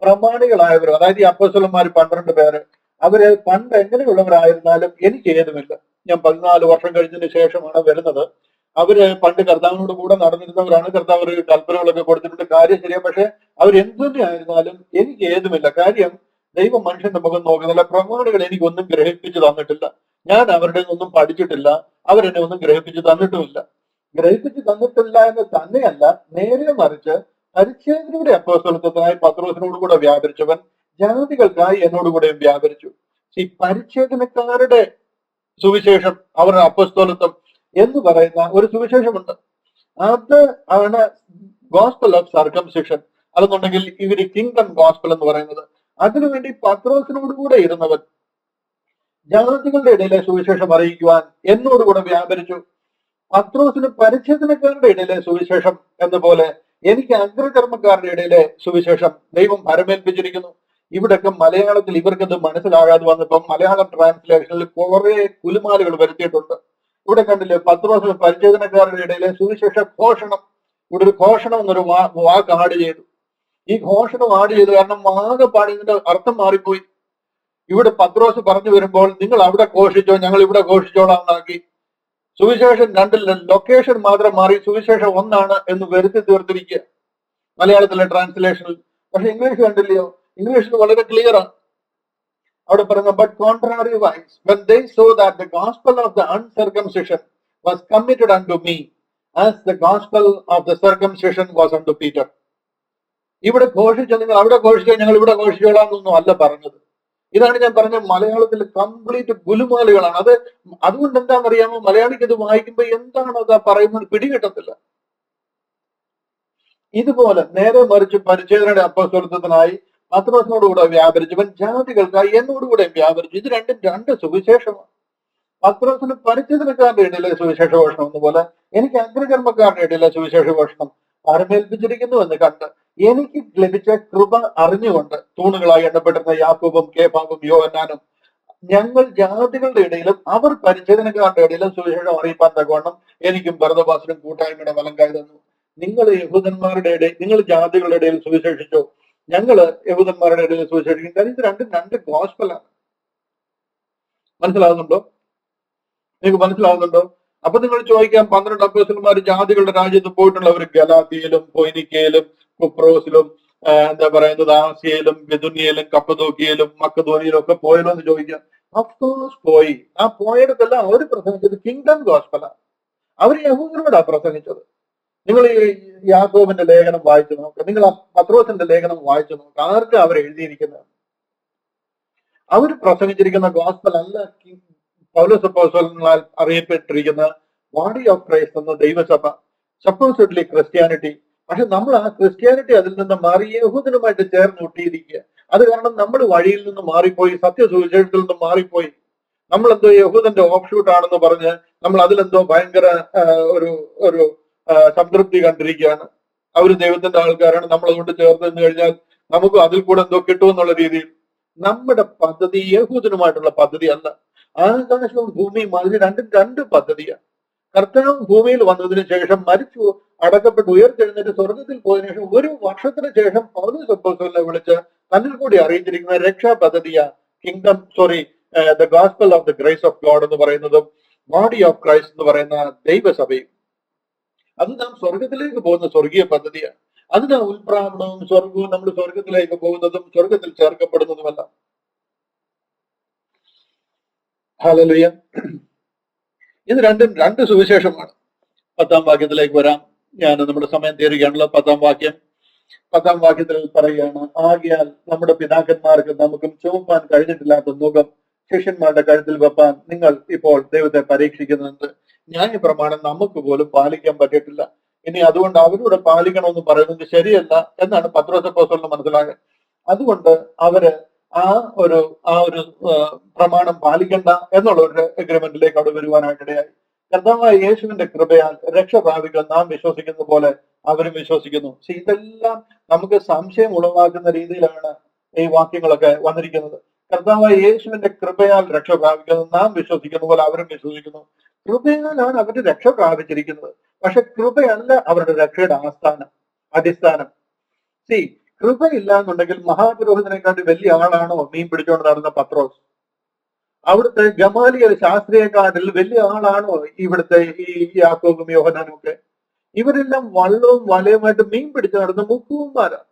പ്രമാണികളായവരും, അതായത് ഈ അപ്പോസ്തലന്മാർ 12 പേര്, അവര് പണ്ട് എങ്ങനെയുള്ളവരായിരുന്നാലും എനിക്ക് ഏതുമില്ല. ഞാൻ 14 വർഷം കഴിഞ്ഞതിന് ശേഷമാണ് വരുന്നത്. അവര് പണ്ട് കർത്താവിനോട് കൂടെ നടന്നിരുന്നവരാണ്. കർത്താവ് ഒരു കൽപ്പനകളൊക്കെ കൊടുത്തിട്ടുണ്ട്, കാര്യം ശരിയാ. പക്ഷെ അവരെന്തു തന്നെ ആയിരുന്നാലും എനിക്ക് ഏതുമില്ല. കാര്യം ദൈവം മനുഷ്യന്റെ മുഖം നോക്കുന്നില്ല. പ്രമാണികൾ എനിക്കൊന്നും ഗ്രഹിപ്പിച്ചു തന്നിട്ടില്ല. ഞാൻ അവരുടെ ഒന്നും പഠിച്ചിട്ടില്ല. അവരെന്നെ ഒന്നും ഗ്രഹിപ്പിച്ചു തന്നിട്ടുമില്ല. ഗ്രഹിപ്പിച്ചു തന്നിട്ടില്ല എന്ന് തന്നെയല്ല, നേരെ മറിച്ച് പരിച്ഛേദനയുടെ അപ്പോസ്തലത്വത്തിനായി പത്രോസിനോട് കൂടെ വ്യാപരിച്ചവൻ ജാതികൾക്കായി എന്നോടുകൂടെയും വ്യാപരിച്ചു. ഈ പരിച്ഛേദനക്കാരുടെ സുവിശേഷം, അവരുടെ അപ്പോസ്തലത്വം എന്ന് പറയുന്ന ഒരു സുവിശേഷമുണ്ട്. അത് ആണ് ഗോസ്പൽ ഓഫ് സർക്കംസിഷൻ, അതെന്നുണ്ടെങ്കിൽ ഇവര് കിങ്ഡം ഗോസ്പൽ എന്ന് പറയുന്നത്. അതിനുവേണ്ടി പത്രോസിനോട് കൂടെ ഇരുന്നവൻ ജാതികളുടെ ഇടയിലെ സുവിശേഷം അറിയിക്കുവാൻ എന്നോടുകൂടെ വ്യാപരിച്ചു. പത്രോസിന് പരിച്ഛേദനക്കാരുടെ ഇടയിലെ സുവിശേഷം എന്ന പോലെ എനിക്ക് അഗ്രകർമ്മക്കാരുടെ ഇടയിലെ സുവിശേഷം ദൈവം ഭരമേൽപ്പിച്ചിരിക്കുന്നു. ഇവിടൊക്കെ മലയാളത്തിൽ ഇവർക്കത് മനസ്സിലാകാതെ വന്നപ്പം മലയാളം ട്രാൻസ്ലേഷനിൽ കുറെ കുലുമാലുകൾ വരുത്തിയിട്ടുണ്ട്. ഇവിടെ കണ്ടില്ലേ, പത്രോസിന് പരിച്ഛേദനക്കാരുടെ ഇടയിലെ സുവിശേഷ ഘോഷണം. ഇവിടെ ഒരു ഘോഷണം എന്നൊരു വാക്ക് ആഡ് ചെയ്തു. ഈ ഘോഷണം ആഡ് ചെയ്തു കാരണം ആകെപ്പാടി ഇതിന്റെ അർത്ഥം മാറിപ്പോയി. ഇവിടെ പത്രോസ് പറഞ്ഞു വരുമ്പോൾ നിങ്ങൾ അവിടെ ഘോഷിച്ചോ, ഞങ്ങൾ ഇവിടെ ഘോഷിച്ചോളാം എന്നാക്കി. സുവിശേഷം 2 ലൊക്കേഷൻ മാത്രം മാറി, സുവിശേഷം 1 എന്ന് വരുത്തി തീർത്തിരിക്കുക മലയാളത്തിലെ ട്രാൻസ്ലേഷനിൽ. പക്ഷെ ഇംഗ്ലീഷ് കണ്ടില്ലയോ, ഇംഗ്ലീഷിൽ വളരെ ക്ലിയർ ആണ്. അവിടെ പറയുന്ന, but contrariwise when they saw that the gospel of the uncircumcision was committed unto me as the gospel of the circumcision was unto Peter. ഇവിടെ ഘോഷിച്ച നിങ്ങൾ അവിടെ ഘോഷിച്ചോ, ഞങ്ങൾ ഇവിടെ ഘോഷിച്ചോളാം എന്നൊന്നും അല്ല പറഞ്ഞത്. ഇതാണ് ഞാൻ പറഞ്ഞ മലയാളത്തിൽ കംപ്ലീറ്റ് ഗുലുമാലുകളാണ്. അതുകൊണ്ട് എന്താണെന്നറിയാമോ, മലയാളിക്ക് ഇത് വായിക്കുമ്പോൾ എന്താണ് അത് പറയുന്നത് പിടികിട്ടത്തില്ല. ഇതുപോലെ നേരെ മറിച്ച് പരിച്ഛേദനയുടെ അപ്പോസ്തലത്വത്തിനായി പത്രോസിനോടുകൂടെ വ്യാപരിച്ചവൻ ജാതികൾക്കായി എന്നോടുകൂടെ വ്യാപരിച്ചു. ഇത് രണ്ടും 2 സുവിശേഷമാണ്. പത്രോസിന് പരിച്ഛേദനക്കാരുടെ ഇടയിലെ സുവിശേഷ ഘോഷണം എന്നപോലെ എനിക്ക് അഗ്രകർമ്മക്കാരുടെ ഇടയിലെ സുവിശേഷ ഘോഷണം ആരമേൽപ്പിച്ചിരിക്കുന്നു എന്ന് കണ്ട് എനിക്ക് ലഭിച്ച കൃപ അറിഞ്ഞുകൊണ്ട് തൂണുകളായി എണ്ണപ്പെട്ടിരുന്ന യാക്കോബും കേഫാവും യോഹന്നാനും ഞങ്ങൾ ജാതികളുടെ ഇടയിലും അവർ പരിച്ഛേദനക്കാരുടെ ഇടയിലും സുവിശേഷം അറിയിപ്പാൻ തക്കവണ്ണം എനിക്കും ബർന്നബാസിനും കൂട്ടായ്മയുടെ വലം കൈ തന്നു. നിങ്ങൾ യഹൂദന്മാരുടെ ഇടയിൽ, നിങ്ങൾ ജാതികളുടെ ഇടയിൽ സുവിശേഷിച്ചോ, ഞങ്ങള് യഹൂദന്മാരുടെ ഇടയിൽ സുവിശേഷിക്കും. കാര്യം ഇത് രണ്ടും 2 ഗോസ്പലാണ്. മനസ്സിലാകുന്നുണ്ടോ? നിങ്ങൾക്ക് മനസ്സിലാകുന്നുണ്ടോ? അപ്പൊ നിങ്ങൾ ചോദിക്കാം, 12 അപ്പോസ്തലന്മാർ ജാതികളുടെ രാജ്യത്ത് പോയിട്ടുള്ളവർ ഗലാത്തിയിലും ഫൊയ്നിക്കയിലും കുപ്രോസിലും എന്താ പറയുന്നത് ആസിയയിലും ബിദുനിയയിലും കപ്പദോക്കിയയിലും മക്കദോനിയയിലും ഒക്കെ പോയല്ലോ എന്ന് ചോദിക്കാം. അഫ്കോഴ്സ് പോയി. ആ പോയിടത്തെല്ലാം അവർ പ്രസംഗിച്ചത് കിങ്ഡം ഗോസ്പലാണ്. അവർ യഹൂദരോടാ പ്രസംഗിച്ചത്. നിങ്ങൾ ഈ യാക്കോബിന്റെ ലേഖനം വായിച്ചു നോക്കുക, നിങ്ങൾ പത്രോസിന്റെ ലേഖനം വായിച്ചു നോക്കുക, ആർക്കും അവർ എഴുതിയിരിക്കുന്നത്. അവർ പ്രസംഗിച്ചിരിക്കുന്ന ഗോസ്പൽ അല്ല പൗലോസ് അപ്പോസ്തലനാൽ അറിയപ്പെട്ടിരിക്കുന്ന ബോഡി ഓഫ് ക്രൈസ്റ്റ് എന്ന ദൈവസഭ, സപ്പോസിഡ്ലി ക്രിസ്ത്യാനിറ്റി. പക്ഷെ നമ്മൾ ആ ക്രിസ്ത്യാനിറ്റി അതിൽ നിന്ന് മാറി യഹൂദനുമായിട്ട് ചേർന്ന് ഒട്ടിയിരിക്കുക. അത് കാരണം നമ്മൾ വഴിയിൽ നിന്ന് മാറിപ്പോയി, സത്യസുവിശേഷത്തിൽ നിന്ന് മാറിപ്പോയി. നമ്മൾ എന്തോ യഹൂദന്റെ ഓഫ് ഷൂട്ട് ആണെന്ന് പറഞ്ഞ് നമ്മൾ അതിലെന്തോ ഭയങ്കര ഒരു സംതൃപ്തി കണ്ടിരിക്കുകയാണ്. അവർ ദൈവത്തിന്റെ ആൾക്കാരാണ്, നമ്മൾ അതുകൊണ്ട് ചേർന്ന് നിന്ന് കഴിഞ്ഞാൽ നമുക്ക് അതിൽ കൂടെ എന്തോ കിട്ടുമെന്നുള്ള രീതിയിൽ. നമ്മുടെ പദ്ധതി യഹൂദനുമായിട്ടുള്ള പദ്ധതി അല്ല. ആകാശവും ഭൂമിയും അതിന് 2 പദ്ധതിയാണ്. കർത്താവ് ഭൂമിയിൽ വന്നതിന് ശേഷം മരിച്ചു അടക്കപ്പെട്ട് ഉയർത്തെഴുന്നേറ്റ് സ്വർഗത്തിൽ പോയതിനു ശേഷം 1 വർഷത്തിന് ശേഷം പൗലോസ് അപ്പോസ്തലനെ വിളിച്ച് തന്നിൽ കൂടി അറിയിച്ചിരിക്കുന്ന രക്ഷാ പദ്ധതിയ the gospel of the grace of God എന്ന് പറയുന്നതും ബോഡി ഓഫ് ക്രൈസ്റ്റ് എന്ന് പറയുന്ന ദൈവസഭയും, അത് നാം സ്വർഗത്തിലേക്ക് പോകുന്ന സ്വർഗീയ പദ്ധതിയാണ്. അതിന് ഉൽപ്രാവണവും സ്വർഗവും നമ്മൾ സ്വർഗത്തിലേക്ക് പോകുന്നതും സ്വർഗത്തിൽ ചേർക്കപ്പെടുന്നതുമല്ല. ഹല്ലേലൂയ. ഇത് രണ്ടും രണ്ട് സുവിശേഷമാണ്. 10-ാം വാക്യത്തിലേക്ക് വരാം. ഞാൻ നമ്മുടെ സമയം തീരുകയാണല്ലോ. 10-ാം വാക്യത്തിൽ പറയുകയാണ്, ആകയാൽ നമ്മുടെ പിതാക്കന്മാർക്ക് നമുക്കും ചുമപ്പാൻ കഴിഞ്ഞിട്ടില്ലാത്ത മുഖം ശിഷ്യന്മാരുടെ കഴുത്തിൽ വെപ്പാൻ നിങ്ങൾ ഇപ്പോൾ ദൈവത്തെ പരീക്ഷിക്കുന്നുണ്ട്. ന്യായപ്രമാണം നമുക്ക് പോലും പാലിക്കാൻ പറ്റിയിട്ടില്ല. ഇനി അതുകൊണ്ട് അവരോട് പാലിക്കണമെന്ന് പറയുന്നത് ശരിയല്ല എന്നാണ് പത്രോസ് അപ്പോസ്തലന് മനസ്സിലായത്. അതുകൊണ്ട് അവര് ആ ഒരു പ്രമാണം പാലിക്കണ്ട എന്നുള്ള ഒരു എഗ്രിമെന്റിലേക്ക് അവിടെ വരുവാനായിട്ടിടയായി. കർത്താവായ യേശുവിന്റെ കൃപയാൽ രക്ഷ പ്രാപിക്കാൻ നാം വിശ്വസിക്കുന്ന പോലെ അവരും വിശ്വസിക്കുന്നു. ഇതെല്ലാം നമുക്ക് സംശയം ഉളവാക്കുന്ന രീതിയിലാണ് ഈ വാക്യങ്ങളൊക്കെ വന്നിരിക്കുന്നത്. കർത്താവായ യേശുവിന്റെ കൃപയാൽ രക്ഷ പ്രാപിക്കുന്നത് നാം വിശ്വസിക്കുന്ന പോലെ അവരും വിശ്വസിക്കുന്നു. കൃപയാലാണ് അവര് രക്ഷ പ്രാപിച്ചിരിക്കുന്നത്. പക്ഷെ കൃപയല്ല അവരുടെ രക്ഷയുടെ അടിസ്ഥാനം. കൃപയില്ല എന്നുണ്ടെങ്കിൽ മഹാപുരോഹിതനെക്കാട്ടി വലിയ ആളാണോ മീൻ പിടിച്ചുകൊണ്ട് നടന്ന പത്രോസ്? അവിടുത്തെ ഗമാലിയൽ ശാസ്ത്രിയെക്കാട്ടിൽ വലിയ ആളാണോ ഇവിടുത്തെ ഈ യാക്കോബും യോഹന്നാനും ഒക്കെ? ഇവരെല്ലാം വള്ളവും വലയുമായിട്ട് മീൻ പിടിച്ചു നടന്ന മുക്കുവന്മാരാണ്.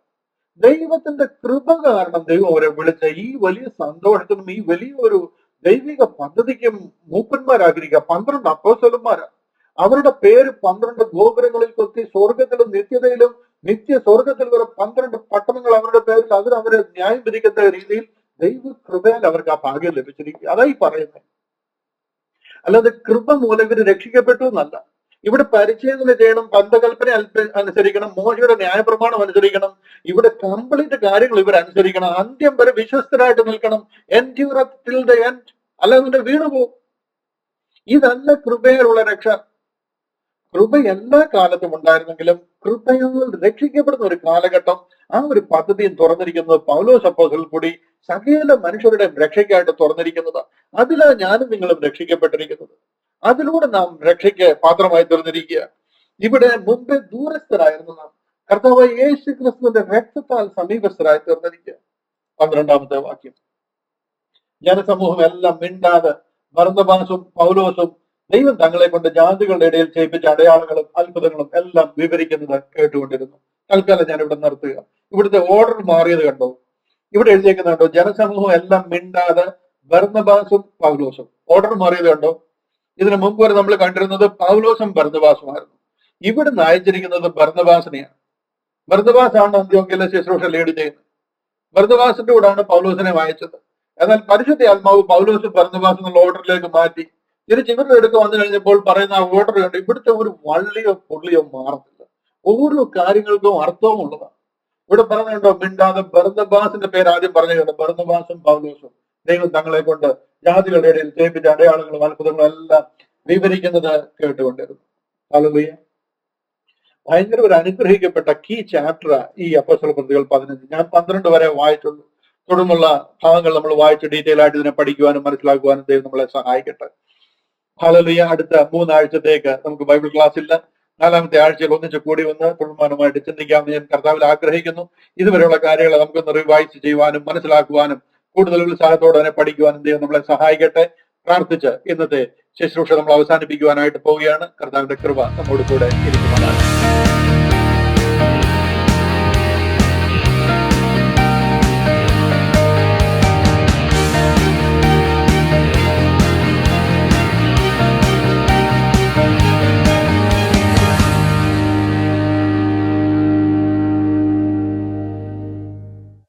ദൈവത്തിന്റെ കൃപ കാരണം ദൈവം അവരെ വിളിച്ച ഈ വലിയ സന്തോഷത്തിനും ഈ വലിയൊരു ദൈവിക പദ്ധതിക്കും മൂപ്പന്മാരാക്കിയിരിക്കുക 12 അപ്പോസ്തലന്മാരാണ്. അവരുടെ പേര് 12 ഗോപുരങ്ങളിൽ കൊത്തി സ്വർഗത്തിലും നിത്യതയിലും സ്വർഗത്തിൽ വരെ 12 പട്ടണങ്ങൾ അവരുടെ പേരിൽ, അതിന് അവരെ ന്യായം വിധിക്കുന്ന രീതിയിൽ ദൈവ കൃപയാൽ അവർക്ക് ആ ഭാഗ്യം ലഭിച്ചിരിക്കുക. അതായി പറയുന്നത്. അല്ലാതെ കൃപ മൂലം ഇവര് രക്ഷിക്കപ്പെട്ടു എന്നല്ല. ഇവിടെ പരിച്ഛേദന ചെയ്യണം, പന്തകൽപ്പന അനുസരിക്കണം, മോശയുടെ ന്യായപ്രമാണം അനുസരിക്കണം, ഇവിടെ കംപ്ലീറ്റ് കാര്യങ്ങൾ ഇവർ അനുസരിക്കണം, അന്ത്യം വരെ വിശ്വസ്തരായിട്ട് നിൽക്കണം, endure till the end, അല്ലാതെ വീണുപോകും. ഇതല്ല കൃപയിലുള്ള രക്ഷ. കൃപ എല്ലാ കാലത്തും ഉണ്ടായിരുന്നെങ്കിലും കൃപയാൽ രക്ഷിക്കപ്പെടുന്ന ഒരു കാലഘട്ടം, ആ ഒരു പദ്ധതിയും തുറന്നിരിക്കുന്നത് പൗലോസ് അപ്പോസ്തലൻ കൂടി സകല മനുഷ്യരുടെ രക്ഷയ്ക്കായിട്ട് തുറന്നിരിക്കുന്നത്. അതിലാണ് ഞാനും നിങ്ങളും രക്ഷിക്കപ്പെട്ടിരിക്കുന്നത്. അതിലൂടെ നാം രക്ഷയ്ക്ക് പാത്രമായി തീർന്നിരിക്കുക. ഇവിടെ മുമ്പേ ദൂരസ്ഥരായിരുന്നു നാം, കർത്താവായ യേശു ക്രിസ്തുവിന്റെ രക്തത്താൽ സമീപസ്ഥരായി തീർന്നിരിക്കുക. 12-ാമത്തെ വാക്യം, ജനസമൂഹം എല്ലാം മിണ്ടാതെ ബർന്നബാസും പൗലോസും ദൈവം തങ്ങളെ കൊണ്ട് ജാതികളുടെ ഇടയിൽ ചെയ്യിപ്പിച്ച അടയാളങ്ങളും അത്ഭുതങ്ങളും എല്ലാം വിവരിക്കുന്നത് കേട്ടുകൊണ്ടിരുന്നു. തൽക്കാലം ഞാൻ ഇവിടെ നിർത്തുക. ഇവിടുത്തെ ഓർഡർ മാറിയത് കണ്ടോ? ഇവിടെ എഴുതിയേക്കുന്ന കണ്ടോ? ജനസമൂഹം എല്ലാം മിണ്ടാതെ ബർന്നബാസും പൗലോസും. ഓർഡർ മാറിയത് കണ്ടോ? ഇതിനു മുമ്പ് വരെ നമ്മൾ കണ്ടിരുന്നത് പൗലോസും ബർന്നബാസുമായിരുന്നു. ഇവിടെ അയച്ചിരിക്കുന്നത് ബർന്നബാസിനെയാണ്. ബർന്നബാസാണ് അന്ത്യോക്യയിലെ ശുശ്രൂഷ ലീഡ് ചെയ്യുന്നത്. ബർന്നബാസിന്റെ കൂടാണ് പൗലോസിനെ വായിച്ചത്. എന്നാൽ പരിശുദ്ധ ആത്മാവ് പൗലോസും ബർന്നബാസും എന്നുള്ള ഓർഡറിലേക്ക് മാറ്റി തിരിച്ച് ഇവരുടെ അടുത്ത് വന്നു കഴിഞ്ഞപ്പോൾ പറയുന്ന ആ ഓർഡർ കണ്ട് ഇവിടുത്തെ ഒരു വള്ളിയോ പുള്ളിയോ മാറത്തില്ല. ഓരോ കാര്യങ്ങൾക്കും അർത്ഥവും ഉള്ളതാണ്. ഇവിടെ പറഞ്ഞുണ്ടോ? മിണ്ടാതെ ബർന്നബാസിന്റെ പേര് ആദ്യം പറഞ്ഞു. ബർന്നബാസും പൗലോസും ദൈവം തങ്ങളെ കൊണ്ട് ജാതികളുടെ ഇടയിൽ ചെയ്യിപ്പിച്ച അടയാളങ്ങളും അത്ഭുതങ്ങളും എല്ലാം വിവരിക്കുന്നത് കേട്ടുകൊണ്ടിരുന്നു. ഹല്ലേലൂയ. ഭയങ്കര ഒരു അനുഗ്രഹിക്കപ്പെട്ട കീ ചാപ്റ്റർ ഈ അപ്പോസ്തല പ്രവൃത്തികൾ 15. ഞാൻ 12 വരെ വായിച്ചുള്ളൂ. തുടർന്നുള്ള ഭാഗങ്ങൾ നമ്മൾ വായിച്ച് ഡീറ്റെയിൽ ആയിട്ട് ഇതിനെ പഠിക്കുവാനും മനസ്സിലാക്കുവാനും ദൈവം നമ്മളെ സഹായിക്കട്ടെ. ഹല്ലേലൂയ. അടുത്ത 3 ആഴ്ചത്തേക്ക് നമുക്ക് ബൈബിൾ ക്ലാസ് ഇല്ല. 4-ാമത്തെ ആഴ്ചയിൽ ഒന്നിച്ച് കൂടി വന്ന് തുടർമാനമായിട്ട് ചിന്തിക്കാമെന്ന് ഞാൻ കർത്താവിൽ ആഗ്രഹിക്കുന്നു. ഇതുവരെയുള്ള കാര്യങ്ങൾ നമുക്കൊന്ന് റിവൈസ് ചെയ്യുവാനും മനസ്സിലാക്കുവാനും കൂടുതൽ ഉത്സാഹത്തോടെ തന്നെ പഠിക്കുവാനും ദൈവം നമ്മളെ സഹായിക്കട്ടെ. പ്രാർത്ഥിച്ച് ഇന്നത്തെ ശുശ്രൂഷ നമ്മൾ അവസാനിപ്പിക്കുവാനായിട്ട് പോവുകയാണ്. കർത്താവിന്റെ കൃപ നമ്മോട് കൂടെ ഇരിക്കുവാനാണ്.